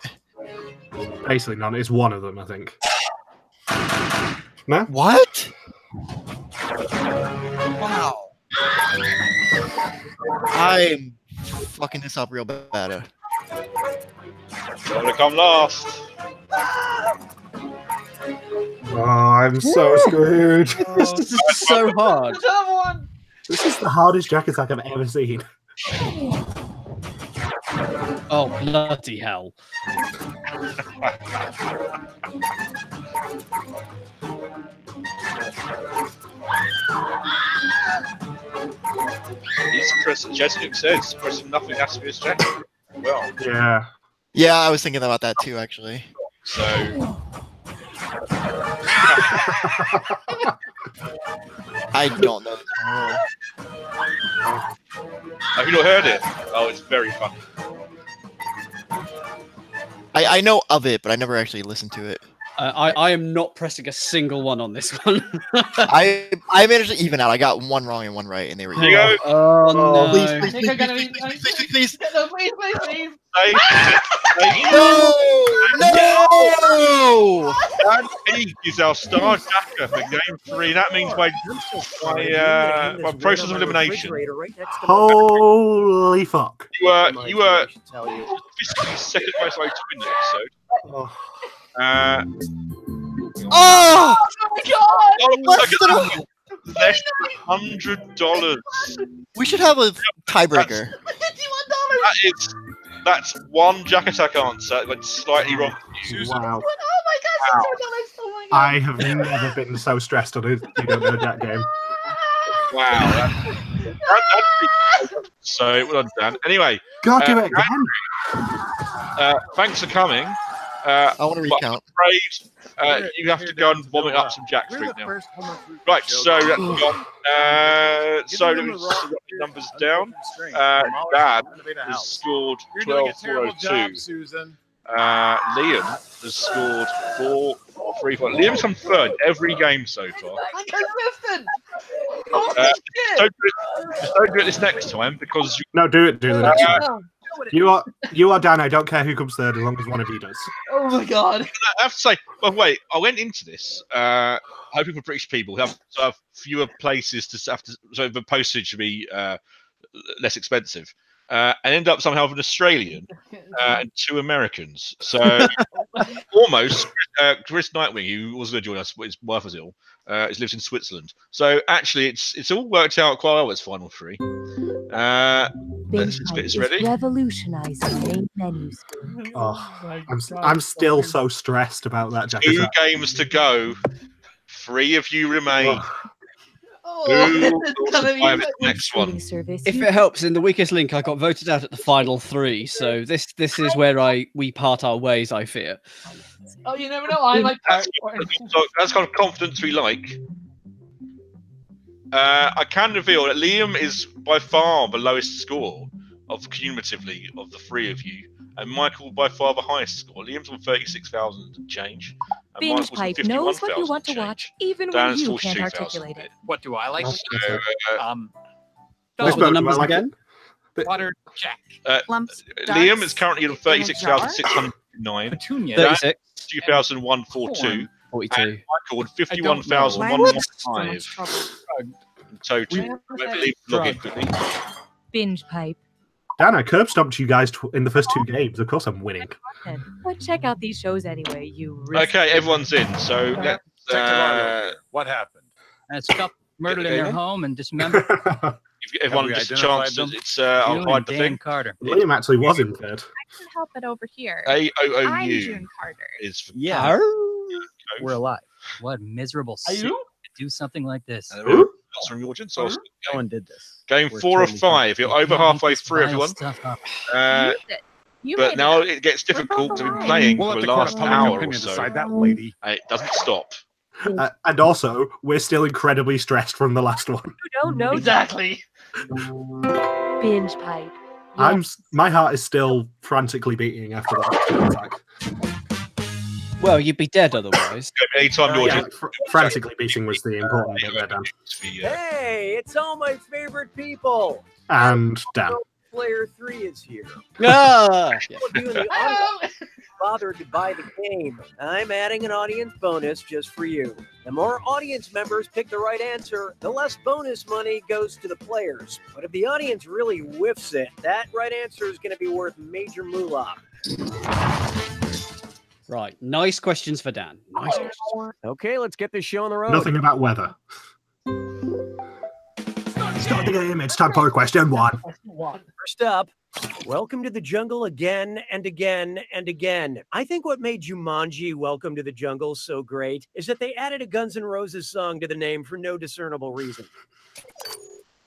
[SPEAKER 2] Basically none. It's one of them, I think. No?
[SPEAKER 4] What? Wow. I'm fucking this up real bad.
[SPEAKER 1] Gonna come last.
[SPEAKER 2] Oh, I'm so screwed.
[SPEAKER 5] This is so hard.
[SPEAKER 6] Another one.
[SPEAKER 2] This is the hardest jack attack I've ever seen.
[SPEAKER 5] Oh, bloody hell.
[SPEAKER 1] He's pressing, Jessica says, pressing nothing has to be his jack. Well,
[SPEAKER 2] Yeah.
[SPEAKER 4] Yeah, I was thinking about that too, actually.
[SPEAKER 1] so.
[SPEAKER 4] I don't know.
[SPEAKER 1] Have you not heard it? Oh, it's very funny.
[SPEAKER 4] I know of it, but I never actually listened to it.
[SPEAKER 5] I am not pressing a single one on this one.
[SPEAKER 4] I managed to even out. I got one wrong and one right, and they were.
[SPEAKER 1] Here you go.
[SPEAKER 5] Oh no!
[SPEAKER 4] Please,
[SPEAKER 6] I think I'm gonna be.
[SPEAKER 4] please.
[SPEAKER 6] No, please.
[SPEAKER 4] No!
[SPEAKER 1] Dan Peak is our star jacker for game 3. That means by process of elimination.
[SPEAKER 2] Holy fuck!
[SPEAKER 1] You were physically second most likely to win the episode.
[SPEAKER 4] Oh!
[SPEAKER 6] my god!
[SPEAKER 1] Less than $100.
[SPEAKER 4] We should have a tiebreaker.
[SPEAKER 1] That's one jack attack answer. It went slightly wrong.
[SPEAKER 2] Wow.
[SPEAKER 6] Oh my god! $600! Oh my god!
[SPEAKER 2] I have never been so stressed on a You Don't Know Jack game.
[SPEAKER 1] Wow. So well done, Dan. Anyway,
[SPEAKER 2] God, do it again.
[SPEAKER 1] Thanks for coming.
[SPEAKER 4] I want to recount.
[SPEAKER 1] I'm afraid you have to go and vomit up some jackfruit now. Right, so let me just get the numbers down. Dan has scored 12-402. Liam has scored 4-3-4. Liam's come third every game so far.
[SPEAKER 6] I'm consistent!
[SPEAKER 1] Just don't do it this next time because
[SPEAKER 2] No, do it. Do the next one. You are Dan. I don't care who comes third as long as one of you does.
[SPEAKER 6] Oh my god!
[SPEAKER 1] I have to say, by the way, I went into this hoping for British people who have fewer places to have to, so the postage should be less expensive, and ended up somehow with an Australian and 2 Americans. So almost Chris Nightwing, who was going to join us, but his wife was ill. He lives in Switzerland. So actually, it's all worked out quite well. It's final 3. It's ready.
[SPEAKER 8] Revolutionizing main menu screen.
[SPEAKER 2] Oh, I'm still so stressed about that jack
[SPEAKER 1] 2
[SPEAKER 2] attack.
[SPEAKER 1] games to go. 3 of you remain. Next one.
[SPEAKER 5] If it helps, in the weakest link, I got voted out at the final 3. So this is where we part our ways. I fear.
[SPEAKER 6] Oh, you never know. I like
[SPEAKER 1] that's kind of confidence we like. I can reveal that Liam is by far the lowest score cumulatively of the 3 of you, and Michael by far the highest score. Liam's on 36,000 change.
[SPEAKER 8] Binge Pipe knows what you want to watch, even when you can't articulate it.
[SPEAKER 12] What do I like?
[SPEAKER 2] Which
[SPEAKER 5] Those were the numbers again.
[SPEAKER 12] Water Jack.
[SPEAKER 1] Liam is currently on 36,609.
[SPEAKER 12] Petunia.
[SPEAKER 5] 36.
[SPEAKER 1] 2,142.
[SPEAKER 5] 42.
[SPEAKER 1] And Michael on 51,115. Total.
[SPEAKER 8] Binge Pipe.
[SPEAKER 2] Dan, I curb stomped you guys in the first 2 games. Of course, I'm winning.
[SPEAKER 8] But check out these shows anyway.
[SPEAKER 1] Okay, everyone's in. So let's.
[SPEAKER 14] What happened?
[SPEAKER 12] Scott murdered in their home and dismembered.
[SPEAKER 1] Give everyone just a chance. It's I'll hide the thing.
[SPEAKER 12] Carter.
[SPEAKER 2] Liam actually was in third.
[SPEAKER 15] I can help it over here.
[SPEAKER 1] AOOU
[SPEAKER 15] I'm June Carter.
[SPEAKER 1] is
[SPEAKER 12] Yeah. We're alive. What miserable
[SPEAKER 6] Are you?
[SPEAKER 12] to do something like this.
[SPEAKER 1] From your audience.
[SPEAKER 3] No one did this.
[SPEAKER 1] Game 4 of 5. You're over halfway through, everyone. But now it gets difficult because we've been playing for the last hour or so.
[SPEAKER 14] That lady.
[SPEAKER 1] It doesn't stop.
[SPEAKER 2] And also, we're still incredibly stressed from the last one.
[SPEAKER 8] You don't know
[SPEAKER 6] exactly.
[SPEAKER 8] Binge Pipe.
[SPEAKER 2] My heart is still frantically beating after that attack.
[SPEAKER 5] Well, you'd be dead otherwise.
[SPEAKER 1] Anytime you're
[SPEAKER 2] frantically beating was the important bit there, Dan.
[SPEAKER 9] Hey, it's all my favorite people.
[SPEAKER 2] And Dan.
[SPEAKER 9] Player 3 is here.
[SPEAKER 5] Ah!
[SPEAKER 9] You in the audience bothered to buy the game. I'm adding an audience bonus just for you. The more audience members pick the right answer, the less bonus money goes to the players. But if the audience really whiffs it, that right answer is going to be worth major moolah.
[SPEAKER 5] Right, nice questions for Dan. Nice questions.
[SPEAKER 9] Okay, let's get this show on the road.
[SPEAKER 2] Nothing about weather. Start the game. It's time for question 1.
[SPEAKER 9] First up, Welcome to the Jungle again and again and again. I think what made Jumanji Welcome to the Jungle so great is that they added a Guns N' Roses song to the name for no discernible reason.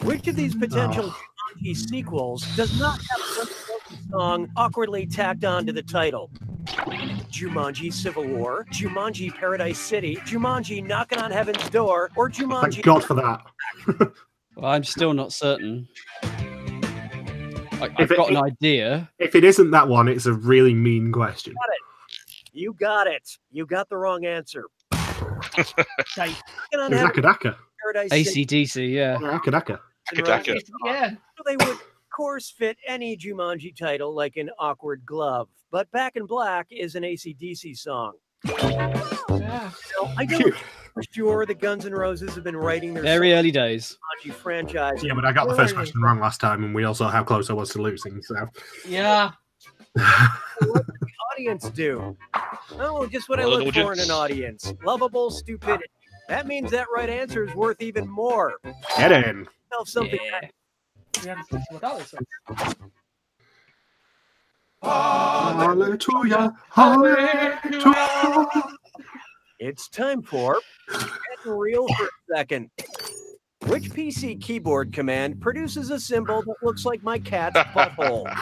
[SPEAKER 9] Which of these potential Jumanji sequels does not have a Guns N' Roses song awkwardly tacked on to the title? Jumanji Civil War, Jumanji Paradise City, Jumanji Knocking on Heaven's Door, or Jumanji...
[SPEAKER 2] Thank God for that.
[SPEAKER 5] Well, I'm still not certain. I've got an idea.
[SPEAKER 2] If it isn't that one, it's a really mean question.
[SPEAKER 9] You got it. You got the wrong answer.
[SPEAKER 2] It's Akadaka.
[SPEAKER 5] AC/DC, yeah.
[SPEAKER 2] Akadaka.
[SPEAKER 9] Yeah. They would, of course, fit any Jumanji title like an awkward glove. But Back in Black is an AC/DC song.
[SPEAKER 6] Yeah.
[SPEAKER 9] So I don't for sure the Guns N' Roses have been writing their
[SPEAKER 5] very early days
[SPEAKER 9] Jumanji franchise.
[SPEAKER 2] Yeah, but I got the first question wrong last time, and we also how close I was to losing. So
[SPEAKER 6] yeah.
[SPEAKER 9] What does the audience do? Oh, just what I look for in an audience. Lovable stupidity. That means that right answer is worth even more.
[SPEAKER 2] Get in.
[SPEAKER 9] Something.
[SPEAKER 2] Hallelujah, hallelujah.
[SPEAKER 9] It's time for Getting Real for a second. Which PC keyboard command produces a symbol that looks like my cat's butthole?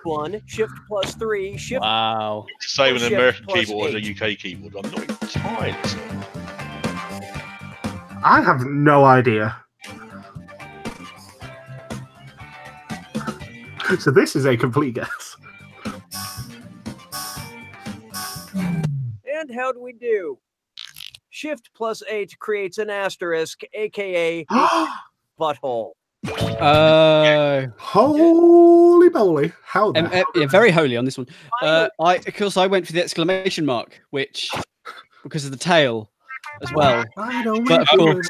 [SPEAKER 9] +1, Shift +3, Shift.
[SPEAKER 5] Wow.
[SPEAKER 1] Say with an American keyboard or a UK keyboard. I'm not entirely certain.
[SPEAKER 2] I have no idea. So this is a complete guess.
[SPEAKER 9] And how do we do? Shift +8 creates an asterisk, aka butthole.
[SPEAKER 2] Holy moly! How?
[SPEAKER 5] Yeah, very holy on this one. Because I went for the exclamation mark, which because of the tail as well. But of course,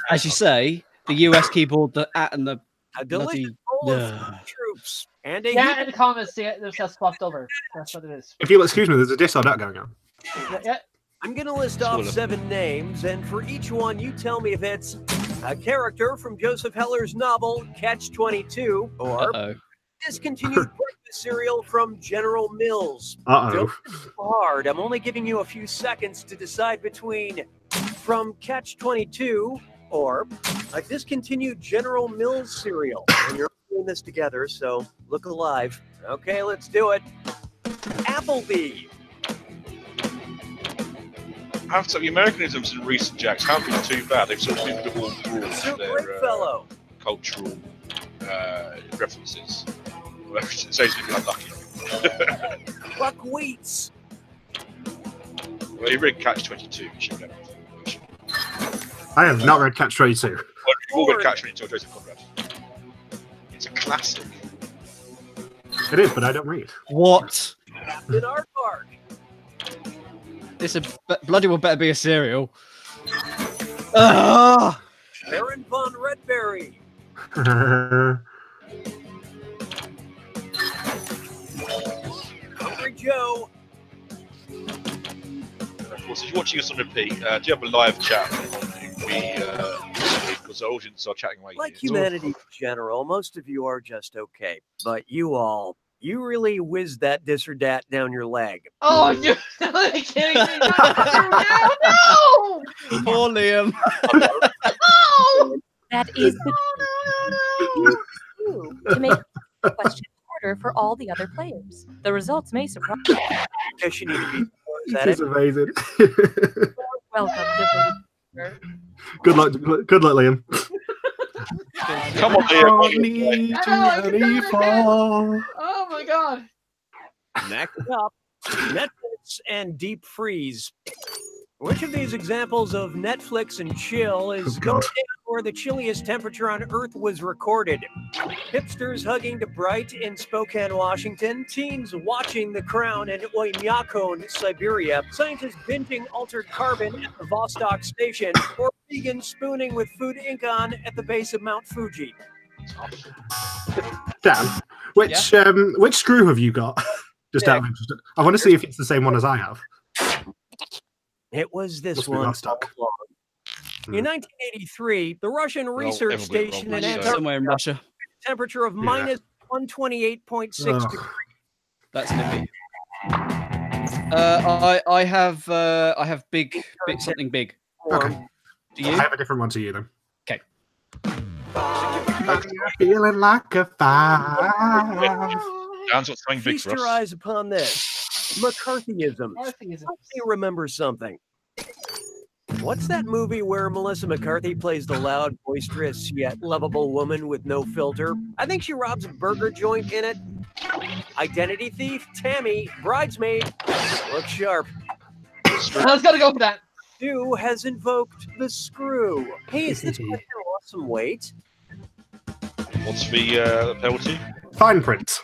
[SPEAKER 5] as you say, the US keyboard, the at and the
[SPEAKER 9] a delicious bowl of troops and a
[SPEAKER 6] in the comments, see it. There's just flopped over. That's what it is.
[SPEAKER 2] If you'll excuse me, there's a diss or that going on.
[SPEAKER 6] Yeah.
[SPEAKER 9] I'm going to list off 7 names, and for each one, you tell me if it's a character from Joseph Heller's novel Catch-22 or discontinued breakfast cereal from General Mills. Don't be hard. I'm only giving you a few seconds to decide between from Catch-22 or a discontinued General Mills cereal. And you're doing this together, so look alive. Okay, let's do it. Applebee.
[SPEAKER 1] The Americanisms in recent Jacks haven't been too bad. They've sort of been a bit more broad their cultural references. It's actually unlucky.
[SPEAKER 9] Buckwheats.
[SPEAKER 1] Well, you read Catch-22. You should know.
[SPEAKER 2] I have not read Catch-22.
[SPEAKER 1] Well, you've all read Catch-22, Joseph Conrad. It's a classic.
[SPEAKER 2] It is, but I don't read.
[SPEAKER 5] What?
[SPEAKER 9] In our park.
[SPEAKER 5] This bloody well better be a cereal.
[SPEAKER 9] Baron von Redberry. Hungry Joe.
[SPEAKER 1] Of course, if you're watching us on repeat, do you have a live chat? Because the audience are chatting away.
[SPEAKER 9] Like humanity in general, most of you are just okay. But you really whizzed that this or that down your leg.
[SPEAKER 6] Oh, you're kidding me! No!
[SPEAKER 5] Poor Liam.
[SPEAKER 6] No!
[SPEAKER 8] That is the to make the question harder for all the other players. The results may surprise you.
[SPEAKER 9] Guess you need to be.
[SPEAKER 2] This is amazing.
[SPEAKER 8] Welcome.
[SPEAKER 2] Good luck, Liam.
[SPEAKER 1] Come on, Liam.
[SPEAKER 6] Oh my god.
[SPEAKER 9] Next up, Netflix and deep freeze. Which of these examples of Netflix and chill is going down where the chilliest temperature on Earth was recorded? Hipsters hugging to Bright in Spokane, Washington. Teens watching The Crown in Oymyakon, Siberia. Scientists binging altered carbon at the Vostok Station. Or vegans spooning with Food Inc. on at the base of Mount Fuji.
[SPEAKER 2] Dan, which screw have you got? Just out of interest. I want to see if it's the same one as I have.
[SPEAKER 9] It was this one. In 1983, the Russian research station in Antarctica
[SPEAKER 5] somewhere in Russia.
[SPEAKER 9] temperature of minus 128.6 degrees.
[SPEAKER 5] That's nippy. I have big something big.
[SPEAKER 2] Okay.
[SPEAKER 5] Do you?
[SPEAKER 2] I have a different one to you then.
[SPEAKER 5] Okay.
[SPEAKER 2] Feeling like a fire.
[SPEAKER 1] Dan's got something big
[SPEAKER 9] Feast
[SPEAKER 1] for us.
[SPEAKER 9] your eyes upon this. McCarthyism. Help me remember something. What's that movie where Melissa McCarthy plays the loud, boisterous, yet lovable woman with no filter? I think she robs a burger joint in it. Identity thief, Tammy, bridesmaid. Look sharp.
[SPEAKER 6] I was gonna go for that.
[SPEAKER 9] Stu has invoked the screw. Hey, is this question lost some weight?
[SPEAKER 1] What's the penalty?
[SPEAKER 2] Fine print.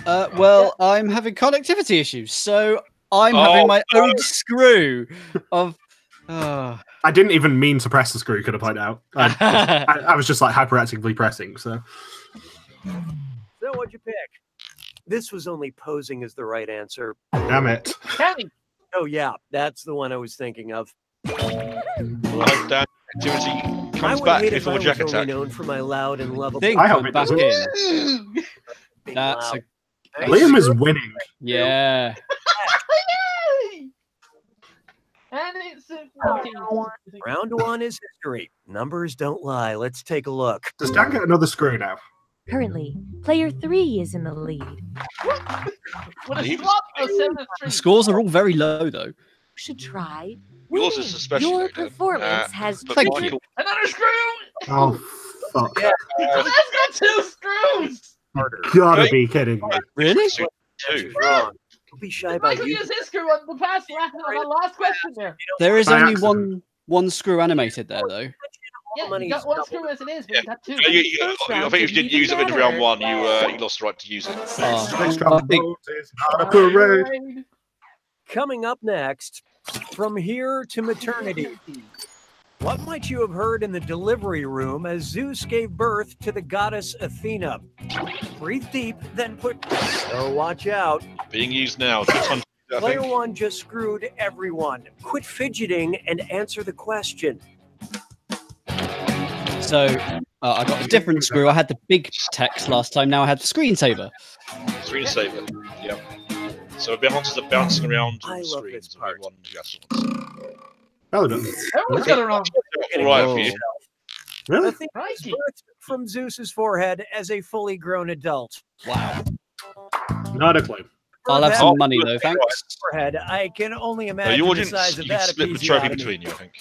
[SPEAKER 5] Well, I'm having connectivity issues, so I'm having my own screw of.
[SPEAKER 2] I didn't even mean to press the screw, could I point out? I was just like hyperactively pressing, so.
[SPEAKER 9] So what'd you pick? This was only posing as the right answer.
[SPEAKER 2] Damn it.
[SPEAKER 6] Kenny.
[SPEAKER 9] Oh yeah, that's the one I was thinking of.
[SPEAKER 1] That activity
[SPEAKER 9] I
[SPEAKER 1] comes
[SPEAKER 9] would
[SPEAKER 1] back
[SPEAKER 9] hate if
[SPEAKER 1] before
[SPEAKER 9] I was
[SPEAKER 1] Jack
[SPEAKER 9] only
[SPEAKER 1] attack.
[SPEAKER 9] known for my loud and lovable.
[SPEAKER 5] Think
[SPEAKER 2] I hope
[SPEAKER 5] I'm
[SPEAKER 2] it
[SPEAKER 5] back
[SPEAKER 2] doesn't.
[SPEAKER 5] in. That's a.
[SPEAKER 2] Liam is winning.
[SPEAKER 5] Yeah.
[SPEAKER 6] And it's
[SPEAKER 9] Round one is history. Numbers don't lie. Let's take a look.
[SPEAKER 2] Does Dan get another screw now?
[SPEAKER 8] Currently, player 3 is in the lead.
[SPEAKER 6] With a swap of 7 and 3.
[SPEAKER 5] The scores are all very low, though.
[SPEAKER 8] Should try.
[SPEAKER 1] Yours is especially
[SPEAKER 8] Your
[SPEAKER 1] low, Dan.
[SPEAKER 8] performance has
[SPEAKER 1] but
[SPEAKER 5] Thank
[SPEAKER 8] triggered.
[SPEAKER 5] you.
[SPEAKER 6] Another screw!
[SPEAKER 2] Oh, fuck.
[SPEAKER 9] Yeah.
[SPEAKER 6] Let's got 2 screws!
[SPEAKER 9] Harder.
[SPEAKER 2] Gotta be kidding me.
[SPEAKER 5] Really?
[SPEAKER 9] Two. Wrong. Don't be shy about
[SPEAKER 6] Michael
[SPEAKER 9] you.
[SPEAKER 6] used his screw on the last question there.
[SPEAKER 5] There is
[SPEAKER 2] By
[SPEAKER 5] only
[SPEAKER 2] accident.
[SPEAKER 5] one screw animated there, though.
[SPEAKER 6] Yeah, you got 1 screw as it is, but you got 2.
[SPEAKER 1] I think if you didn't use it in round 1, you lost the right to use it.
[SPEAKER 2] Next
[SPEAKER 5] I
[SPEAKER 2] round
[SPEAKER 5] think-
[SPEAKER 2] is not a parade.
[SPEAKER 9] Coming up next, from here to maternity. What might you have heard in the delivery room as Zeus gave birth to the goddess Athena? Breathe deep, then put. Oh, watch out.
[SPEAKER 1] Being used now. 600, I
[SPEAKER 9] Player
[SPEAKER 1] think.
[SPEAKER 9] 1 just screwed everyone. Quit fidgeting and answer the question.
[SPEAKER 5] So I got a different screw. I had the big text last time. Now I had the screensaver.
[SPEAKER 1] Screensaver. Yep. So bounces are bouncing around
[SPEAKER 9] I
[SPEAKER 1] on the
[SPEAKER 9] love
[SPEAKER 1] screens.
[SPEAKER 9] this part.
[SPEAKER 1] One yes ones.
[SPEAKER 2] Well done.
[SPEAKER 6] Everyone's got it wrong.
[SPEAKER 1] All right for you.
[SPEAKER 2] Really?
[SPEAKER 9] Athena was birthed from Zeus's forehead as a fully grown adult.
[SPEAKER 5] Wow.
[SPEAKER 2] Not a clue.
[SPEAKER 5] I'll have some money though, thanks.
[SPEAKER 9] Forehead. I can only
[SPEAKER 1] No,
[SPEAKER 9] imagine
[SPEAKER 1] you
[SPEAKER 9] the
[SPEAKER 1] didn't.
[SPEAKER 9] size of
[SPEAKER 1] You
[SPEAKER 9] that
[SPEAKER 1] split the trophy
[SPEAKER 9] episiotomy.
[SPEAKER 1] between you, I think.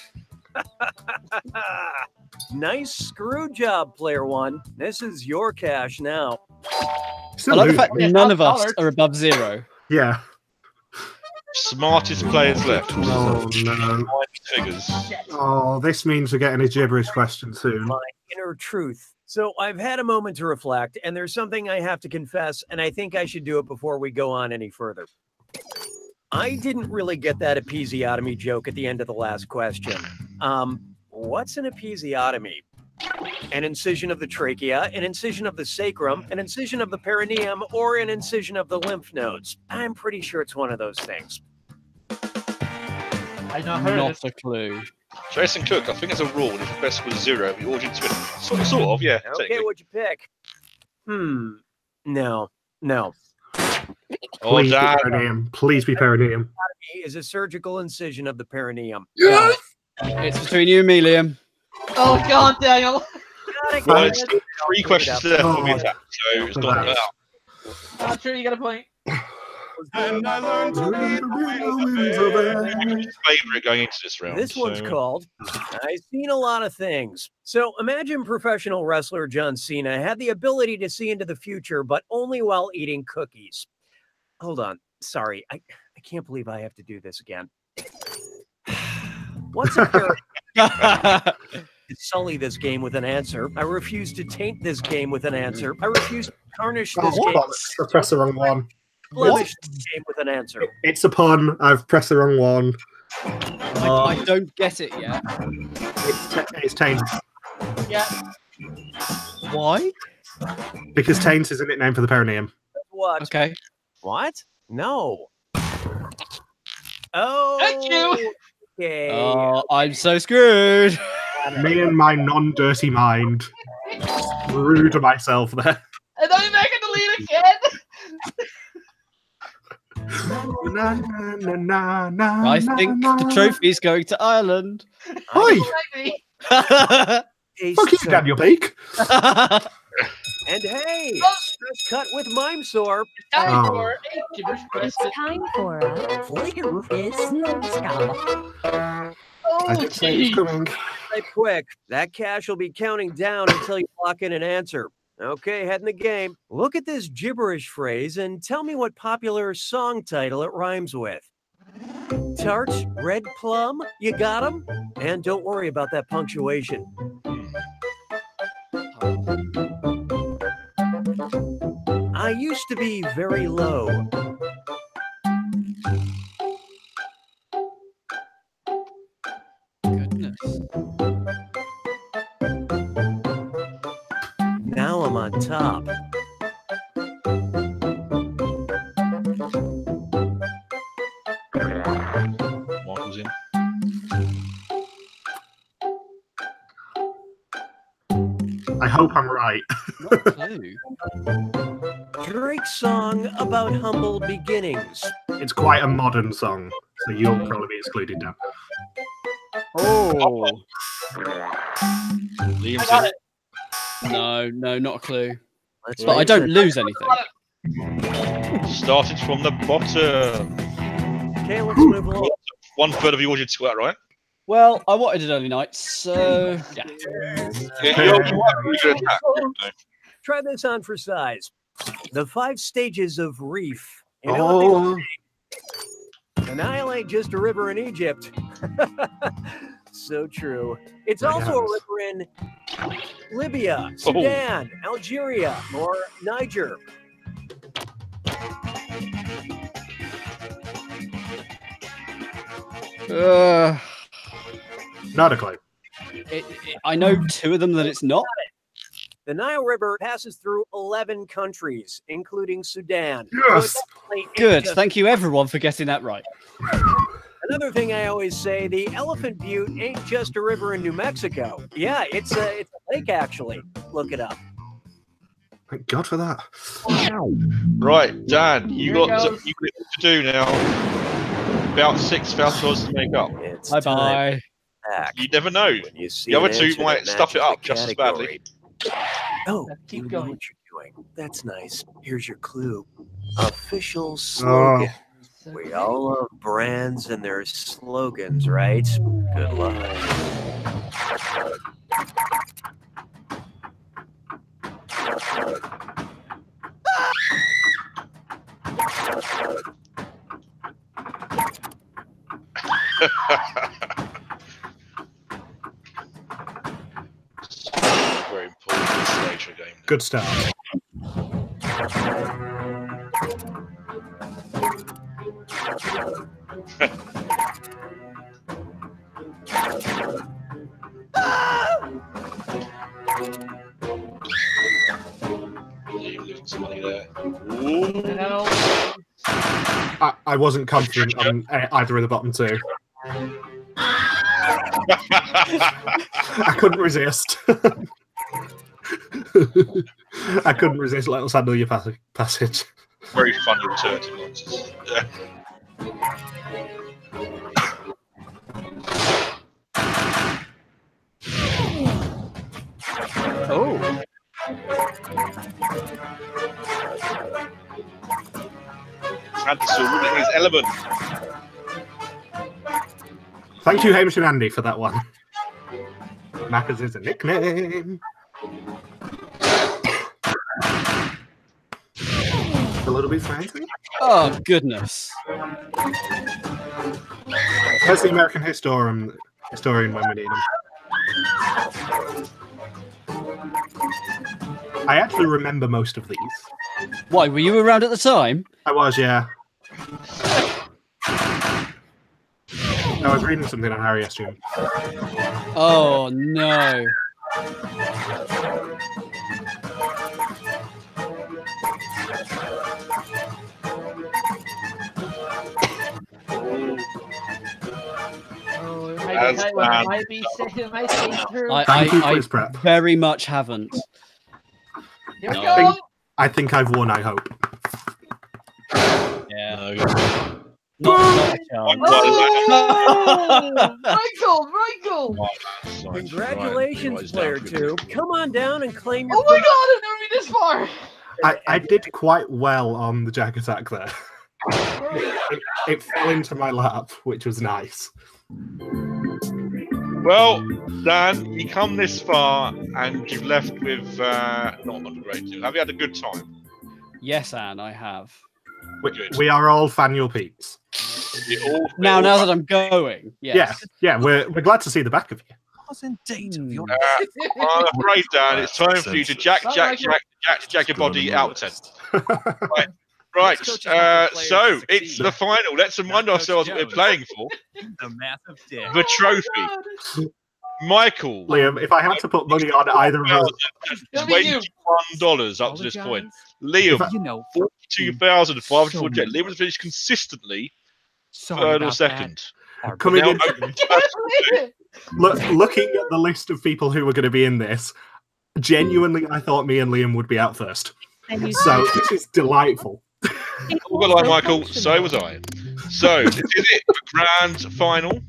[SPEAKER 9] Nice screw job, player 1. This is your cash now.
[SPEAKER 5] I
[SPEAKER 2] Still
[SPEAKER 5] like the
[SPEAKER 2] losing.
[SPEAKER 5] fact that none of us are above 0.
[SPEAKER 2] Yeah.
[SPEAKER 1] Smartest players left.
[SPEAKER 2] Oh, no.
[SPEAKER 1] Figures.
[SPEAKER 2] Oh, this means we're getting a gibberish question soon.
[SPEAKER 9] My inner truth. So I've had a moment to reflect, and there's something I have to confess, and I think I should do it before we go on any further. I didn't really get that episiotomy joke at the end of the last question. What's an episiotomy? An incision of the trachea, an incision of the sacrum, an incision of the perineum, or an incision of the lymph nodes. I'm pretty sure it's one of those things.
[SPEAKER 6] I not heard of
[SPEAKER 5] Not a clue.
[SPEAKER 1] Jason Cook, I think it's a rule. If the best was 0, the audience win. Sort of, yeah.
[SPEAKER 9] Okay,
[SPEAKER 1] technically.
[SPEAKER 9] what'd you pick? No.
[SPEAKER 1] Oh,
[SPEAKER 2] Please be
[SPEAKER 1] damn.
[SPEAKER 2] perineum. Please be perineum.
[SPEAKER 9] Is a surgical incision of the perineum.
[SPEAKER 2] Yes!
[SPEAKER 5] It's between you and me, Liam.
[SPEAKER 6] Oh God, Daniel!
[SPEAKER 1] Well, it's 3 questions left for me
[SPEAKER 2] Oh.
[SPEAKER 1] attack, so it's not out.
[SPEAKER 6] Not sure you got a point.
[SPEAKER 2] And I learned to be the
[SPEAKER 1] Favorite going into this round.
[SPEAKER 9] This one's
[SPEAKER 1] so-
[SPEAKER 9] called I've Seen a Lot of Things. So imagine professional wrestler John Cena had the ability to see into the future, but only while eating cookies. Hold on. Sorry. I can't believe I have to do this again. What's a character? To sully this game with an answer. I refuse to taint this game with an answer. I refuse to tarnish this game.
[SPEAKER 2] I pressed the wrong one.
[SPEAKER 9] Blemish this game with an answer.
[SPEAKER 2] It's a pun. I've pressed the wrong one.
[SPEAKER 5] I don't get it yet.
[SPEAKER 2] It's taint.
[SPEAKER 6] Yeah.
[SPEAKER 5] Why?
[SPEAKER 2] Because taint is a nickname for the perineum.
[SPEAKER 9] What?
[SPEAKER 5] Okay.
[SPEAKER 9] What? No. Oh.
[SPEAKER 6] Thank you.
[SPEAKER 9] Okay.
[SPEAKER 5] Oh, I'm so screwed.
[SPEAKER 2] Me and my non-dirty mind. True to myself there.
[SPEAKER 6] And then you make it delete again.
[SPEAKER 5] I think the trophy's going to Ireland.
[SPEAKER 2] Oi!
[SPEAKER 9] A
[SPEAKER 2] Fuck you,
[SPEAKER 9] start.
[SPEAKER 2] Daniel Peake.
[SPEAKER 9] And hey, stress cut with mime sore.
[SPEAKER 6] Time
[SPEAKER 2] Oh.
[SPEAKER 6] for a gibberish
[SPEAKER 8] It's
[SPEAKER 6] question.
[SPEAKER 8] time for a
[SPEAKER 2] I did say it was coming.
[SPEAKER 9] Right quick, that cash will be counting down until you lock in an answer. Okay, head in the game. Look at this gibberish phrase and tell me what popular song title it rhymes with. Tart, red plum, you got 'em? And don't worry about that punctuation. I used to be very low.
[SPEAKER 5] Goodness.
[SPEAKER 9] Now I'm on top.
[SPEAKER 1] Michael's in.
[SPEAKER 2] I hope I'm right.
[SPEAKER 9] Drake's song about humble beginnings.
[SPEAKER 2] It's quite a modern song, so you'll probably be excluded now.
[SPEAKER 5] Oh.
[SPEAKER 1] Liam's
[SPEAKER 6] I got
[SPEAKER 1] in.
[SPEAKER 6] it.
[SPEAKER 5] No, not a clue.
[SPEAKER 9] Let's
[SPEAKER 5] But I
[SPEAKER 9] raise
[SPEAKER 5] don't
[SPEAKER 9] it.
[SPEAKER 5] lose anything.
[SPEAKER 1] Started from the bottom.
[SPEAKER 9] Okay, let's move along.
[SPEAKER 1] 1/3 of the audience got that right.
[SPEAKER 5] Well, I wanted an early night, so yeah.
[SPEAKER 9] Try this on for size. The 5 stages of reef. You know what they
[SPEAKER 2] Oh,
[SPEAKER 9] say? The Nile ain't just a river in Egypt. So true. It's also a river in Libya, Sudan, Algeria, or Niger.
[SPEAKER 2] not a clue.
[SPEAKER 5] I know 2 of them that it's not.
[SPEAKER 9] The Nile River passes through 11 countries, including Sudan.
[SPEAKER 2] Yes!
[SPEAKER 9] So it definitely ain't
[SPEAKER 5] Good.
[SPEAKER 9] just-
[SPEAKER 5] Thank you, everyone, for getting that right.
[SPEAKER 9] Another thing I always say, the Elephant Butte ain't just a river in New Mexico. Yeah, it's a lake, actually. Look it up.
[SPEAKER 2] Thank God for that.
[SPEAKER 1] Right, Dan, you
[SPEAKER 6] Here
[SPEAKER 1] got
[SPEAKER 6] goes.
[SPEAKER 1] to do now. About $6,000 to make up.
[SPEAKER 9] It's
[SPEAKER 5] Bye
[SPEAKER 9] time
[SPEAKER 5] bye.
[SPEAKER 9] back.
[SPEAKER 1] You never know.
[SPEAKER 9] When you see
[SPEAKER 1] The other
[SPEAKER 9] an
[SPEAKER 1] 2
[SPEAKER 9] answer that
[SPEAKER 1] might stuff it
[SPEAKER 9] matches
[SPEAKER 1] up
[SPEAKER 9] the
[SPEAKER 1] just as
[SPEAKER 9] category.
[SPEAKER 1] badly.
[SPEAKER 9] Oh,
[SPEAKER 6] Keep
[SPEAKER 9] you know
[SPEAKER 6] going.
[SPEAKER 9] what you're doing. That's nice. Here's your clue. Official slogan. We all love brands and their slogans, right? Good luck.
[SPEAKER 1] Very important stage of the game.
[SPEAKER 2] Good start.
[SPEAKER 1] Liam losing some money there.
[SPEAKER 6] No.
[SPEAKER 2] I wasn't confident on either of the bottom 2. I couldn't resist. I couldn't resist. Let us handle your passage.
[SPEAKER 1] Very funny return to nonsense.
[SPEAKER 5] Oh.
[SPEAKER 1] Fantasy winning his element.
[SPEAKER 2] Thank you, Hamish and Andy, for that one. Macca's is a nickname. A little bit fancy.
[SPEAKER 5] Oh, goodness.
[SPEAKER 2] Where's the American historian when we need him? I actually remember most of these.
[SPEAKER 5] Why, were you around at the time?
[SPEAKER 2] I was, yeah. I was reading something on Harry S. June.
[SPEAKER 5] Oh, no.
[SPEAKER 6] might be through.
[SPEAKER 5] I very much haven't.
[SPEAKER 6] Here we go.
[SPEAKER 2] I think I've won, I hope.
[SPEAKER 5] Yeah.
[SPEAKER 6] Oh, Michael!
[SPEAKER 9] Congratulations, player 2. Come on down and claim your.
[SPEAKER 6] Oh my god, I've never been this far.
[SPEAKER 2] I did quite well on the Jack attack there. It fell into my lap, which was nice.
[SPEAKER 1] Well, Dan, you come this far and you've left with not a great deal. Have you had a good time?
[SPEAKER 5] Yes, Anne, I have.
[SPEAKER 2] We are all Faniel Peeps.
[SPEAKER 5] Now that I'm going, yes.
[SPEAKER 2] Yeah, we're glad to see the back of you.
[SPEAKER 4] I'm
[SPEAKER 1] afraid, Dan, it's time for you to jack your body out the tent. Right. So it's the final. Let's remind ourselves what we're playing for.
[SPEAKER 12] The massive dick.
[SPEAKER 1] The trophy. Michael.
[SPEAKER 2] Liam, if I had to put money on either of us,
[SPEAKER 1] $21 up to this point. Liam, 42,548. Liam has finished consistently third or second.
[SPEAKER 2] Coming in, looking at the list of people who were going to be in this, genuinely, I thought me and Liam would be out first. So this is delightful.
[SPEAKER 1] Well, like Michael, so was I. So this is it, the grand final.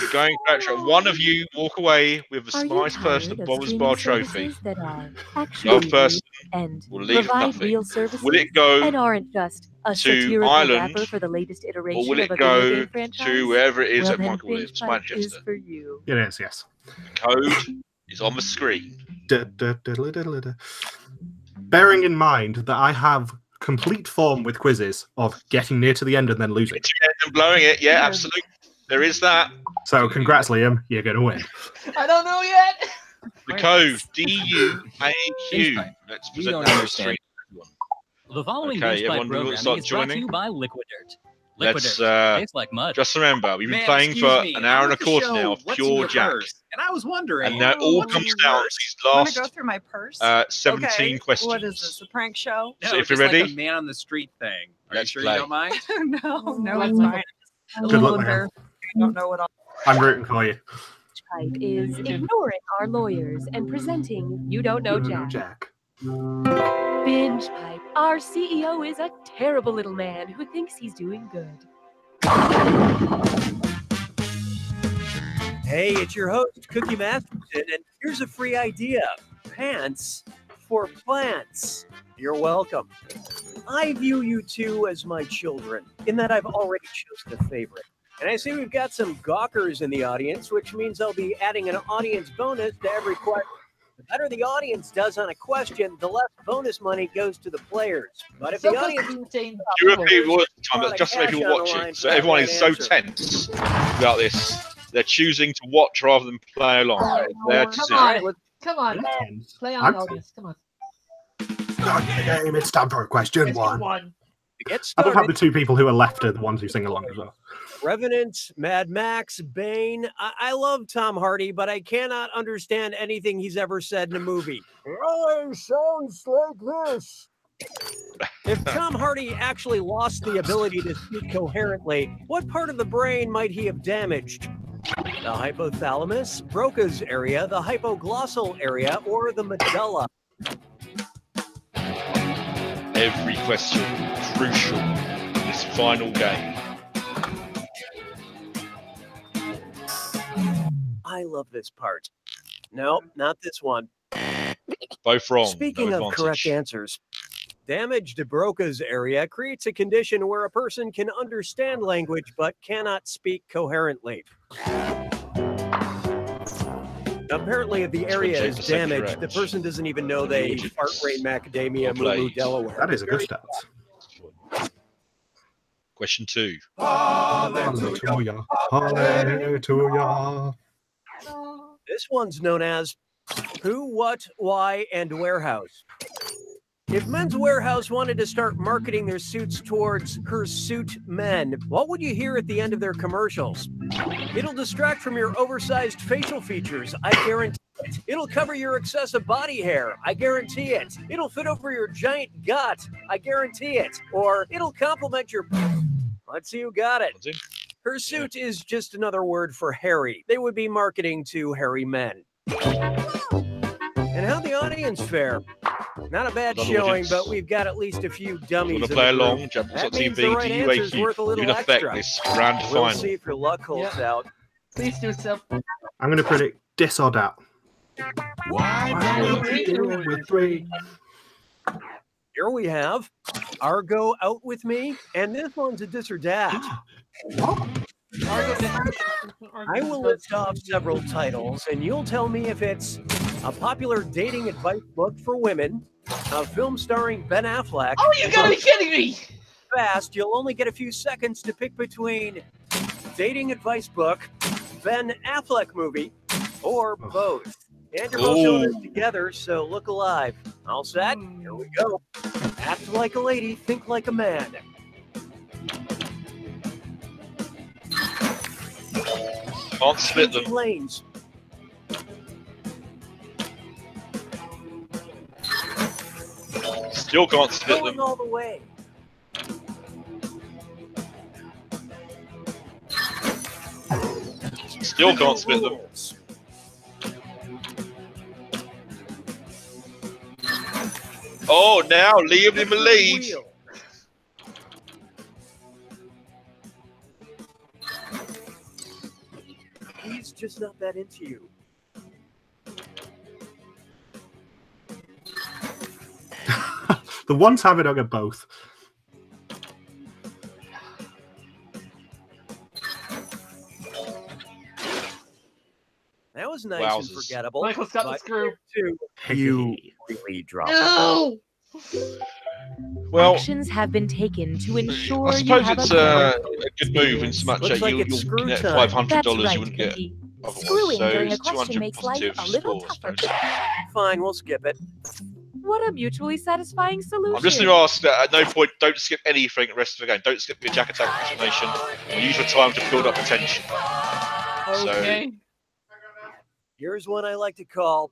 [SPEAKER 1] We're going back. One of you walk away with a nice person Bob's Bar trophy. No person will leave nothing. Will it go to Ireland, or will it go to wherever it is that Michael lives, Manchester?
[SPEAKER 2] It is, yes.
[SPEAKER 1] The code is on the screen.
[SPEAKER 2] Bearing in mind that I have complete form with quizzes of getting near to the end and then losing.
[SPEAKER 1] And blowing it, yeah, absolutely. There is that.
[SPEAKER 2] So congrats, Liam. You're going to win.
[SPEAKER 6] I don't know yet.
[SPEAKER 1] The code DUAQ. Let's present that on the screen.
[SPEAKER 12] The following
[SPEAKER 1] everyone
[SPEAKER 12] is
[SPEAKER 1] start
[SPEAKER 12] brought to
[SPEAKER 1] joining.
[SPEAKER 12] you by Liquidirt.
[SPEAKER 1] Let's
[SPEAKER 12] tastes like mud.
[SPEAKER 1] just remember, we've been playing for an hour and a quarter now of pure Jack.
[SPEAKER 12] And I was wondering.
[SPEAKER 1] And that all comes down to these last
[SPEAKER 10] go through my purse?
[SPEAKER 1] 17 questions.
[SPEAKER 10] What is this, a prank show?
[SPEAKER 1] So if you're ready,
[SPEAKER 12] like a man on the street thing. Are
[SPEAKER 1] let's
[SPEAKER 12] you sure
[SPEAKER 1] play.
[SPEAKER 12] You don't mind?
[SPEAKER 10] No, it's fine.
[SPEAKER 2] Good luck, man.
[SPEAKER 10] I don't know what all.
[SPEAKER 2] I'm rooting for you.
[SPEAKER 8] Type is ignoring our lawyers and presenting You Don't Know Jack. Binge Pipe, our CEO is a terrible little man who thinks he's doing good.
[SPEAKER 9] Hey, it's your host, Cookie Masterson, and here's a free idea. Pants for plants. You're welcome. I view you two as my children, in that I've already chosen a favorite. And I see we've got some gawkers in the audience, which means I'll be adding an audience bonus to every question. The better the audience does on a question, the less bonus money goes to the players. But if the audience...
[SPEAKER 1] You repeat all the time, that's just to make people watching. So everyone is so tense about this. They're choosing to watch rather than play along.
[SPEAKER 6] Come on. Play on, audience. Come on.
[SPEAKER 2] Start the game. It's time for a question one.
[SPEAKER 9] To get
[SPEAKER 2] I
[SPEAKER 9] started,
[SPEAKER 2] love how the two people who are left are the ones who sing along as well.
[SPEAKER 9] Revenant, Mad Max, Bane. I love Tom Hardy, but I cannot understand anything he's ever said in a movie. It sounds like this. If Tom Hardy actually lost the ability to speak coherently, what part of the brain might he have damaged? The hypothalamus, Broca's area, the hypoglossal area, or the medulla?
[SPEAKER 1] Every question crucial in this final game.
[SPEAKER 9] I love this part. No, not this one.
[SPEAKER 1] Both wrong.
[SPEAKER 9] Speaking
[SPEAKER 1] no
[SPEAKER 9] of correct answers, damage to Broca's area creates a condition where a person can understand language but cannot speak coherently. Apparently, if the area is damaged, the person doesn't even know they fart rate macadamia, moo Delaware.
[SPEAKER 2] That is a good start.
[SPEAKER 1] Question 2.
[SPEAKER 2] Hallelujah. Hallelujah.
[SPEAKER 9] This one's known as Who, What, Why, and Warehouse. If Men's Warehouse wanted to start marketing their suits towards hirsute men, what would you hear at the end of their commercials? It'll distract from your oversized facial features, I guarantee it. It'll cover your excessive body hair, I guarantee it. It'll fit over your giant gut, I guarantee it. Or it'll complement your... Let's see who got it. Her suit is just another word for hairy. They would be marketing to hairy men. And how the audience fare? Not a bad showing, but we've got at least a few dummies.
[SPEAKER 1] Want to play along? Jackbox.tv,
[SPEAKER 9] the right answer's worth a
[SPEAKER 1] DUAQ. You
[SPEAKER 9] little
[SPEAKER 1] can affect
[SPEAKER 9] extra.
[SPEAKER 1] this grand
[SPEAKER 9] We'll
[SPEAKER 1] final.
[SPEAKER 9] see if your luck holds out.
[SPEAKER 6] Please do so.
[SPEAKER 2] I'm going to predict dis or dat.
[SPEAKER 9] Why
[SPEAKER 2] with 3?
[SPEAKER 9] Here we have Argo Out With Me, and this one's a dis or dat. I will list off several titles, and you'll tell me if it's a popular dating advice book for women, a film starring Ben Affleck.
[SPEAKER 6] Oh, you gotta be kidding me!
[SPEAKER 9] Fast, you'll only get a few seconds to pick between dating advice book, Ben Affleck movie, or both. And you're both doing this together, so look alive. All set? Here we go. Act like a lady, think like a man.
[SPEAKER 1] Can't split them.
[SPEAKER 9] Lanes.
[SPEAKER 1] Still can't split
[SPEAKER 9] Going
[SPEAKER 1] them.
[SPEAKER 9] all the way.
[SPEAKER 1] Still can't split them. Oh, now Liam in the lead.
[SPEAKER 9] He's just not that into you.
[SPEAKER 2] The ones have it, I'll get both.
[SPEAKER 9] That was nice
[SPEAKER 1] Wowzers.
[SPEAKER 9] and forgettable.
[SPEAKER 6] Michael's got the screw.
[SPEAKER 9] You really dropped
[SPEAKER 6] No!
[SPEAKER 1] Well,
[SPEAKER 8] Actions have been taken to ensure
[SPEAKER 1] I suppose
[SPEAKER 8] you have
[SPEAKER 1] it's
[SPEAKER 8] a
[SPEAKER 1] a good move in so much
[SPEAKER 9] Looks
[SPEAKER 1] that
[SPEAKER 9] like
[SPEAKER 1] you'll
[SPEAKER 9] it's screw
[SPEAKER 1] get
[SPEAKER 9] time.
[SPEAKER 1] $500
[SPEAKER 8] That's
[SPEAKER 1] you
[SPEAKER 8] right,
[SPEAKER 1] wouldn't get
[SPEAKER 8] Cookie.
[SPEAKER 1] otherwise.
[SPEAKER 8] Screwing
[SPEAKER 1] So
[SPEAKER 8] during a
[SPEAKER 1] it's
[SPEAKER 8] question
[SPEAKER 1] 200
[SPEAKER 8] makes life
[SPEAKER 1] positive
[SPEAKER 8] a little
[SPEAKER 1] scores.
[SPEAKER 8] tougher.
[SPEAKER 9] Fine, we'll skip it.
[SPEAKER 8] What a mutually satisfying solution.
[SPEAKER 1] I'm just going to ask that at no point, don't skip anything the rest of the game. Don't skip your Jack Attack explanation. Use your time to build up attention.
[SPEAKER 6] Okay.
[SPEAKER 9] Here's one I like to call,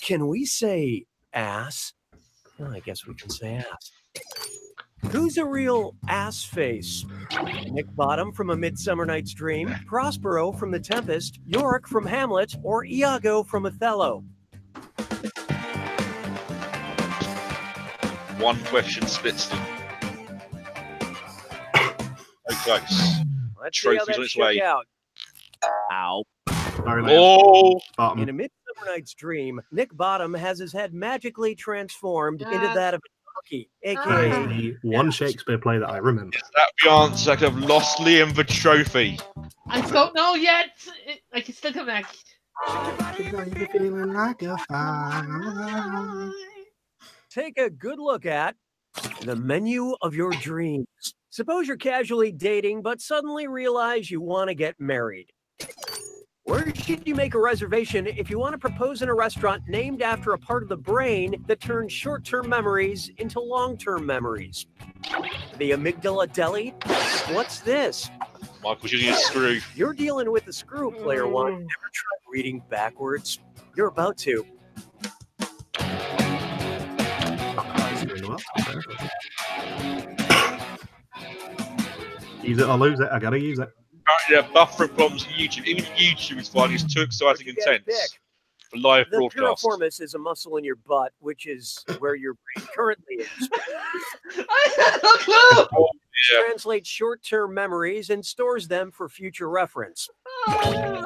[SPEAKER 9] can we say ass? Well, I guess we can say ass. Who's a real ass face? Nick Bottom from A Midsummer Night's Dream, Prospero from The Tempest, Yorick from Hamlet, or Iago from Othello?
[SPEAKER 1] One question splits them. Okay.
[SPEAKER 9] Let's see how
[SPEAKER 1] Trophies
[SPEAKER 9] that
[SPEAKER 1] on its
[SPEAKER 9] shook
[SPEAKER 1] way.
[SPEAKER 9] out. Ow.
[SPEAKER 1] Oh!
[SPEAKER 2] Bottom.
[SPEAKER 9] In A Midsummer Night's Dream, Nick Bottom has his head magically transformed into that of a donkey, aka
[SPEAKER 2] The one Shakespeare play that I remember.
[SPEAKER 1] That the answer. I could have lost Liam the trophy.
[SPEAKER 6] I don't know yet. I can still come back.
[SPEAKER 2] Feeling like a fire.
[SPEAKER 9] take a good look at the menu of your dreams. Suppose you're casually dating, but suddenly realize you want to get married. Where should you make a reservation if you want to propose in a restaurant named after a part of the brain that turns short-term memories into long-term memories? The amygdala deli? What's this?
[SPEAKER 1] Michael's using a screw.
[SPEAKER 9] You're dealing with the screw, player one. Never tried reading backwards? You're about to.
[SPEAKER 2] Use it or lose it. I gotta use it.
[SPEAKER 1] Apparently, there are buffering problems on YouTube. Even YouTube is finding it's too exciting and intense for live
[SPEAKER 9] The
[SPEAKER 1] broadcast.
[SPEAKER 9] piriformis is a muscle in your butt, which is where your brain currently is.
[SPEAKER 6] I had no clue!
[SPEAKER 1] Yeah.
[SPEAKER 9] Translates short-term memories and stores them for future reference.
[SPEAKER 2] Liam,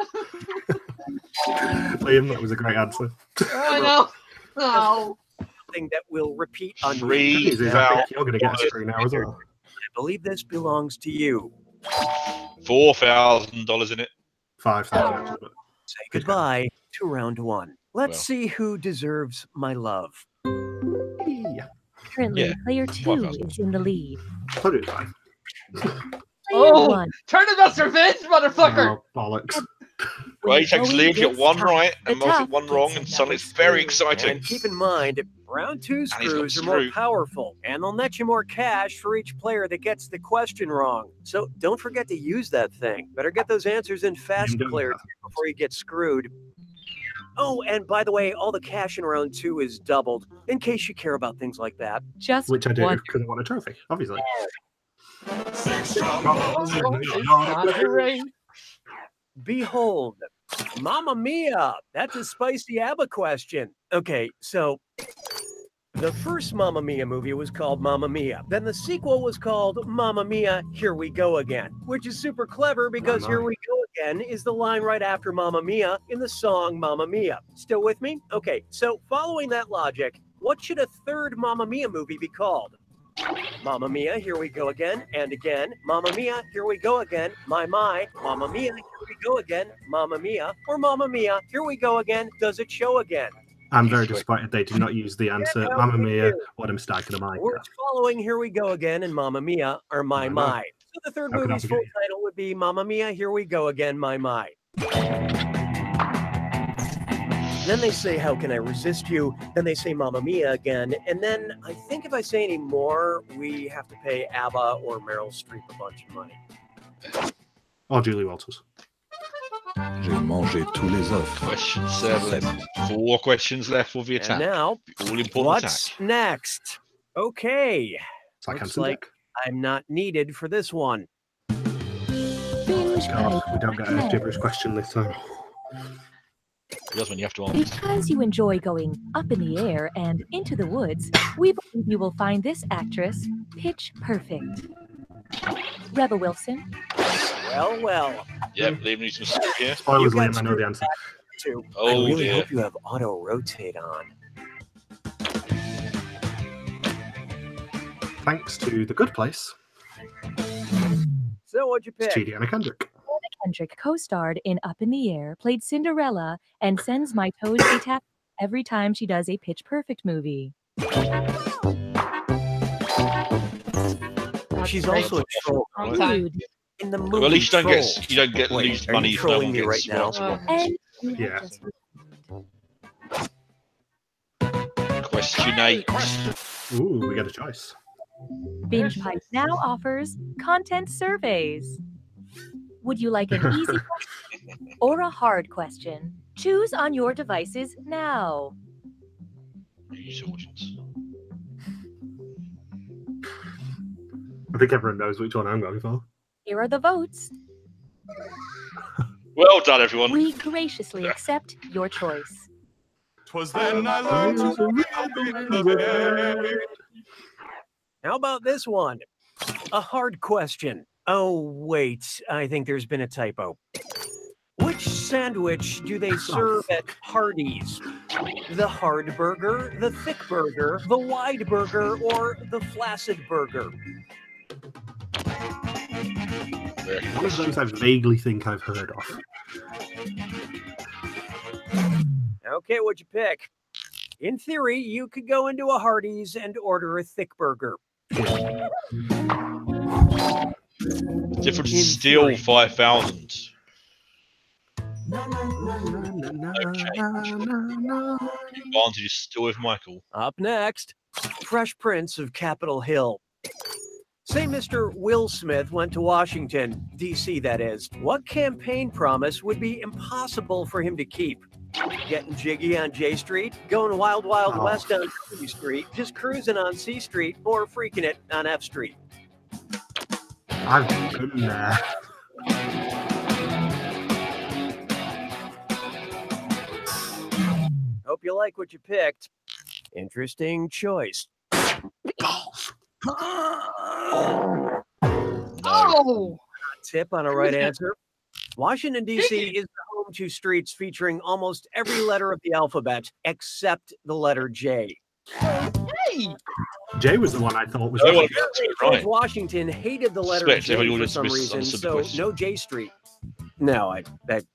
[SPEAKER 2] that was a great answer.
[SPEAKER 6] I know. Oh.
[SPEAKER 9] Something that will repeat on
[SPEAKER 2] I think you're going to get a screw now as well.
[SPEAKER 9] I believe this belongs to you.
[SPEAKER 1] $4,000 in it.
[SPEAKER 2] 5,000.
[SPEAKER 9] Say goodbye to round one. Let's
[SPEAKER 1] Well.
[SPEAKER 9] see who deserves my love.
[SPEAKER 8] Currently,
[SPEAKER 1] Yeah,
[SPEAKER 8] player 2 is in the lead.
[SPEAKER 2] Put it back.
[SPEAKER 8] Player
[SPEAKER 6] Oh,
[SPEAKER 8] 1.
[SPEAKER 6] turn it up, revenge, motherfucker!
[SPEAKER 2] Oh, bollocks.
[SPEAKER 1] Well, he takes Liam, get one
[SPEAKER 8] tough,
[SPEAKER 1] right and
[SPEAKER 8] the
[SPEAKER 1] most
[SPEAKER 8] tough
[SPEAKER 1] one wrong,
[SPEAKER 8] gets
[SPEAKER 1] and
[SPEAKER 8] another
[SPEAKER 1] suddenly it's very
[SPEAKER 8] screw.
[SPEAKER 1] exciting.
[SPEAKER 9] And keep in mind, round two
[SPEAKER 1] he's got
[SPEAKER 9] screws are
[SPEAKER 1] the
[SPEAKER 9] more
[SPEAKER 1] screw.
[SPEAKER 9] powerful, and they'll net you more cash for each player that gets the question wrong. So don't forget to use that thing. Better get those answers in fast,
[SPEAKER 2] doing
[SPEAKER 9] player,
[SPEAKER 2] that.
[SPEAKER 9] before you get screwed. Oh, and by the way, all the cash in round two is doubled, in case you care about things like that.
[SPEAKER 8] Just
[SPEAKER 2] Which I do
[SPEAKER 8] one.
[SPEAKER 2] because I want a trophy, obviously.
[SPEAKER 9] Behold, Mamma Mia. That's a spicy ABBA question. Okay, so the first Mamma Mia movie was called Mamma Mia. Then the sequel was called Mamma Mia, Here We Go Again, which is super clever because Here We Go Again is the line right after Mamma Mia in the song Mamma Mia. Still with me? Okay, so following that logic, what should a third Mamma Mia movie be called? Mamma Mia, Here We Go Again, and again. Mamma Mia, Here We Go Again. My. Mamma Mia, Here We Go Again. Mamma Mia, or Mamma Mia, Here We Go Again. Does it show again?
[SPEAKER 2] I'm very disappointed they did not use the answer. Mamma Mia, what a mistake of the mic.
[SPEAKER 9] Words following Here We Go Again and Mamma Mia are My. So the third movie's full title would be Mamma Mia, Here We Go Again, My. Then they say, How Can I Resist You? Then they say Mamma Mia again. And then I think if I say any more, we have to pay ABBA or Meryl Streep a bunch of money.
[SPEAKER 2] Or Julie Walters.
[SPEAKER 11] J'ai mangé tous les œufs.
[SPEAKER 1] Question 7. 4 questions left for the attack.
[SPEAKER 9] And now,
[SPEAKER 1] all important
[SPEAKER 9] what's
[SPEAKER 1] attack.
[SPEAKER 9] next? Okay. Looks like I'm not needed for this one.
[SPEAKER 2] God, we don't get a gibberish question this time.
[SPEAKER 1] That's when you have to answer.
[SPEAKER 8] Because you enjoy going up in the air and into the woods, we believe you will find this actress pitch perfect. Rebel Wilson.
[SPEAKER 9] Well.
[SPEAKER 1] Yep, Liam needs some stuff here.
[SPEAKER 2] Spoilers, Liam, I know the answer.
[SPEAKER 9] I really hope you have auto rotate on.
[SPEAKER 2] Thanks to The Good Place.
[SPEAKER 9] So what'd you pick?
[SPEAKER 2] It's Anna Kendrick.
[SPEAKER 8] Anna Kendrick co-starred in Up in the Air, played Cinderella, and sends my toes a tap every time she does a pitch perfect movie.
[SPEAKER 9] She's also a troll. In the movie,
[SPEAKER 1] Well, at least you don't get lose money.
[SPEAKER 9] Are you trolling me right now?
[SPEAKER 2] Yeah.
[SPEAKER 1] Question 8.
[SPEAKER 2] Ooh, we got a choice.
[SPEAKER 8] Binge Pipe now offers content surveys. Would you like an easy question or a hard question? Choose on your devices now.
[SPEAKER 2] I think everyone knows which one I'm going for.
[SPEAKER 8] Here are the votes.
[SPEAKER 1] Well done, everyone.
[SPEAKER 8] We graciously accept your choice.
[SPEAKER 14] 'Twas then I learned to read.
[SPEAKER 9] How about this one? A hard question. Oh, wait. I think there's been a typo. Which sandwich do they serve at Hardee's? The hard burger, the thick burger, the wide burger, or the flaccid burger?
[SPEAKER 2] One of those I vaguely think I've heard of.
[SPEAKER 9] Okay, what'd you pick? In theory, you could go into a Hardee's and order a thick burger.
[SPEAKER 1] Difference is still 5,000. Advantage is still with Michael.
[SPEAKER 9] Up next, Fresh Prince of Capitol Hill. Say Mr. Will Smith went to Washington, D.C. that is. What campaign promise would be impossible for him to keep? Getting jiggy on J Street, going wild west on C Street, just cruising on C Street, or freaking it on F Street?
[SPEAKER 2] I've been there.
[SPEAKER 9] Hope you like what you picked. Interesting choice.
[SPEAKER 6] Oh!
[SPEAKER 9] Tip on a right answer. Washington, D.C. is the home to streets featuring almost every letter of the alphabet except the letter J.
[SPEAKER 6] Hey!
[SPEAKER 2] J was the one I thought was
[SPEAKER 9] George Washington hated the letter J for some reason, so no J Street. No, I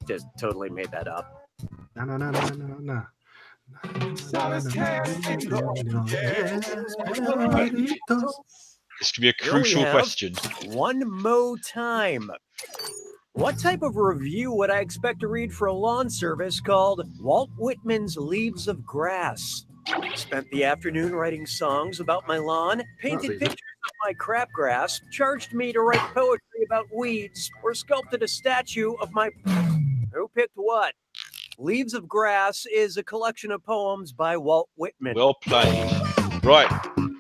[SPEAKER 9] just totally made that up.
[SPEAKER 2] No.
[SPEAKER 1] This could be a crucial question.
[SPEAKER 9] One more time. What type of review would I expect to read for a lawn service called Walt Whitman's Leaves of Grass? Spent the afternoon writing songs about my lawn, painted pictures of my crabgrass, charged me to write poetry about weeds, or sculpted a statue of my... Who picked what? Leaves of Grass is a collection of poems by Walt Whitman.
[SPEAKER 1] Well played. Right.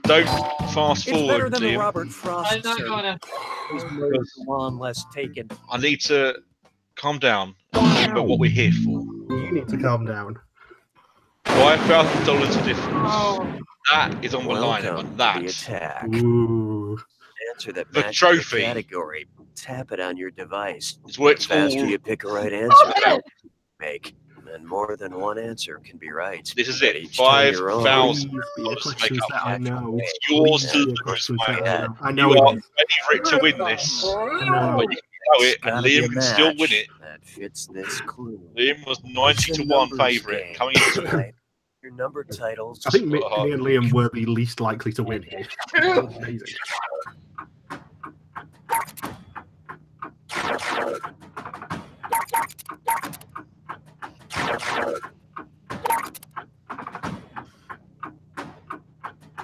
[SPEAKER 1] Don't fast
[SPEAKER 9] It's better
[SPEAKER 1] forward,
[SPEAKER 9] than the
[SPEAKER 1] Liam.
[SPEAKER 9] Robert Frost.
[SPEAKER 6] I'm not gonna.
[SPEAKER 9] He's murdered long less taken.
[SPEAKER 1] I need to calm down and remember what we're here for.
[SPEAKER 2] You need to calm down.
[SPEAKER 1] $5,000 a difference.
[SPEAKER 6] Oh.
[SPEAKER 1] That is on the line,
[SPEAKER 9] Welcome
[SPEAKER 1] and
[SPEAKER 9] to
[SPEAKER 1] that.
[SPEAKER 9] the attack.
[SPEAKER 2] Ooh.
[SPEAKER 9] Answer that
[SPEAKER 1] The
[SPEAKER 9] matches
[SPEAKER 1] trophy.
[SPEAKER 9] the category. Tap it on your device.
[SPEAKER 1] It's where it's
[SPEAKER 9] the faster
[SPEAKER 1] all-
[SPEAKER 9] you pick a right answer, make. And more than one answer can be right.
[SPEAKER 1] This is
[SPEAKER 9] But
[SPEAKER 1] it.
[SPEAKER 9] each time you're wrong,
[SPEAKER 1] $5,000
[SPEAKER 2] Be
[SPEAKER 1] to make
[SPEAKER 2] questions
[SPEAKER 1] up.
[SPEAKER 2] that I know.
[SPEAKER 1] It's yours
[SPEAKER 2] Please
[SPEAKER 1] to
[SPEAKER 2] be
[SPEAKER 1] lose,
[SPEAKER 2] questions
[SPEAKER 1] my
[SPEAKER 2] that
[SPEAKER 1] man.
[SPEAKER 2] I know.
[SPEAKER 1] You
[SPEAKER 2] I
[SPEAKER 1] are
[SPEAKER 2] know
[SPEAKER 1] ready for it to win this.
[SPEAKER 2] I know.
[SPEAKER 1] But you can know it,
[SPEAKER 9] It's
[SPEAKER 1] and
[SPEAKER 9] gotta be
[SPEAKER 1] Liam
[SPEAKER 9] a
[SPEAKER 1] can still win
[SPEAKER 9] match
[SPEAKER 1] it.
[SPEAKER 9] that fits this clue.
[SPEAKER 1] Liam was
[SPEAKER 9] It's
[SPEAKER 1] 90
[SPEAKER 9] a
[SPEAKER 1] to 1
[SPEAKER 9] numbers
[SPEAKER 1] favourite
[SPEAKER 9] game.
[SPEAKER 1] coming into it.
[SPEAKER 9] Your number titles.
[SPEAKER 2] I think me and Liam were the least likely to win here. Amazing.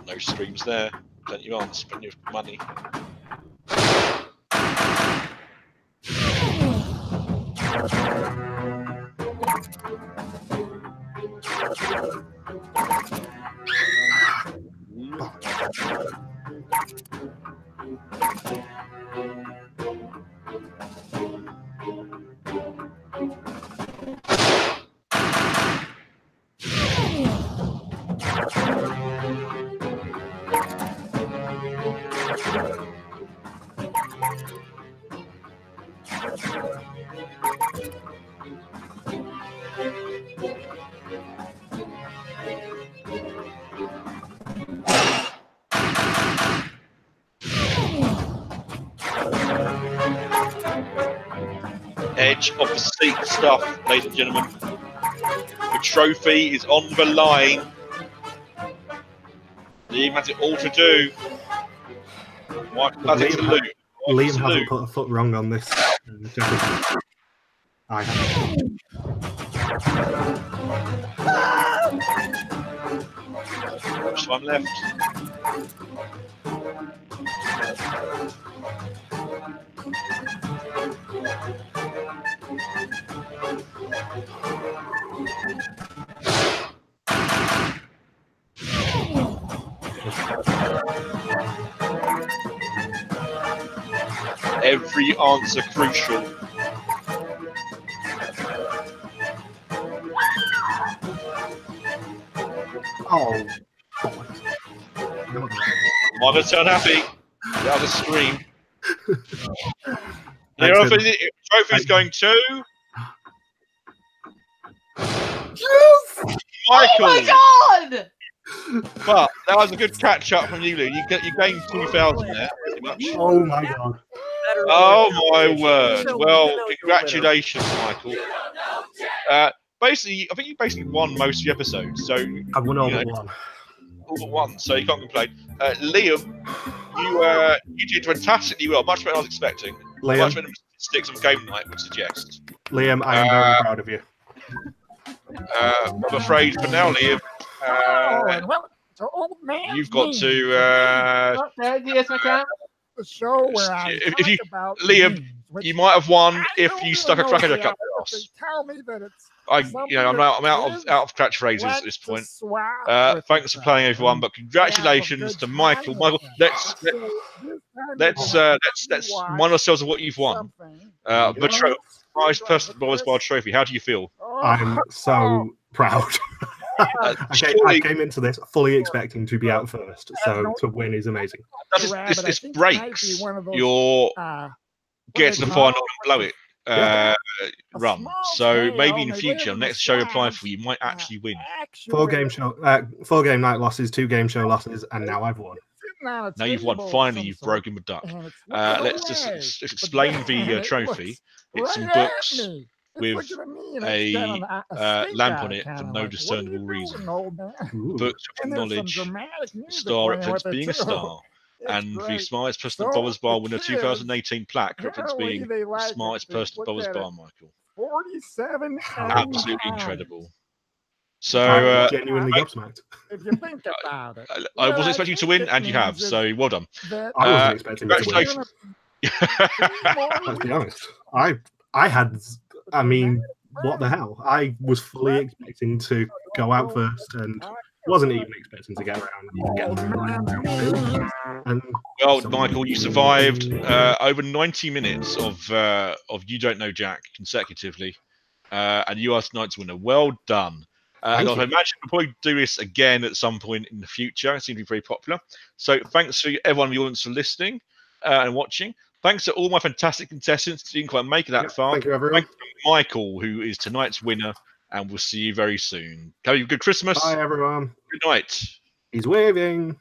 [SPEAKER 1] No streams there. Plenty of answers, plenty of money. Edge of the seat stuff, ladies and gentlemen. The trophy is on the line. Liam has it all to do. Michael has it to lose.
[SPEAKER 2] Liam hasn't put a foot wrong on this. I have.
[SPEAKER 1] Just one left. Every answer crucial.
[SPEAKER 2] Oh.
[SPEAKER 1] Michael's so happy. That was a scream. The trophy's going to
[SPEAKER 6] Yes!
[SPEAKER 1] Michael.
[SPEAKER 6] Oh my god!
[SPEAKER 1] But that was a good catch up from you, Lou. You gained 2,000 there, pretty much.
[SPEAKER 2] Oh my god.
[SPEAKER 1] Oh my word. Well, congratulations, Michael. Basically, I think you basically won most of the episodes. So
[SPEAKER 2] I won all but one.
[SPEAKER 1] All but one, so you can't complain. Liam, you did fantastically well, much better than I was expecting.
[SPEAKER 2] Liam.
[SPEAKER 1] Much better than statistics on game night would suggest.
[SPEAKER 2] Liam, I am very proud of you.
[SPEAKER 1] I'm afraid for now, Liam, you've got to.
[SPEAKER 6] Yes, my crap.
[SPEAKER 16] The show where I
[SPEAKER 1] if you, Liam, you might have won if you stuck a cracker up your ass.
[SPEAKER 16] Tell me that it's
[SPEAKER 1] I'm out of catchphrases at this point. Thanks for playing, everyone. But congratulations to Michael. Michael, let's remind ourselves of what you've won. The prize personal bonus bar trophy. How do you feel?
[SPEAKER 2] I'm so proud. I came into this fully expecting to be out first, so to win is amazing.
[SPEAKER 1] This breaks your get to the final and blow it run. So maybe in the future, next show you apply for, you might actually win.
[SPEAKER 2] 4 game night losses, 2 game show losses, and now I've won.
[SPEAKER 1] Now you've won. Finally, you've broken the duck. Let's just explain the trophy. It's some books with a lamp on it for no discernible reason. Books with knowledge. Star represents being a star. And the smartest person at Bowers Bar winner 2018 plaque represents being the smartest person at Bowers Bar, Michael.
[SPEAKER 16] 47.
[SPEAKER 1] Absolutely incredible. So
[SPEAKER 2] I'm genuinely gobsmacked.
[SPEAKER 16] If you think about it,
[SPEAKER 1] I wasn't expecting you to win, and you have. So well done.
[SPEAKER 2] I wasn't expecting you to win. Let's be honest. I had. I mean, what the hell? I was fully expecting to go out first, and Wasn't even expecting to get around. And
[SPEAKER 1] well, Michael, you survived over 90 minutes of You Don't Know Jack consecutively, and you are tonight's winner. Well done. And I
[SPEAKER 2] Thank you.
[SPEAKER 1] imagine we'll probably do this again at some point in the future. It seems to be very popular. So thanks to everyone in the audience for listening and watching. Thanks to all my fantastic contestants who didn't quite make it that far.
[SPEAKER 2] Thank you, everyone.
[SPEAKER 1] Thanks to Michael, who is tonight's winner, and we'll see you very soon. Have a good Christmas.
[SPEAKER 2] Bye, everyone.
[SPEAKER 1] Good night.
[SPEAKER 2] He's waving.